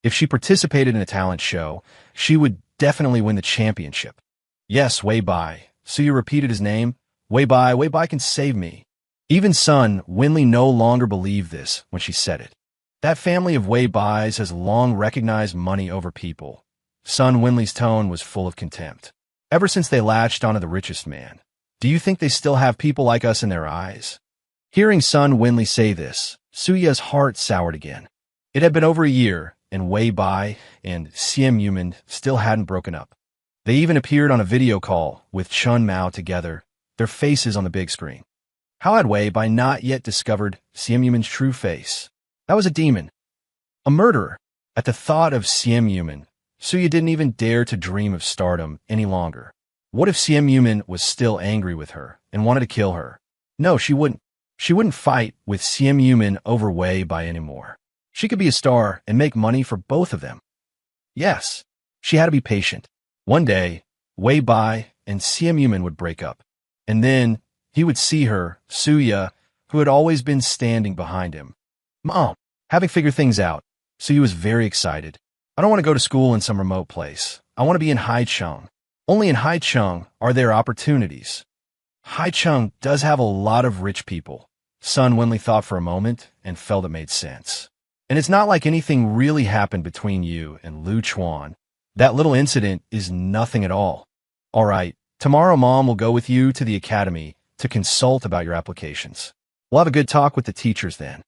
If she participated in a talent show, she would definitely win the championship. Yes, Wei Bai. Suya repeated his name. Wei Bai can save me. Even Sun Wenli no longer believed this when she said it. That family of Wei Bais has long recognized money over people. Sun Wenli's tone was full of contempt. Ever since they latched onto the richest man, do you think they still have people like us in their eyes? Hearing Sun Wenli say this, Suya's heart soured again. It had been over a year, and Wei Bai and Simp still hadn't broken up. They even appeared on a video call with Chun Mao together, their faces on the big screen. How had Wei Bai not yet discovered Simu's true face? That was a demon. A murderer. At the thought of Simu, Suya didn't even dare to dream of stardom any longer. What if Simu was still angry with her and wanted to kill her? No, she wouldn't. She wouldn't fight with Simu over Wei Bai anymore. She could be a star and make money for both of them. Yes, she had to be patient. One day, Wei Bai and Simu would break up. And then he would see her, Suya, who had always been standing behind him. Mom, having figured things out, Suya was very excited. I don't want to go to school in some remote place. I want to be in Haicheng. Only in Haicheng are there opportunities. Haicheng does have a lot of rich people. Sun Wenli thought for a moment and felt it made sense. And it's not like anything really happened between you and Lu Chuan. That little incident is nothing at all. All right, tomorrow Mom will go with you to the academy to consult about your applications. We'll have a good talk with the teachers then.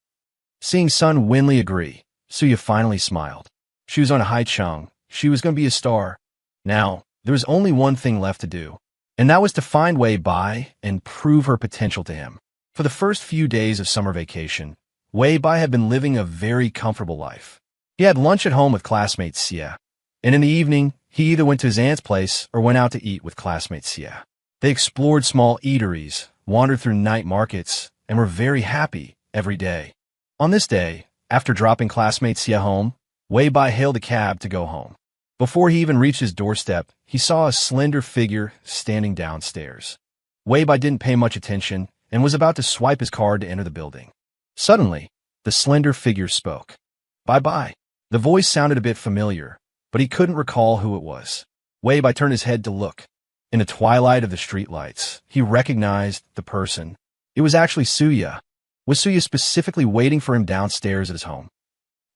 Seeing Sun Wenli agree, Suya finally smiled. She was on Haicheng. She was going to be a star. Now, there was only one thing left to do, and that was to find Wei Bai and prove her potential to him. For the first few days of summer vacation, Wei Bai had been living a very comfortable life. He had lunch at home with classmate Xie, and in the evening, He either went to his aunt's place or went out to eat with classmate Sia. They explored small eateries, wandered through night markets, and were very happy every day. On this day, after dropping classmate Sia home, Wei Bai hailed a cab to go home. Before he even reached his doorstep, he saw a slender figure standing downstairs. Wei Bai didn't pay much attention and was about to swipe his card to enter the building. Suddenly, the slender figure spoke. Bye-bye. The voice sounded a bit familiar, but he couldn't recall who it was. Wei Bai turned his head to look. In the twilight of the streetlights, he recognized the person. It was actually Suya. Was Suya specifically waiting for him downstairs at his home?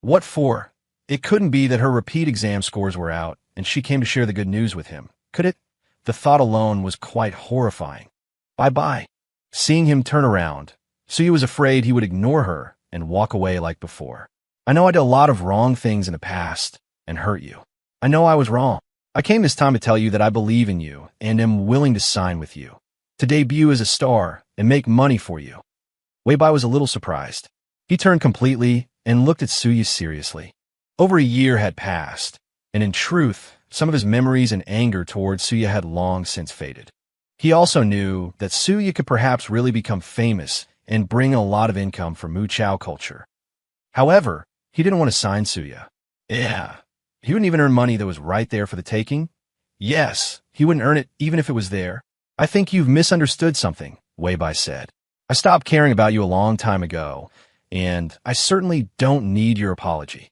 What for? It couldn't be that her repeat exam scores were out and she came to share the good news with him, could it? The thought alone was quite horrifying. Bye-bye. Seeing him turn around, Suya was afraid he would ignore her and walk away like before. I know I did a lot of wrong things in the past and hurt you. I know I was wrong. I came this time to tell you that I believe in you and am willing to sign with you, to debut as a star and make money for you. Wei Bai was a little surprised. He turned completely and looked at Suya seriously. Over a year had passed, and in truth, some of his memories and anger towards Suya had long since faded. He also knew that Suya could perhaps really become famous and bring a lot of income for Mu Chao culture. However, he didn't want to sign Suya. Yeah, he wouldn't even earn money that was right there for the taking. Yes, he wouldn't earn it even if it was there. I think you've misunderstood something, Wei Bai said. I stopped caring about you a long time ago, and I certainly don't need your apology.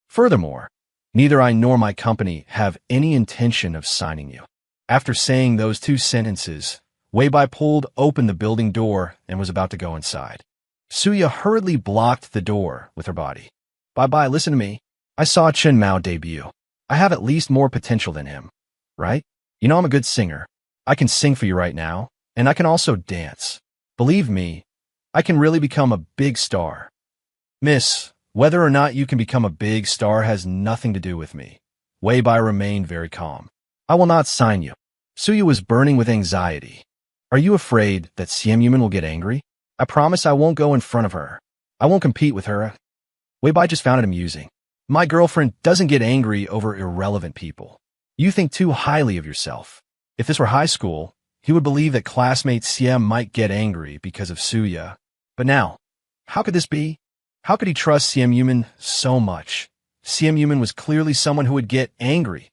Furthermore, neither I nor my company have any intention of signing you. After saying those two sentences, Wei Bai pulled open the building door and was about to go inside. Suya hurriedly blocked the door with her body. Bye-bye, listen to me. I saw Chen Mao debut. I have at least more potential than him, right? You know I'm a good singer. I can sing for you right now, and I can also dance. Believe me, I can really become a big star. Miss, whether or not you can become a big star has nothing to do with me. Wei Bai remained very calm. I will not sign you. Suya was burning with anxiety. Are you afraid that Xian Yuman will get angry? I promise I won't go in front of her. I won't compete with her. Wei Bai just found it amusing. My girlfriend doesn't get angry over irrelevant people. You think too highly of yourself. If this were high school, he would believe that classmate Xian might get angry because of Suya. But now, how could this be? How could he trust Xian Yuman so much? Xian Yuman was clearly someone who would get angry.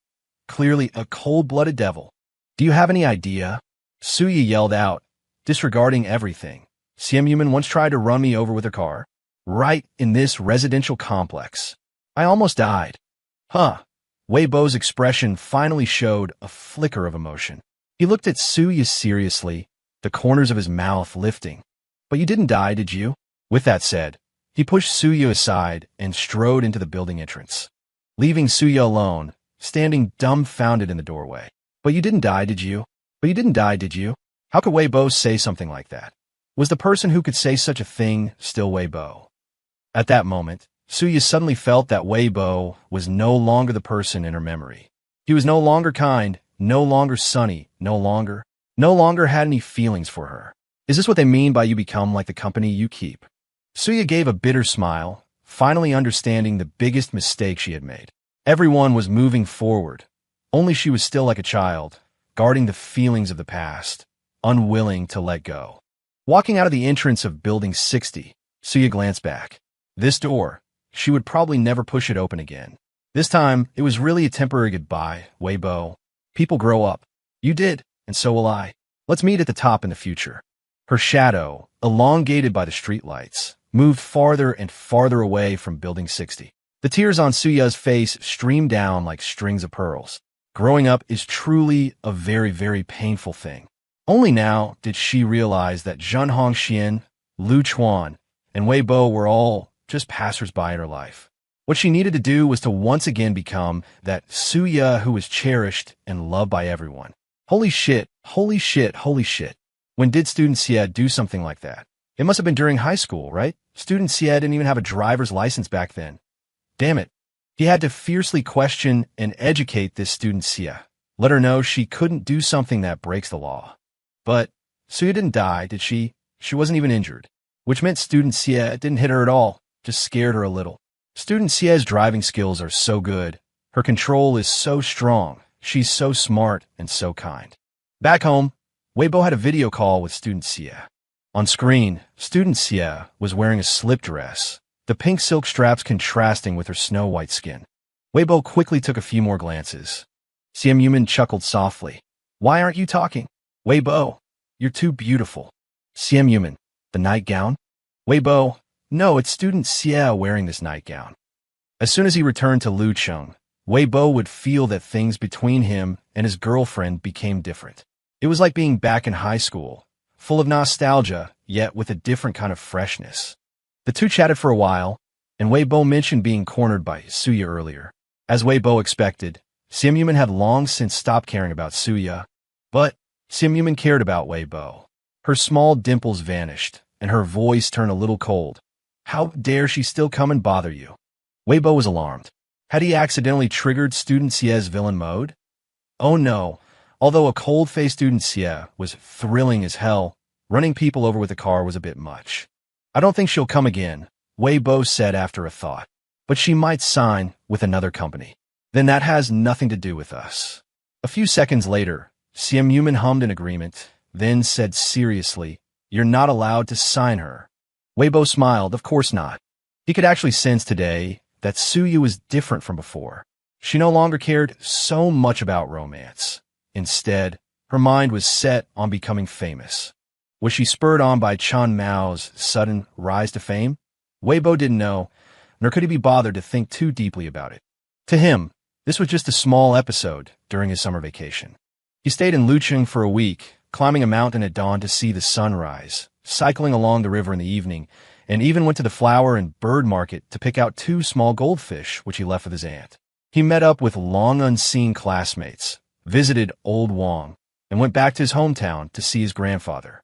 Clearly a cold-blooded devil. Do you have any idea? Suya yelled out, disregarding everything. Xian Yuman once tried to run me over with her car. Right in this residential complex. I almost died. Huh. Wei Bo's expression finally showed a flicker of emotion. He looked at Suya seriously, the corners of his mouth lifting. But you didn't die, did you? With that said, he pushed Suya aside and strode into the building entrance, leaving Suya alone, standing dumbfounded in the doorway. But you didn't die, did you? But you didn't die, did you? How could Wei Bo say something like that? Was the person who could say such a thing still Wei Bo? At that moment, Suya suddenly felt that Wei Bo was no longer the person in her memory. He was no longer kind, no longer sunny, no longer had any feelings for her. Is this what they mean by you become like the company you keep? Suya gave a bitter smile, finally understanding the biggest mistake she had made. Everyone was moving forward. Only she was still like a child, guarding the feelings of the past, unwilling to let go. Walking out of the entrance of Building 60, Suya glanced back. This door, she would probably never push it open again. This time, it was really a temporary goodbye, Wei Bo. People grow up. You did, and so will I. Let's meet at the top in the future. Her shadow, elongated by the streetlights, moved farther and farther away from Building 60. The tears on Suya's face streamed down like strings of pearls. Growing up is truly a very, very painful thing. Only now did she realize that Zhen Hongxian, Lu Chuan, and Wei Bo were all just passers-by in her life. What she needed to do was to once again become that Suya who was cherished and loved by everyone. Holy shit, holy shit, holy shit. When did student Xie do something like that? It must have been during high school, right? Student Xie didn't even have a driver's license back then. Damn it. He had to fiercely question and educate this student Xie. Let her know she couldn't do something that breaks the law. But Suya didn't die, did she? She wasn't even injured. Which meant student Xie didn't hit her at all, just scared her a little. Student Xie's driving skills are so good, Her control is so strong. She's so smart and so kind. Back home, Weibo had a video call with student Xie. On screen, student Xie was wearing a slip dress, the pink silk straps contrasting with her snow-white skin. Weibo quickly took a few more glances. Xiam Yumin chuckled softly. Why aren't you talking? Weibo, you're too beautiful. Xiam Yumin, the nightgown? Weibo, no, it's student Xie wearing this nightgown. As soon as he returned to Lucheng, Weibo would feel that things between him and his girlfriend became different. It was like being back in high school, full of nostalgia, yet with a different kind of freshness. The two chatted for a while, and Weibo mentioned being cornered by Suya earlier. As Weibo expected, Xiam Yumin had long since stopped caring about Suya, but Xiam Yumin cared about Weibo. Her small dimples vanished, and her voice turned a little cold. How dare she still come and bother you? Weibo was alarmed. Had he accidentally triggered student Xie's villain mode? Oh no. Although a cold-faced student Xie was thrilling as hell, running people over with a car was a bit much. I don't think she'll come again, Weibo said after a thought. But she might sign with another company. Then that has nothing to do with us. A few seconds later, Xiam Yumin hummed an agreement, then said seriously, You're not allowed to sign her. Weibo smiled, of course not. He could actually sense today that Suyu was different from before. She no longer cared so much about romance. Instead, her mind was set on becoming famous. Was she spurred on by Chan Mao's sudden rise to fame? Weibo didn't know, nor could he be bothered to think too deeply about it. To him, this was just a small episode during his summer vacation. He stayed in Lucheng for a week, climbing a mountain at dawn to see the sunrise, cycling along the river in the evening, and even went to the flower and bird market to pick out 2 small goldfish which he left with his aunt. He met up with long-unseen classmates, visited Old Wang, and went back to his hometown to see his grandfather.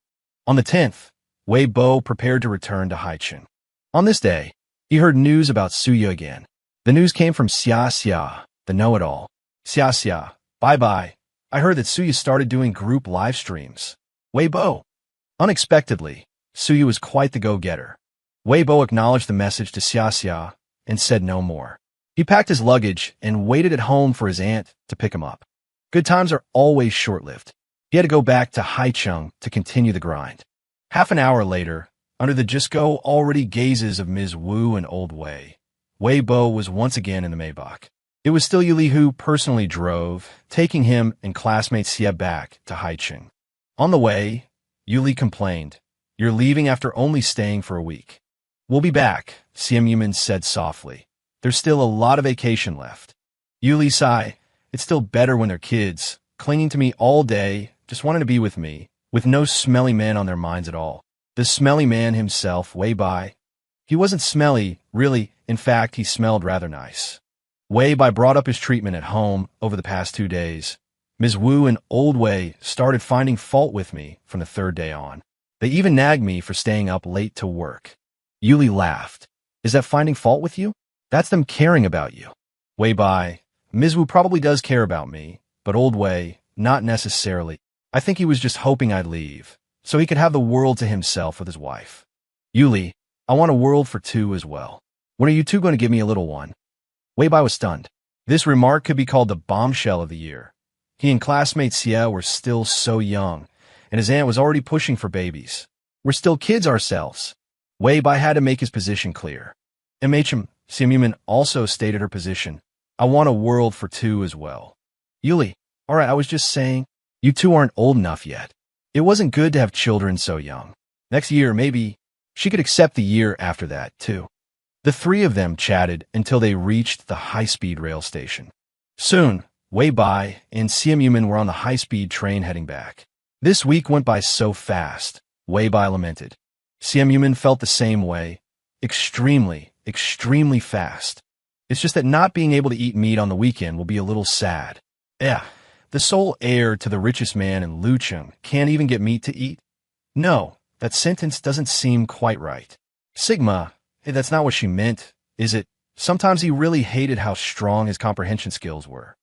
On the 10th, Weibo prepared to return to Haicheng. On this day, he heard news about Suya again. The news came from Xia Xia, the know-it-all. Xia Xia, bye-bye. I heard that Suya started doing group live streams. Weibo. Unexpectedly, Suya was quite the go-getter. Weibo acknowledged the message to Xia Xia and said no more. He packed his luggage and waited at home for his aunt to pick him up. Good times are always short-lived. He had to go back to Haicheng to continue the grind. Half an hour later, under the just-go-already gazes of Ms. Wu and Old Wei, Weibo was once again in the Maybach. It was still Yuli who personally drove, taking him and classmate Xie back to Haicheng. On the way, Yuli complained, You're leaving after only staying for a week. We'll be back, Xiam Yumin said softly. There's still a lot of vacation left. Yuli sighed, It's still better when they're kids, clinging to me all day, just wanting to be with me, with no smelly men on their minds at all. The smelly man himself, Weibai. He wasn't smelly, really. In fact, he smelled rather nice. Weibai brought up his treatment at home over the past 2 days. Ms. Wu and Old Wei started finding fault with me from the 3rd day on. They even nagged me for staying up late to work. Yuli laughed. Is that finding fault with you? That's them caring about you. Weibai. Ms. Wu probably does care about me, but Old Wei, not necessarily. I think he was just hoping I'd leave, so he could have the world to himself with his wife. Yuli, I want a world for 2 as well. When are you 2 going to give me a little one? Weibai was stunned. This remark could be called the bombshell of the year. He and classmate Xie were still so young, and his aunt was already pushing for babies. We're still kids ourselves. Weibai had to make his position clear. MHM, Xiam Yumin also stated her position. I want a world for 2 as well. Yuli, alright, I was just saying, you 2 aren't old enough yet. It wasn't good to have children so young. Next year, maybe, she could accept the year after that, too. The 3 of them chatted until they reached the high-speed rail station. Soon, Weibai and Xiam Yumin were on the high-speed train heading back. This week went by so fast, Weibai lamented. Xiam Yumin felt the same way. Extremely, extremely fast. It's just that not being able to eat meat on the weekend will be a little sad. The sole heir to the richest man in Lucheng can't even get meat to eat? No, that sentence doesn't seem quite right. Sigma, hey, that's not what she meant, is it? Sometimes he really hated how strong his comprehension skills were.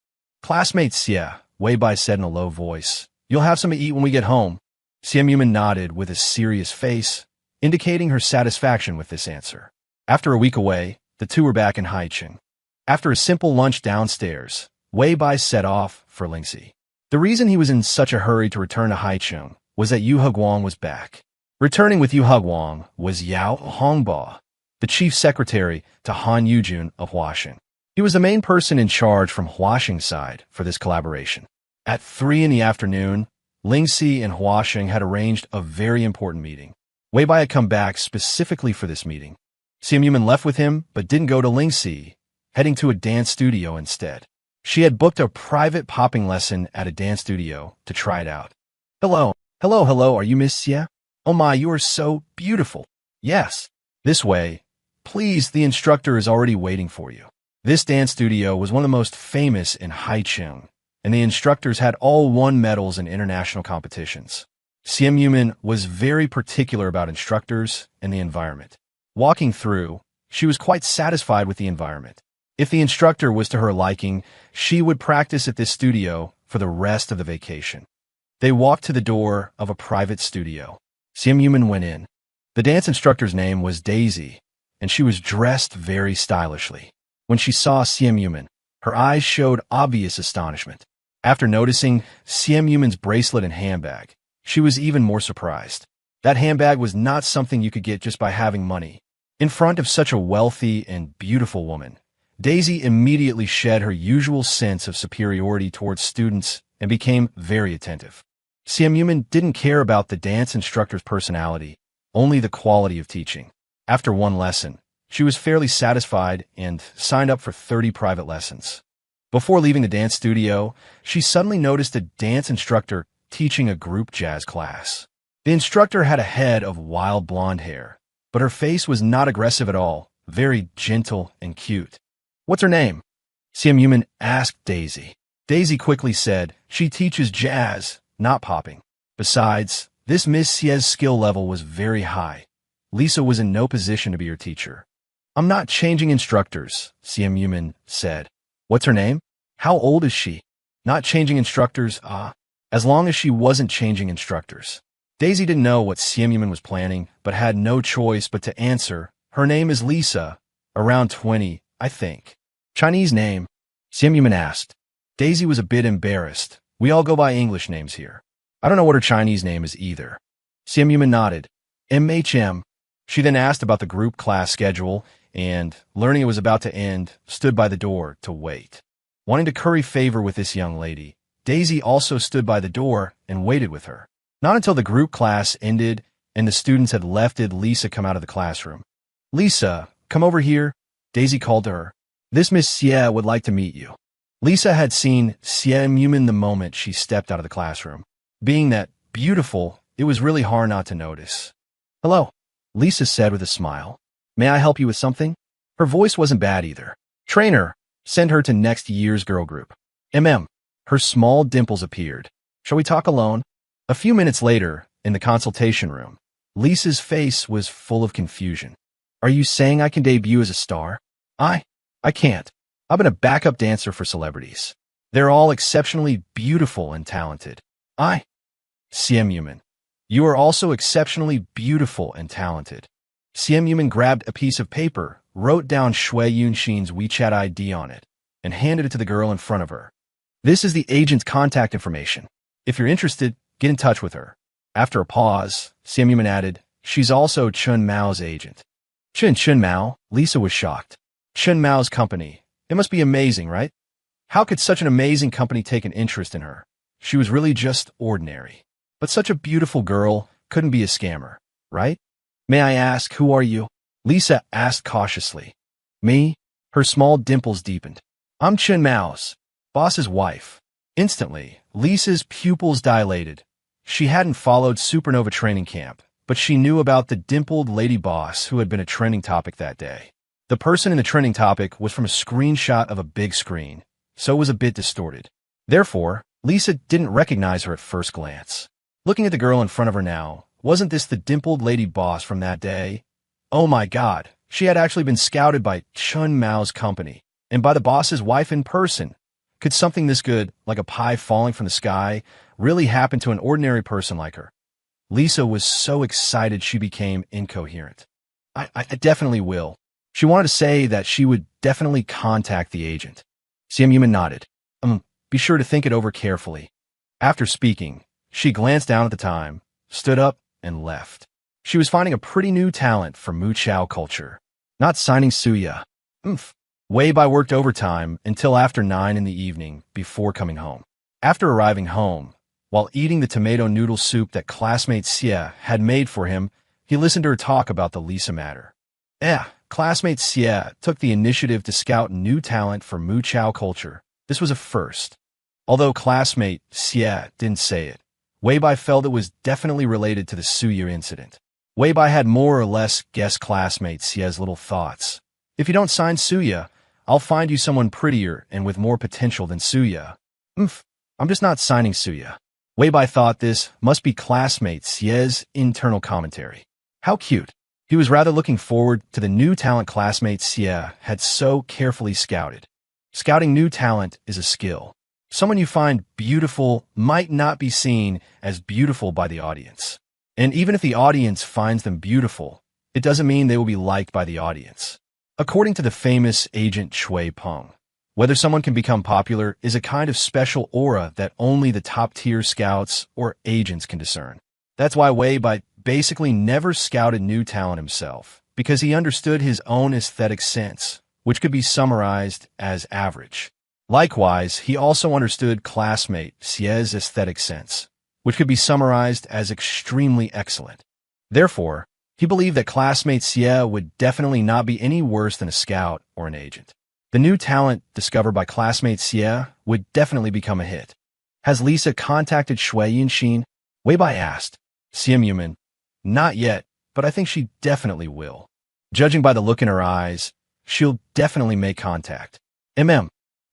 Classmate Xie, Weibai said in a low voice, You'll have some to eat when we get home. Xiam Yumin nodded with a serious face, indicating her satisfaction with this answer. After a week away, the 2 were back in Haicheng. After a simple lunch downstairs, Wei Bai set off for Lingxi. The reason he was in such a hurry to return to Haicheng was that Yu Heguang was back. Returning with Yu Heguang was Yao Hongba, the chief secretary to Han Yujun of Huaxing. He was the main person in charge from Huaxing's side for this collaboration. At 3 in the afternoon, Lingxi and Huaxing had arranged a very important meeting. Wei Bai had come back specifically for this meeting. Xian Yuman left with him, but didn't go to Lingxi, heading to a dance studio instead. She had booked a private popping lesson at a dance studio to try it out. Hello, are you Miss Xie? Oh my, you are so beautiful. Yes. This way. Please, the instructor is already waiting for you. This dance studio was one of the most famous in Haicheng, and the instructors had all won medals in international competitions. Xian Yuman was very particular about instructors and the environment. Walking through, she was quite satisfied with the environment. If the instructor was to her liking, she would practice at this studio for the rest of the vacation. They walked to the door of a private studio. Xian Yuman went in. The dance instructor's name was Daisy, and she was dressed very stylishly. When she saw Xian Yuman, her eyes showed obvious astonishment. After noticing Xian Yuman's bracelet and handbag, she was even more surprised. That handbag was not something you could get just by having money. In front of such a wealthy and beautiful woman, Daisy immediately shed her usual sense of superiority towards students and became very attentive. Xian Yuman didn't care about the dance instructor's personality, only the quality of teaching. After one lesson, she was fairly satisfied and signed up for 30 private lessons. Before leaving the dance studio, she suddenly noticed a dance instructor teaching a group jazz class. The instructor had a head of wild blonde hair, but her face was not aggressive at all, very gentle and cute. What's her name? Xian Yuman asked Daisy. Daisy quickly said, she teaches jazz, not popping. Besides, this Miss Xie's skill level was very high. Lisa was in no position to be her teacher. I'm not changing instructors, Xian Yuman said. What's her name? How old is she? Not changing instructors, as long as she wasn't changing instructors. Daisy didn't know what Xian Yuman was planning, but had no choice but to answer. Her name is Lisa, around 20, I think. Chinese name? Xian Yuman asked. Daisy was a bit embarrassed. We all go by English names here. I don't know what her Chinese name is either. Xian Yuman nodded. MHM. She then asked about the group class schedule and, learning it was about to end, stood by the door to wait. Wanting to curry favor with this young lady, Daisy also stood by the door and waited with her. Not until the group class ended and the students had left did Lisa come out of the classroom. Lisa, come over here, Daisy called to her. This Miss Xie would like to meet you. Lisa had seen Xian Yuman the moment she stepped out of the classroom. Being that beautiful, it was really hard not to notice. Hello, Lisa said with a smile. May I help you with something? Her voice wasn't bad either. Trainer, send her to next year's girl group. Her small dimples appeared. Shall we talk alone? A few minutes later, in the consultation room, Lisa's face was full of confusion. Are you saying I can debut as a star? I can't. I've been a backup dancer for celebrities. They're all exceptionally beautiful and talented. Xian Yuman, you are also exceptionally beautiful and talented. Xian Yuman grabbed a piece of paper, wrote down Shui Yunxin's WeChat ID on it, and handed it to the girl in front of her. This is the agent's contact information. If you're interested, get in touch with her. After a pause, Xian Yuman added, she's also Chun Mao's agent. Chun Mao? Lisa was shocked. Chun Mao's company. It must be amazing, right? How could such an amazing company take an interest in her? She was really just ordinary. But such a beautiful girl couldn't be a scammer, right? May I ask, who are you? Lisa asked cautiously. Me? Her small dimples deepened. I'm Chun Mao's boss's wife. Instantly, Lisa's pupils dilated. She hadn't followed Supernova training camp, but she knew about the dimpled lady boss who had been a trending topic that day. The person in the trending topic was from a screenshot of a big screen, so it was a bit distorted. Therefore, Lisa didn't recognize her at first glance. Looking at the girl in front of her now, wasn't this the dimpled lady boss from that day? Oh my God, she had actually been scouted by Chun Mao's company, and by the boss's wife in person. Could something this good, like a pie falling from the sky, really happen to an ordinary person like her? Lisa was so excited she became incoherent. I definitely will. She wanted to say that she would definitely contact the agent. Sim Yuman nodded. Be sure to think it over carefully. After speaking, she glanced down at the time, stood up, and left. She was finding a pretty new talent for Mu Chao culture. Not signing Suya. Wei Bai worked overtime until after 9 in the evening before coming home. After arriving home, while eating the tomato noodle soup that classmate Xie had made for him, he listened to her talk about the Lisa matter. Classmate Xie took the initiative to scout new talent for Mu Chao culture. This was a first. Although classmate Xie didn't say it, Wei Bai felt it was definitely related to the Suya incident. Wei Bai had more or less guessed classmate Xie's little thoughts. If you don't sign Suya, I'll find you someone prettier and with more potential than Suya. I'm just not signing Suya. Wei Bai thought this must be classmate Xie's internal commentary. How cute. He was rather looking forward to the new talent classmate Xie had so carefully scouted. Scouting new talent is a skill. Someone you find beautiful might not be seen as beautiful by the audience. And even if the audience finds them beautiful, it doesn't mean they will be liked by the audience. According to the famous agent Chui Peng, whether someone can become popular is a kind of special aura that only the top-tier scouts or agents can discern. That's why Wei Bai basically never scouted new talent himself, because he understood his own aesthetic sense, which could be summarized as average. Likewise, he also understood classmate Xie's aesthetic sense, which could be summarized as extremely excellent. Therefore, he believed that classmate Xie would definitely not be any worse than a scout or an agent. The new talent discovered by classmate Xie would definitely become a hit. Has Lisa contacted Shui Yinxin? Wei Bai asked. Sim Yuman. Not yet, but I think she definitely will. Judging by the look in her eyes, she'll definitely make contact.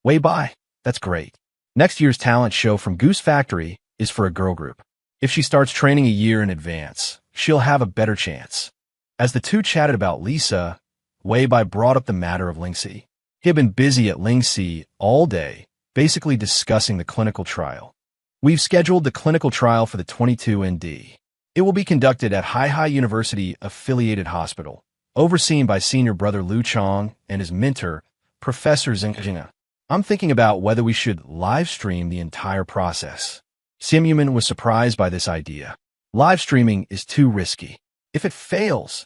Wei Bai, that's great. Next year's talent show from Goose Factory is for a girl group. If she starts training a year in advance, she'll have a better chance. As the two chatted about Lisa, Wei Bai brought up the matter of Lingxi. He had been busy at Lingxi all day, basically discussing the clinical trial. We've scheduled the clinical trial for the 22ND. It will be conducted at Hai University Affiliated Hospital, overseen by senior brother Liu Chong and his mentor, Professor Zheng Jing'a. I'm thinking about whether we should live stream the entire process. Sim Yuman was surprised by this idea. Live streaming is too risky. If it fails,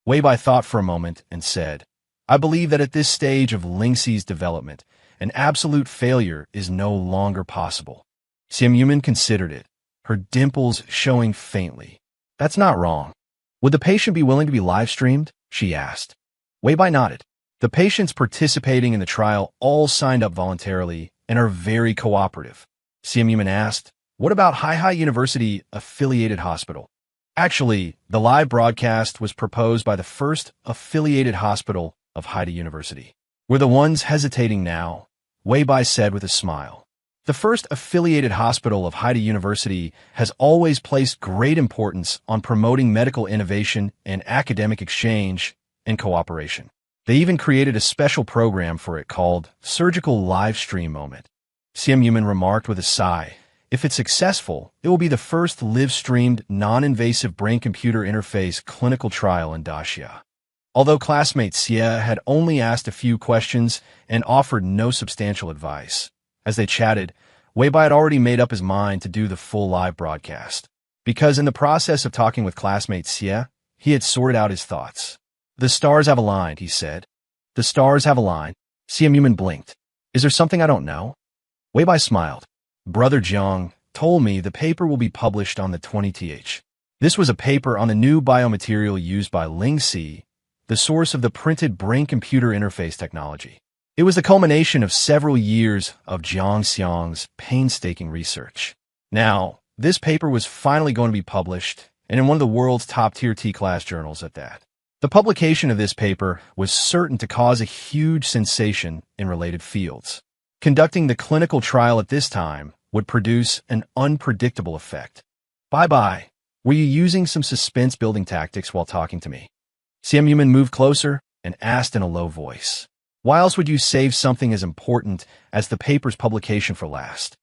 Wei Bai thought for a moment and said, I believe that at this stage of Lingxi's development, an absolute failure is no longer possible. Sim Yuman considered it, her dimples showing faintly. That's not wrong. Would the patient be willing to be live streamed? She asked. Wei Bai nodded. The patients participating in the trial all signed up voluntarily and are very cooperative. Sim Yuman asked, what about Hai University Affiliated Hospital? Actually, the live broadcast was proposed by the first affiliated hospital of Haida University. We're the ones hesitating now, Wei Bai said with a smile. The first affiliated hospital of Haida University has always placed great importance on promoting medical innovation and academic exchange and cooperation. They even created a special program for it called Surgical Live Stream Moment. Sim Yuman remarked with a sigh, if it's successful, it will be the first live-streamed, non-invasive brain-computer interface clinical trial in Daxia. Although classmate Xie had only asked a few questions and offered no substantial advice, as they chatted, Wei Bai had already made up his mind to do the full live broadcast. Because in the process of talking with classmate Xie, he had sorted out his thoughts. The stars have aligned, he said. The stars have aligned. Sim Yuman blinked. Is there something I don't know? Wei Bai smiled. Brother Jiang told me the paper will be published on the 20th. This was a paper on the new biomaterial used by Lingxi, the source of the printed brain-computer interface technology. It was the culmination of several years of Jiang Xiang's painstaking research. Now, this paper was finally going to be published, and in one of the world's top-tier T-class journals at that. The publication of this paper was certain to cause a huge sensation in related fields. Conducting the clinical trial at this time would produce an unpredictable effect. Bye-bye. Were you using some suspense-building tactics while talking to me? Sim Yuman moved closer and asked in a low voice. Why else would you save something as important as the paper's publication for last?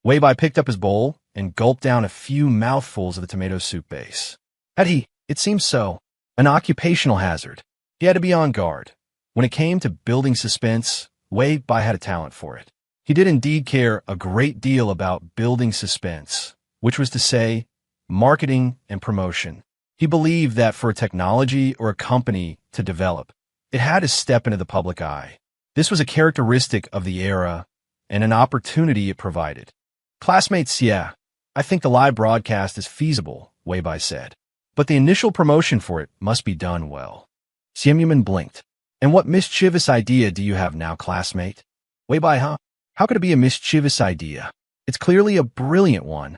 Wei Bai picked up his bowl and gulped down a few mouthfuls of the tomato soup base. It seems so. An occupational hazard. He had to be on guard. When it came to building suspense, Wei Bai had a talent for it. He did indeed care a great deal about building suspense, which was to say, marketing and promotion. He believed that for a technology or a company to develop, it had to step into the public eye. This was a characteristic of the era and an opportunity it provided. Classmates, yeah, I think the live broadcast is feasible, Wei Bai said. But the initial promotion for it must be done well. Xianyumen blinked. And what mischievous idea do you have now, classmate? Wei Bai, huh? How could it be a mischievous idea? It's clearly a brilliant one.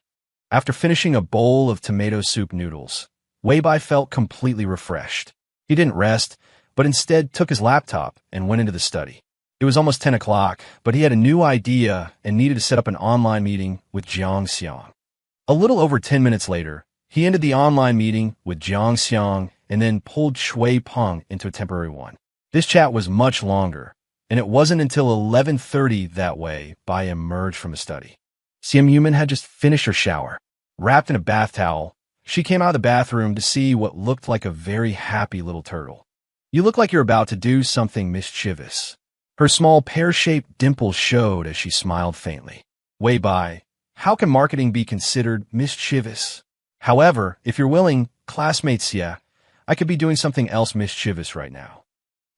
After finishing a bowl of tomato soup noodles, Wei Bai felt completely refreshed. He didn't rest, but instead took his laptop and went into the study. It was almost 10 o'clock, but he had a new idea and needed to set up an online meeting with Jiang Xiang. A little over 10 minutes later, he ended the online meeting with Jiang Xiang and then pulled Shui Peng into a temporary one. This chat was much longer, and it wasn't until 11:30 that Wei Bai emerged from the study. Xianyumen had just finished her shower. Wrapped in a bath towel, she came out of the bathroom to see what looked like a very happy little turtle. You look like you're about to do something mischievous. Her small pear-shaped dimples showed as she smiled faintly. Wei Bai, how can marketing be considered mischievous? However, if you're willing, classmates, yeah, I could be doing something else mischievous right now.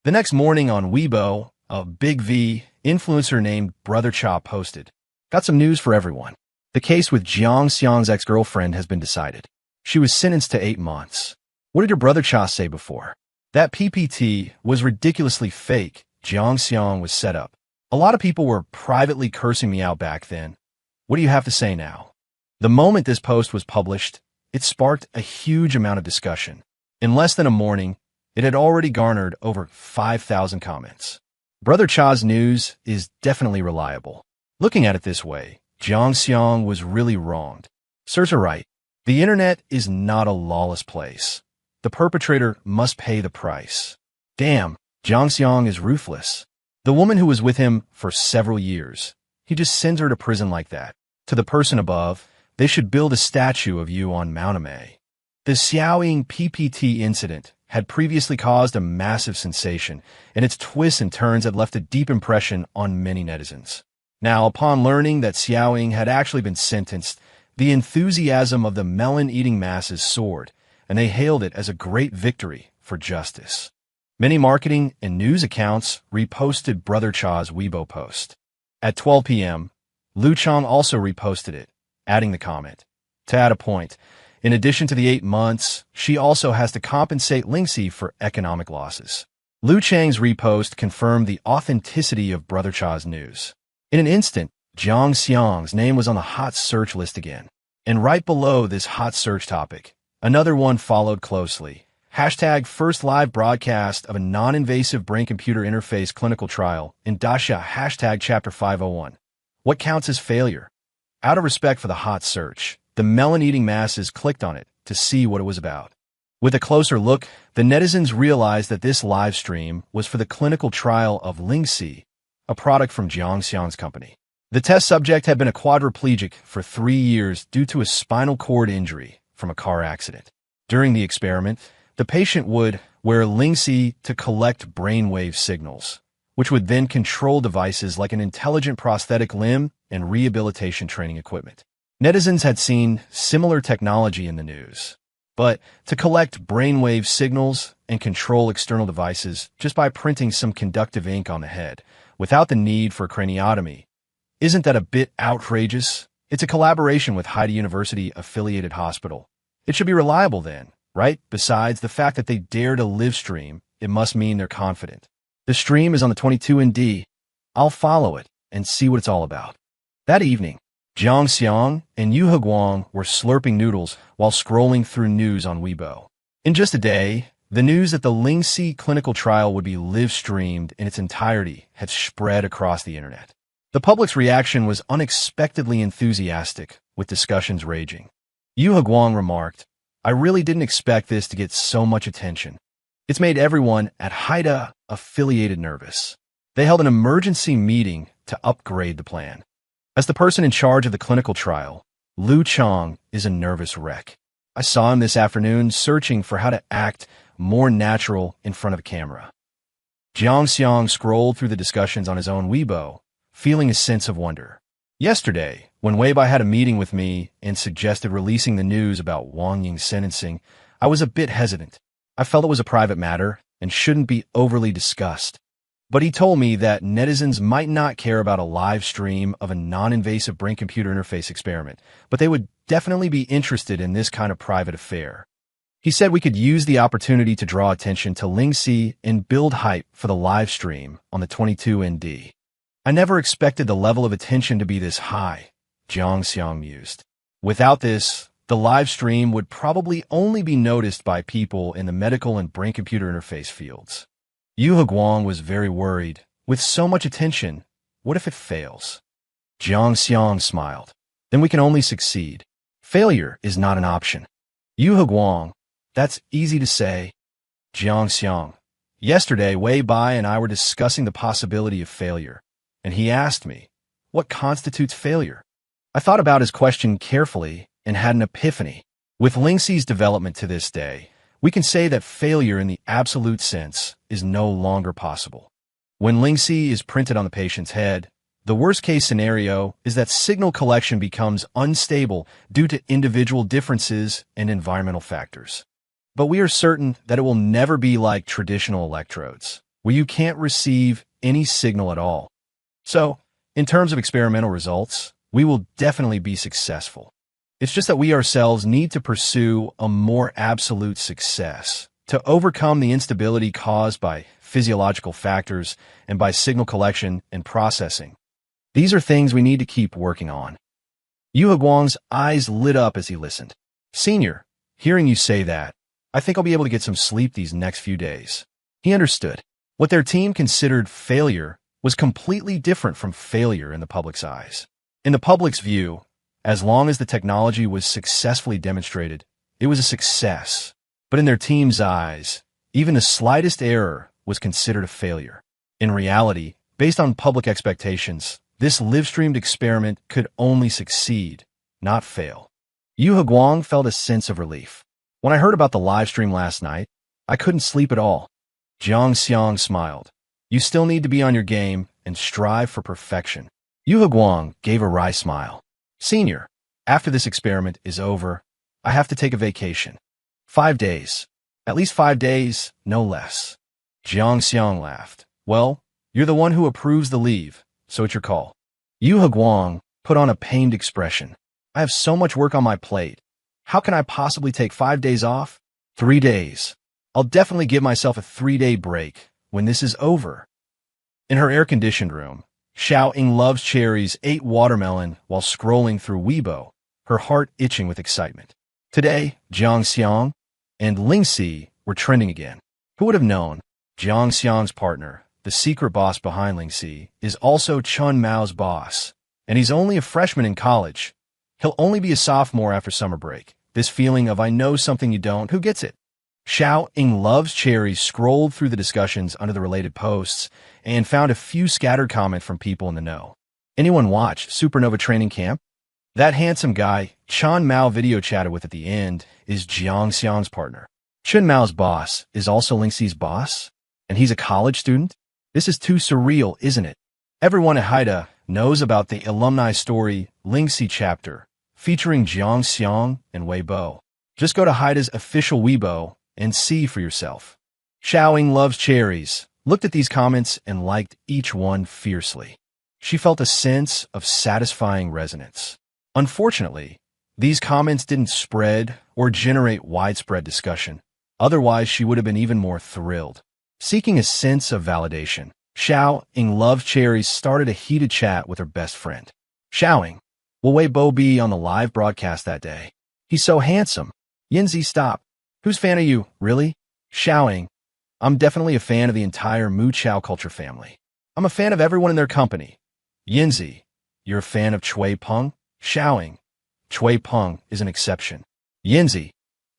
The next morning on Weibo, a Big V influencer named Brother Cha posted, "Got some news for everyone. The case with Jiang Xiang's ex-girlfriend has been decided. She was sentenced to 8 months. What did your Brother Cha say before? That PPT was ridiculously fake. Jiang Xiang was set up. A lot of people were privately cursing me out back then. What do you have to say now?" The moment this post was published, it sparked a huge amount of discussion. In less than a morning, it had already garnered over 5,000 comments. Brother Cha's news is definitely reliable. Looking at it this way, Jiang Xiang was really wronged. Sirs are right. The internet is not a lawless place. The perpetrator must pay the price. Damn, Jiang Xiang is ruthless. The woman who was with him for several years, he just sends her to prison like that. To the person above, they should build a statue of you on Mount Amei. The Xiaoying PPT incident had previously caused a massive sensation, and its twists and turns had left a deep impression on many netizens. Now, upon learning that Xiaoying had actually been sentenced, the enthusiasm of the melon-eating masses soared, and they hailed it as a great victory for justice. Many marketing and news accounts reposted Brother Cha's Weibo post. At 12 p.m., Lu Chang also reposted it, adding the comment, "To add a point, in addition to the 8 months, she also has to compensate Lingxi for economic losses." Lu Chang's repost confirmed the authenticity of Brother Cha's news. In an instant, Jiang Xiang's name was on the hot search list again. And right below this hot search topic, another one followed closely. Hashtag first live broadcast of a non-invasive brain-computer interface clinical trial in Dasha hashtag chapter 501. What counts as failure? Out of respect for the hot search, the melon-eating masses clicked on it to see what it was about. With a closer look, the netizens realized that this live stream was for the clinical trial of Lingxi, a product from Jiang Xiang's company. The test subject had been a quadriplegic for 3 years due to a spinal cord injury from a car accident. During the experiment, the patient would wear Lingxi to collect brainwave signals, which would then control devices like an intelligent prosthetic limb and rehabilitation training equipment. Netizens had seen similar technology in the news, but to collect brainwave signals and control external devices just by printing some conductive ink on the head, without the need for craniotomy, isn't that a bit outrageous? It's a collaboration with Haida University-affiliated hospital. It should be reliable then, right? Besides the fact that they dare to live stream, it must mean they're confident. The stream is on the 22ND. I'll follow it and see what it's all about. That evening, Jiang Xiang and Yu Heguang were slurping noodles while scrolling through news on Weibo. In just a day, the news that the Lingxi clinical trial would be live-streamed in its entirety had spread across the internet. The public's reaction was unexpectedly enthusiastic, with discussions raging. Yu Heguang remarked, "I really didn't expect this to get so much attention. It's made everyone at Haida affiliated nervous. They held an emergency meeting to upgrade the plan." As the person in charge of the clinical trial, Lu Chang is a nervous wreck. I saw him this afternoon searching for how to act more natural in front of a camera. Jiang Xiang scrolled through the discussions on his own Weibo, feeling a sense of wonder. Yesterday, when Weibo had a meeting with me and suggested releasing the news about Wang Ying's sentencing, I was a bit hesitant. I felt it was a private matter and shouldn't be overly discussed. But he told me that netizens might not care about a live stream of a non-invasive brain-computer interface experiment, but they would definitely be interested in this kind of private affair. He said we could use the opportunity to draw attention to Lingxi and build hype for the live stream on the 22ND. I never expected the level of attention to be this high, Jiang Xiang mused. Without this, the live stream would probably only be noticed by people in the medical and brain-computer interface fields. Yu Heguang was very worried. With so much attention, what if it fails? Jiang Xiang smiled. Then we can only succeed. Failure is not an option. Yu Heguang, that's easy to say. Jiang Xiang. Yesterday, Wei Bai and I were discussing the possibility of failure, and he asked me, what constitutes failure? I thought about his question carefully and had an epiphany. With Lingxi's development to this day, we can say that failure in the absolute sense is no longer possible. When Lingxi is printed on the patient's head, the worst-case scenario is that signal collection becomes unstable due to individual differences and environmental factors. But we are certain that it will never be like traditional electrodes, where you can't receive any signal at all. So, in terms of experimental results, we will definitely be successful. It's just that we ourselves need to pursue a more absolute success to overcome the instability caused by physiological factors and by signal collection and processing. These are things we need to keep working on. Yu Heguang's eyes lit up as he listened. Senior, hearing you say that, I think I'll be able to get some sleep these next few days. He understood. What their team considered failure was completely different from failure in the public's eyes. In the public's view, as long as the technology was successfully demonstrated, it was a success. But in their team's eyes, even the slightest error was considered a failure. In reality, based on public expectations, this live-streamed experiment could only succeed, not fail. Yu Heguang felt a sense of relief. When I heard about the live stream last night, I couldn't sleep at all. Jiang Xiang smiled. You still need to be on your game and strive for perfection. Yu Heguang gave a wry smile. Senior, after this experiment is over, I have to take a vacation. 5 days. At least 5 days, no less. Jiang Xiang laughed. Well, you're the one who approves the leave, so it's your call. Yu Heguang put on a pained expression. I have so much work on my plate. How can I possibly take 5 days off? 3 days. I'll definitely give myself a 3-day break when this is over. In her air-conditioned room, Xiao Ying loves cherries ate watermelon while scrolling through Weibo, her heart itching with excitement. Today, Jiang Xiang and Lingxi were trending again. Who would have known? Jiang Xiang's partner, the secret boss behind Lingxi, is also Chun Mao's boss, and he's only a freshman in college. He'll only be a sophomore after summer break. This feeling of I know something you don't, who gets it? Xiao Ying loves cherries scrolled through the discussions under the related posts and found a few scattered comments from people in the know. Anyone watch Supernova Training Camp? That handsome guy Chun Mao video chatted with at the end is Jiang Xiang's partner. Chun Mao's boss is also Lingxi's boss, and he's a college student? This is too surreal, isn't it? Everyone at Haida knows about the alumni story Lingxi chapter, featuring Jiang Xiang and Weibo. Just go to Haida's official Weibo and see for yourself. Xiao Ying loves cherries, looked at these comments and liked each one fiercely. She felt a sense of satisfying resonance. Unfortunately, these comments didn't spread or generate widespread discussion. Otherwise, she would have been even more thrilled. Seeking a sense of validation, Xiao Ying loves cherries started a heated chat with her best friend. Xiao Ying, will Weibo be on the live broadcast that day? He's so handsome. Yinzi, stop. Who's fan of you, really? Xiao Ying, I'm definitely a fan of the entire Mu Chao culture family. I'm a fan of everyone in their company. Yinzi, you're a fan of Chui Peng? Xiao Ying, Chui Peng is an exception. Yinzi,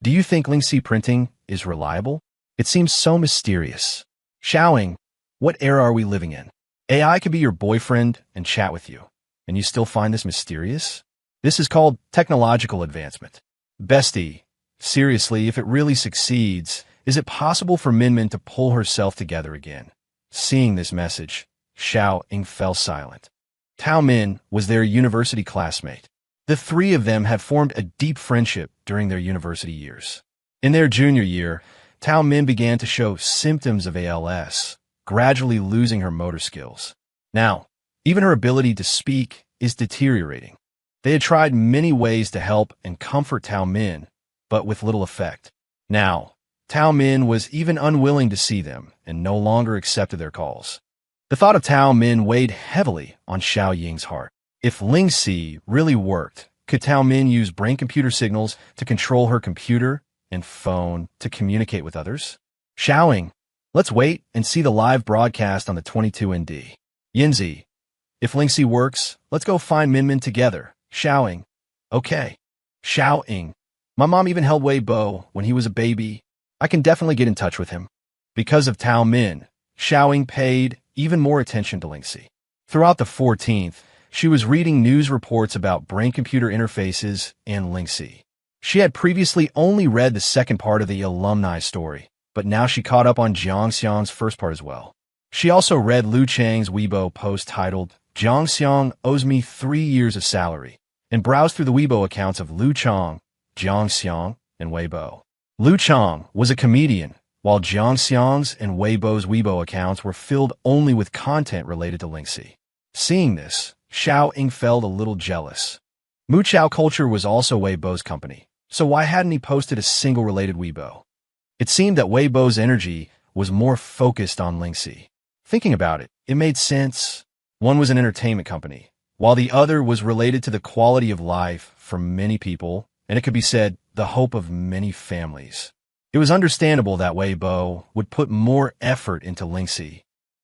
do you think Lingxi printing is reliable? It seems so mysterious. Xiao Ying, what era are we living in? AI could be your boyfriend and chat with you, and you still find this mysterious? This is called technological advancement. Bestie, seriously, if it really succeeds, Is it possible for Minmin to pull herself together again? Seeing this message, Xiao Ying fell silent. Tao Min was their university classmate. The three of them had formed a deep friendship during their university years. In their junior year, Tao Min began to show symptoms of ALS, gradually losing her motor skills. Now, even her ability to speak is deteriorating. They had tried many ways to help and comfort Tao Min, but with little effect. Now, Tao Min was even unwilling to see them and no longer accepted their calls. The thought of Tao Min weighed heavily on Xiao Ying's heart. If Lingxi really worked, could Tao Min use brain-computer signals to control her computer and phone to communicate with others? Xiao Ying, let's wait and see the live broadcast on the 22ND. Yinzi, if Lingxi works, let's go find Minmin together. Xiao Ying, okay. Xiao Ying, my mom even held Weibo when he was a baby. I can definitely get in touch with him. Because of Tao Min, Xiao Ying paid even more attention to Lingxi. Throughout the 14th, she was reading news reports about brain-computer interfaces and Lingxi. She had previously only read the second part of the alumni story, but now she caught up on Jiang Xiang's first part as well. She also read Lu Chang's Weibo post titled, "Jiang Xiang owes me 3 years of salary," and browsed through the Weibo accounts of Lu Chang, Jiang Xiang, and Weibo. Lu Chang was a comedian, while Jiang Xiang's and Weibo's Weibo accounts were filled only with content related to Lingxi. Seeing this, Xiao Ying felt a little jealous. Mu Chao Culture was also Weibo's company, so why hadn't he posted a single related Weibo? It seemed that Weibo's energy was more focused on Lingxi. Thinking about it, it made sense. One was an entertainment company, while the other was related to the quality of life for many people, and it could be said, the hope of many families. It was understandable that Weibo would put more effort into Lingxi.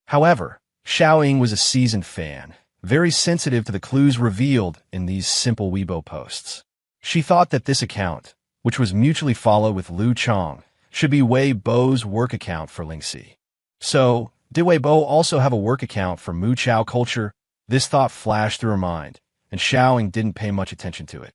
However, Xiao Ying was a seasoned fan, very sensitive to the clues revealed in these simple Weibo posts. She thought that this account, which was mutually followed with Lu Chang, should be Weibo's work account for Lingxi. So, did Weibo also have a work account for Mu Chao Culture? This thought flashed through her mind, and Xiao Ying didn't pay much attention to it.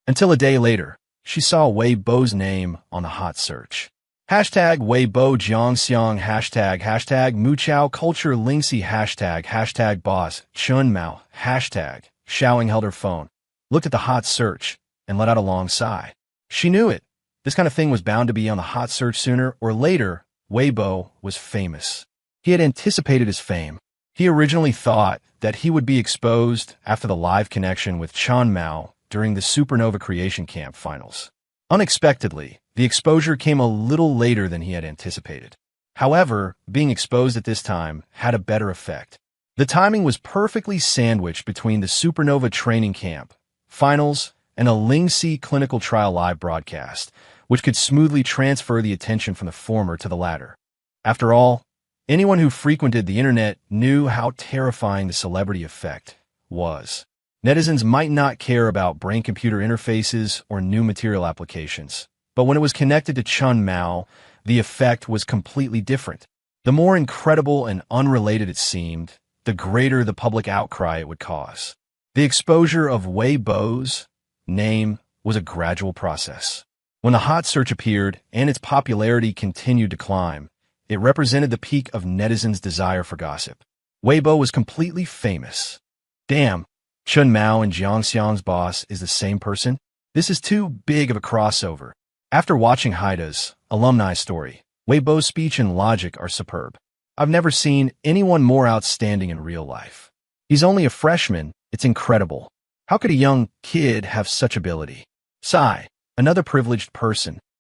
Until a day later, she saw Weibo's name on the hot search. Hashtag Weibo Jiang Xiang, hashtag Mu Chao Culture Lingxi, hashtag Boss Chun Mao, hashtag. Xiao Ying held her phone, looked at the hot search, and let out a long sigh. She knew it. This kind of thing was bound to be on the hot search sooner or later. Weibo was famous. He had anticipated his fame. He originally thought that he would be exposed after the live connection with Chun Mao during the Supernova Creation Camp finals. Unexpectedly, the exposure came a little later than he had anticipated. However, being exposed at this time had a better effect. The timing was perfectly sandwiched between the Supernova Training Camp finals and a Lingxi clinical trial live broadcast, which could smoothly transfer the attention from the former to the latter. After all, anyone who frequented the internet knew how terrifying the celebrity effect was. Netizens might not care about brain-computer interfaces or new material applications, but when it was connected to Chun Mao, the effect was completely different. The more incredible and unrelated it seemed, the greater the public outcry it would cause. The exposure of Weibo's name was a gradual process. When the hot search appeared and its popularity continued to climb, it represented the peak of netizens' desire for gossip. Weibo was completely famous. Damn, Chun Mao and Jiang Xiang's boss is the same person? This is too big of a crossover. After watching Haida's alumni story, Weibo's speech and logic are superb. I've never seen anyone more outstanding in real life. He's only a freshman. It's incredible. How could a young kid have such ability? Sigh, another privileged person.